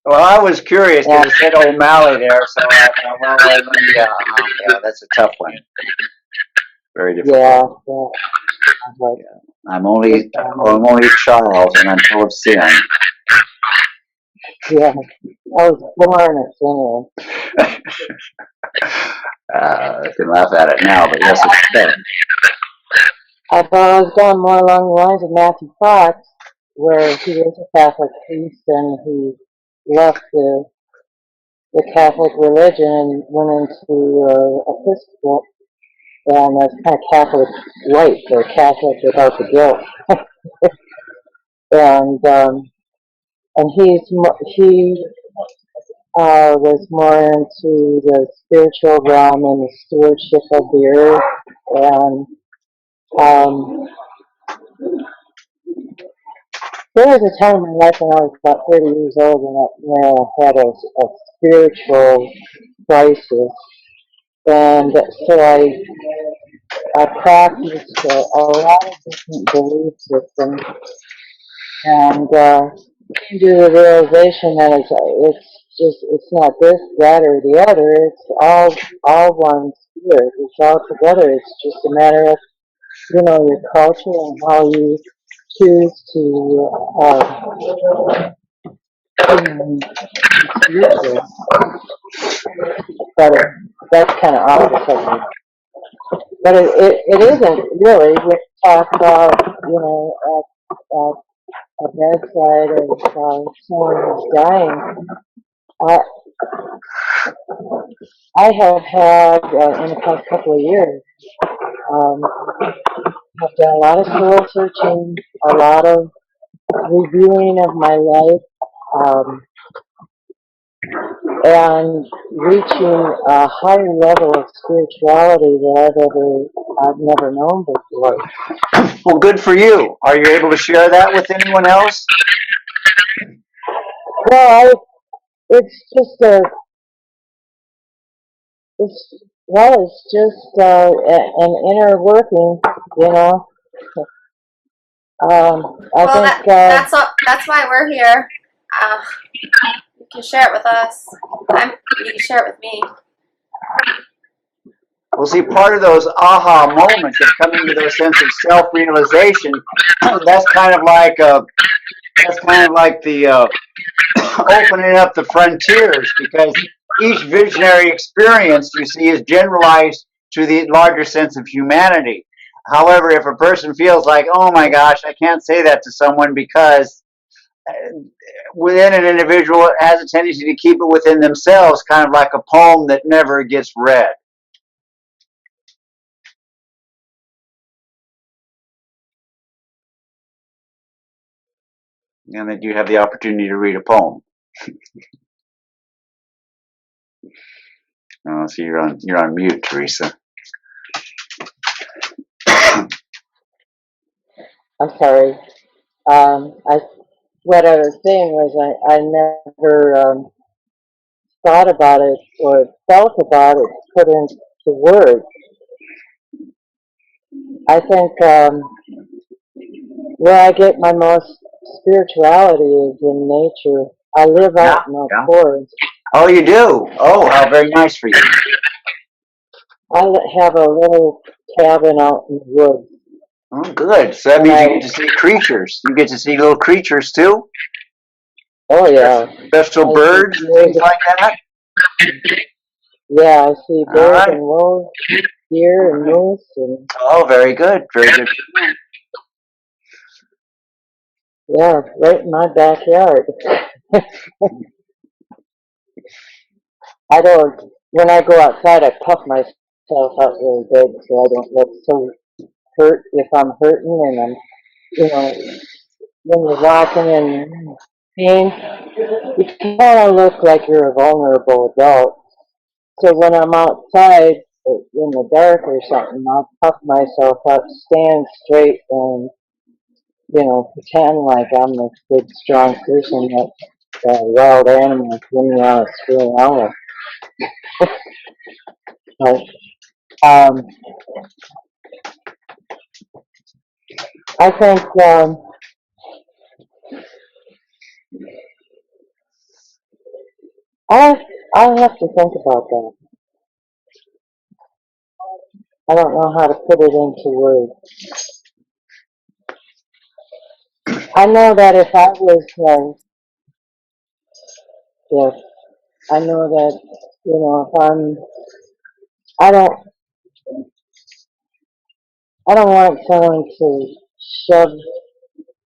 Well, I was curious because it said O'Malley there, so I thought, well, yeah, that's a tough one. Very difficult. Yeah. I'm only Charles, and I'm full of sin. Yeah. I was born a sinner. I can laugh at it now, but yes, it's fair. I thought I was going more along the lines of Matthew Fox, where he was a Catholic priest and he left the Catholic religion and went into Episcopal, and that's kind of Catholic light, or Catholic without the guilt. And he was more into the spiritual realm and the stewardship of the earth. And there was a time in my life when I was about 30 years old when I had a spiritual crisis. And so I practiced a lot of different belief systems, and came to the realization that it's not this, that, or the other. It's all one spirit. It's all together. It's just a matter of your culture and how you choose to spiritual. But that's kind of off the subject. But it isn't really. We talk about at a bedside of someone who's dying. I I have had in the past couple of years. Um, I've done a lot of soul searching, a lot of reviewing of my life, and reaching a higher level of spirituality that I've never known before. Well, good for you. Are you able to share that with anyone else? Well, it's just it's just an inner working, you know. I Well, think that's why we're here. You can share it with us. You can share it with me. Well, see, part of those aha moments of coming to those sense of self-realization, that's kind of like the opening up the frontiers, because each visionary experience, you see, is generalized to the larger sense of humanity. However, if a person feels like, oh my gosh, I can't say that to someone because within an individual it has a tendency to keep it within themselves, kind of like a poem that never gets read. And that you have the opportunity to read a poem. Oh, so you're on mute, Teresa. I'm sorry. What I was saying was I never thought about it or felt about it put into words. I think where I get my most spirituality is in nature. I live Yeah, out in the yeah. forest. Oh, you do? Oh, how very nice for you. I have a little cabin out in the woods. Oh, good. So that And means you get to see creatures. You get to see little creatures too? oh yeah, Special I see birds and things birds. like that? Yeah, I see All birds right. and wolves, deer All and right. moose, and Oh, very good. Very good. yeah, right in my backyard. I don't. When I go outside, I puff myself out really good so I don't look so hurt. If I'm hurting and I'm, when you're walking in pain, you kind of look like you're a vulnerable adult. So when I'm outside in the dark or something, I'll puff myself up, stand straight, and pretend like I'm this big, strong person that wild animals when me on a screw owl. But I think I I'll have to think about that. I don't know how to put it into words. I know that if I was, if I know that, if I don't, I don't want someone to shove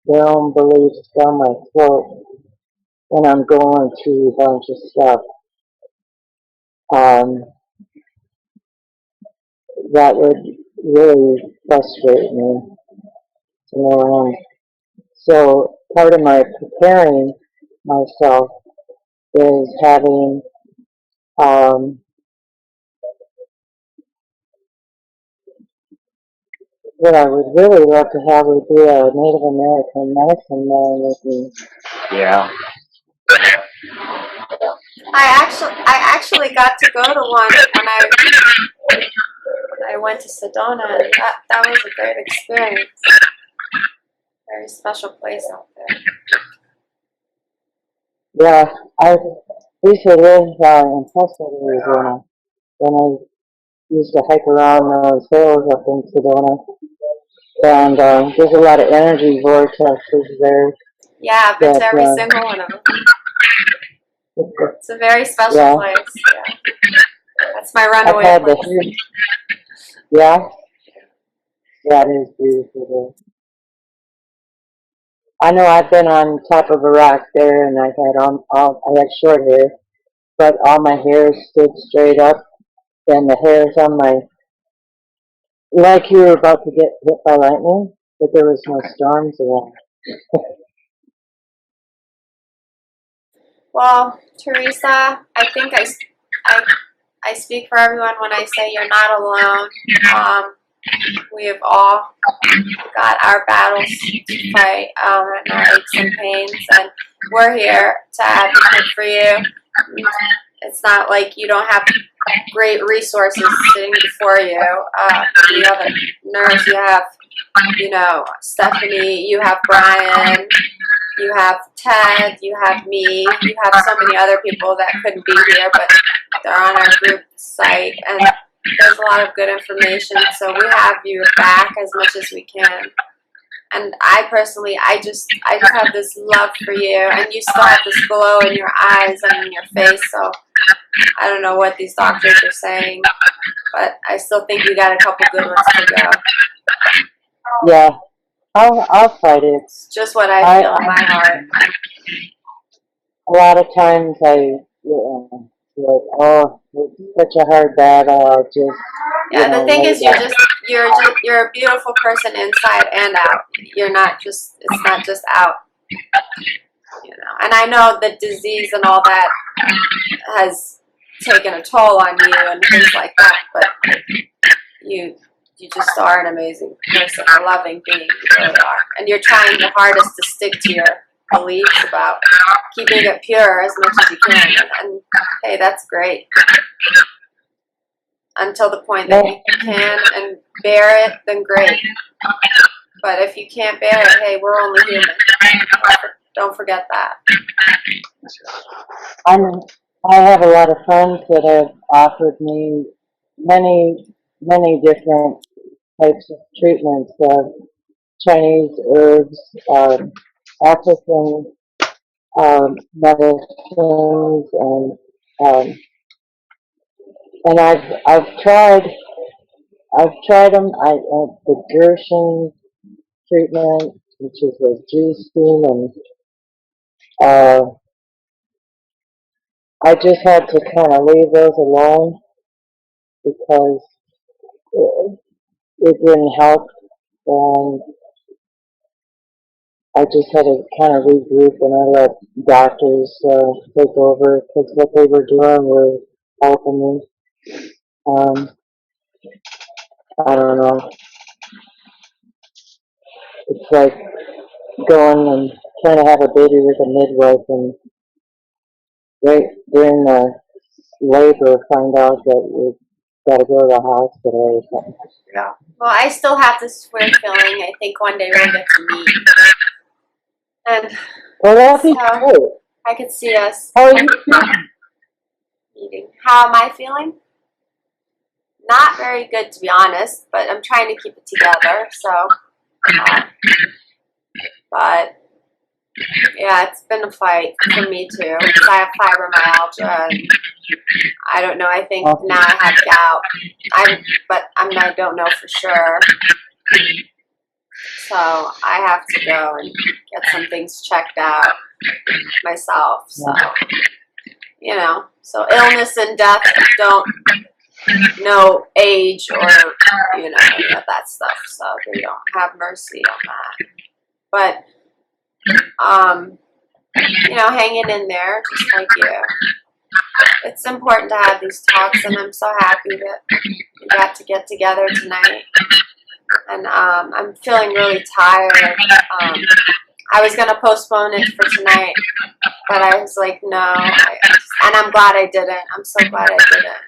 their own beliefs down my throat when I'm going through a bunch of stuff. Um, that would really frustrate me. So part of my preparing myself is having um, what I would really love to have would be a Native American medicine man with me. Yeah. I actually got to go to one when I went to Sedona, and that was a great experience. Very special place out there. Yeah, I used to live in Tuscaloosa, Arizona, when I used to hike around those hills up in Sedona. And there's a lot of energy vortexes there Yeah, I've been to that, every single one of them. It's a very special yeah, place. Yeah, that's my I've runaway had place. yeah, that is beautiful there. I know I've been on top of a rock there, and I had short hair, but all my hair stood straight up, and the hairs on my, like you were about to get hit by lightning, but there was no storms around. Well, Teresa, I think I speak for everyone when I say you're not alone. We have all got our battles to fight, and our aches and pains, and we're here to advocate for you. It's not like you don't have great resources sitting before you. You have a nurse, you have, Stephanie, you have Brian, you have Ted, you have me, you have so many other people that couldn't be here, but they're on our group site, and there's a lot of good information, so we have your back as much as we can. And I personally, I just have this love for you, and you still have this glow in your eyes and in your face, so I don't know what these doctors are saying, but I still think you got a couple good ones to go. Yeah, I'll fight it. It's just what I feel in my heart. A lot of times like, oh, it's such a hard battle. Yeah, the thing is, you're a beautiful person inside and out. You're not just, it's not just out, you know. And I know the disease and all that has taken a toll on you and things like that, but you just are an amazing person, a loving being, you really are. And you're trying your hardest to stick to your beliefs about keeping it pure as much as you can. And hey, that's great. Until the point that you can and bear it, then great. But if you can't bear it, hey, we're only human. Don't forget that. I have a lot of friends that have offered me many different types of treatments, Chinese herbs, African medicines, and I've tried them. The Gershon treatment, which is a G steam, and I just had to kind of leave those alone because it didn't help, and I just had to kind of regroup, and I let doctors take over because what they were doing was helping me. I don't know. It's like going and trying to have a baby with a midwife, and right during the labor find out that you got to go to the hospital or something. Yeah. Well, I still have this weird feeling. I think one day we'll get to meet. And Well, that'd be so great. I could see us How are you feeling? meeting. How am I feeling? Not very good, to be honest, but I'm trying to keep it together. So, but yeah, it's been a fight for me too. Because I have fibromyalgia, and I don't know. I think now I have gout. I don't know for sure. So I have to go and get some things checked out myself. So, you know, so illness and death don't know age or, you know, any of that stuff. So they don't have mercy on that. But, you know, hanging in there just like you. It's important to have these talks, and I'm so happy that we got to get together tonight. And I'm feeling really tired. I was going to postpone it for tonight, but I was like, no. And I'm glad I didn't. I'm so glad I didn't.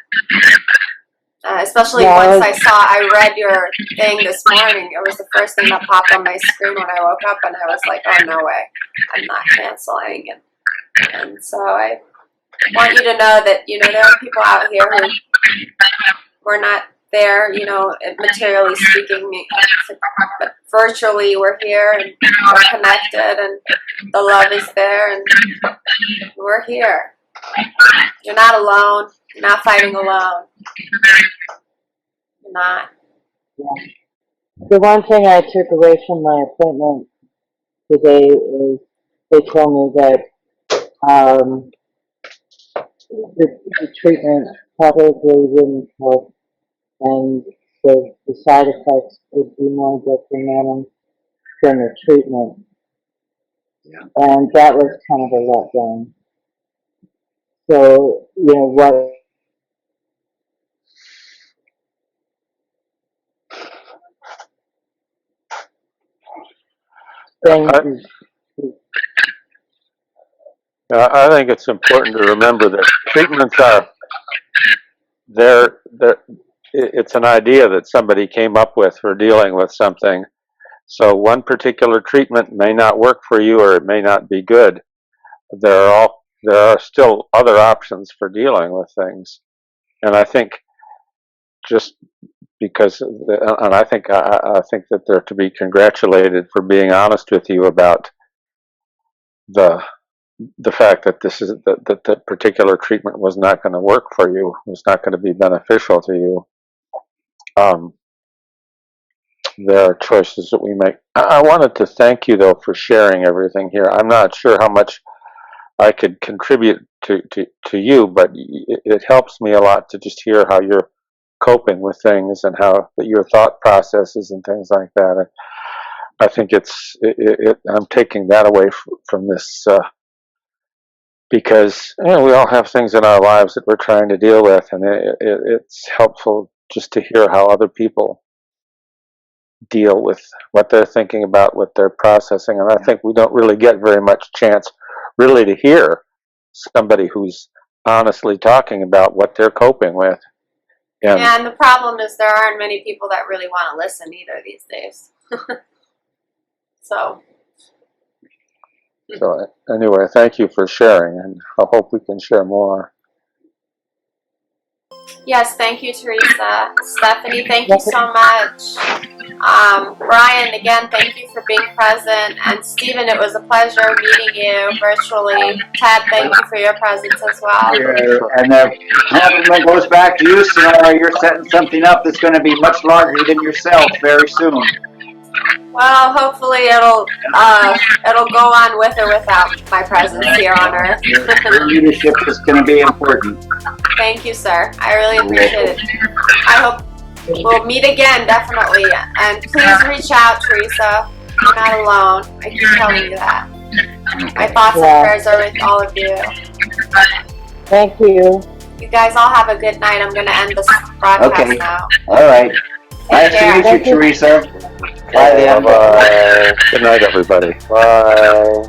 Especially once I read your thing this morning. It was the first thing that popped on my screen when I woke up, and I was like, oh, no way. I'm not canceling. And so I want you to know that, you know, there are people out here who we're not there, you know, materially speaking, but virtually we're here and we're connected, and the love is there, and we're here. You're not alone. You're not fighting alone. You're not. Yeah. The one thing I took away from my appointment today is they told me that the treatment probably wouldn't help, and the side effects would be more detrimental than the treatment. Yeah. And that was kind of a letdown. So, you know, what things I think it's important to remember that treatments are it's an idea that somebody came up with for dealing with something, So one particular treatment may not work for you, or it may not be good. There are still other options for dealing with things, and I think just because, and I think that they're to be congratulated for being honest with you about the fact that that particular treatment was not going to work for you, was not going to be beneficial to you. There are choices that we make. I wanted to thank you though for sharing everything here. I'm not sure how much I could contribute to you, but it helps me a lot to just hear how you're coping with things and how your thought processes and things like that. I think I'm taking that away from this because we all have things in our lives that we're trying to deal with, and it's helpful just to hear how other people deal with what they're thinking about, what they're processing. And I think we don't really get very much chance really to hear somebody who's honestly talking about what they're coping with. And the problem is there aren't many people that really want to listen either these days. So anyway, thank you for sharing, and I hope we can share more. yes, thank you, Teresa. Stephanie, thank you so much. Brian, again, thank you for being present. And Stephen, it was a pleasure meeting you virtually. Ted, thank you for your presence as well. And the compliment goes back to you, Sarah. You're setting something up that's going to be much larger than yourself very soon. Well, hopefully it'll go on with or without my presence here on Earth. Your leadership is going to be important. Thank you, sir. I really appreciate it. I hope we'll meet again, definitely. And please reach out, Teresa. You're not alone. I keep telling you that. My thoughts and prayers are with all of you. Thank you. You guys all have a good night. I'm going to end this broadcast now. All right. Nice care. to meet you, Teresa. Bye then. Bye. Good night, everybody. Bye.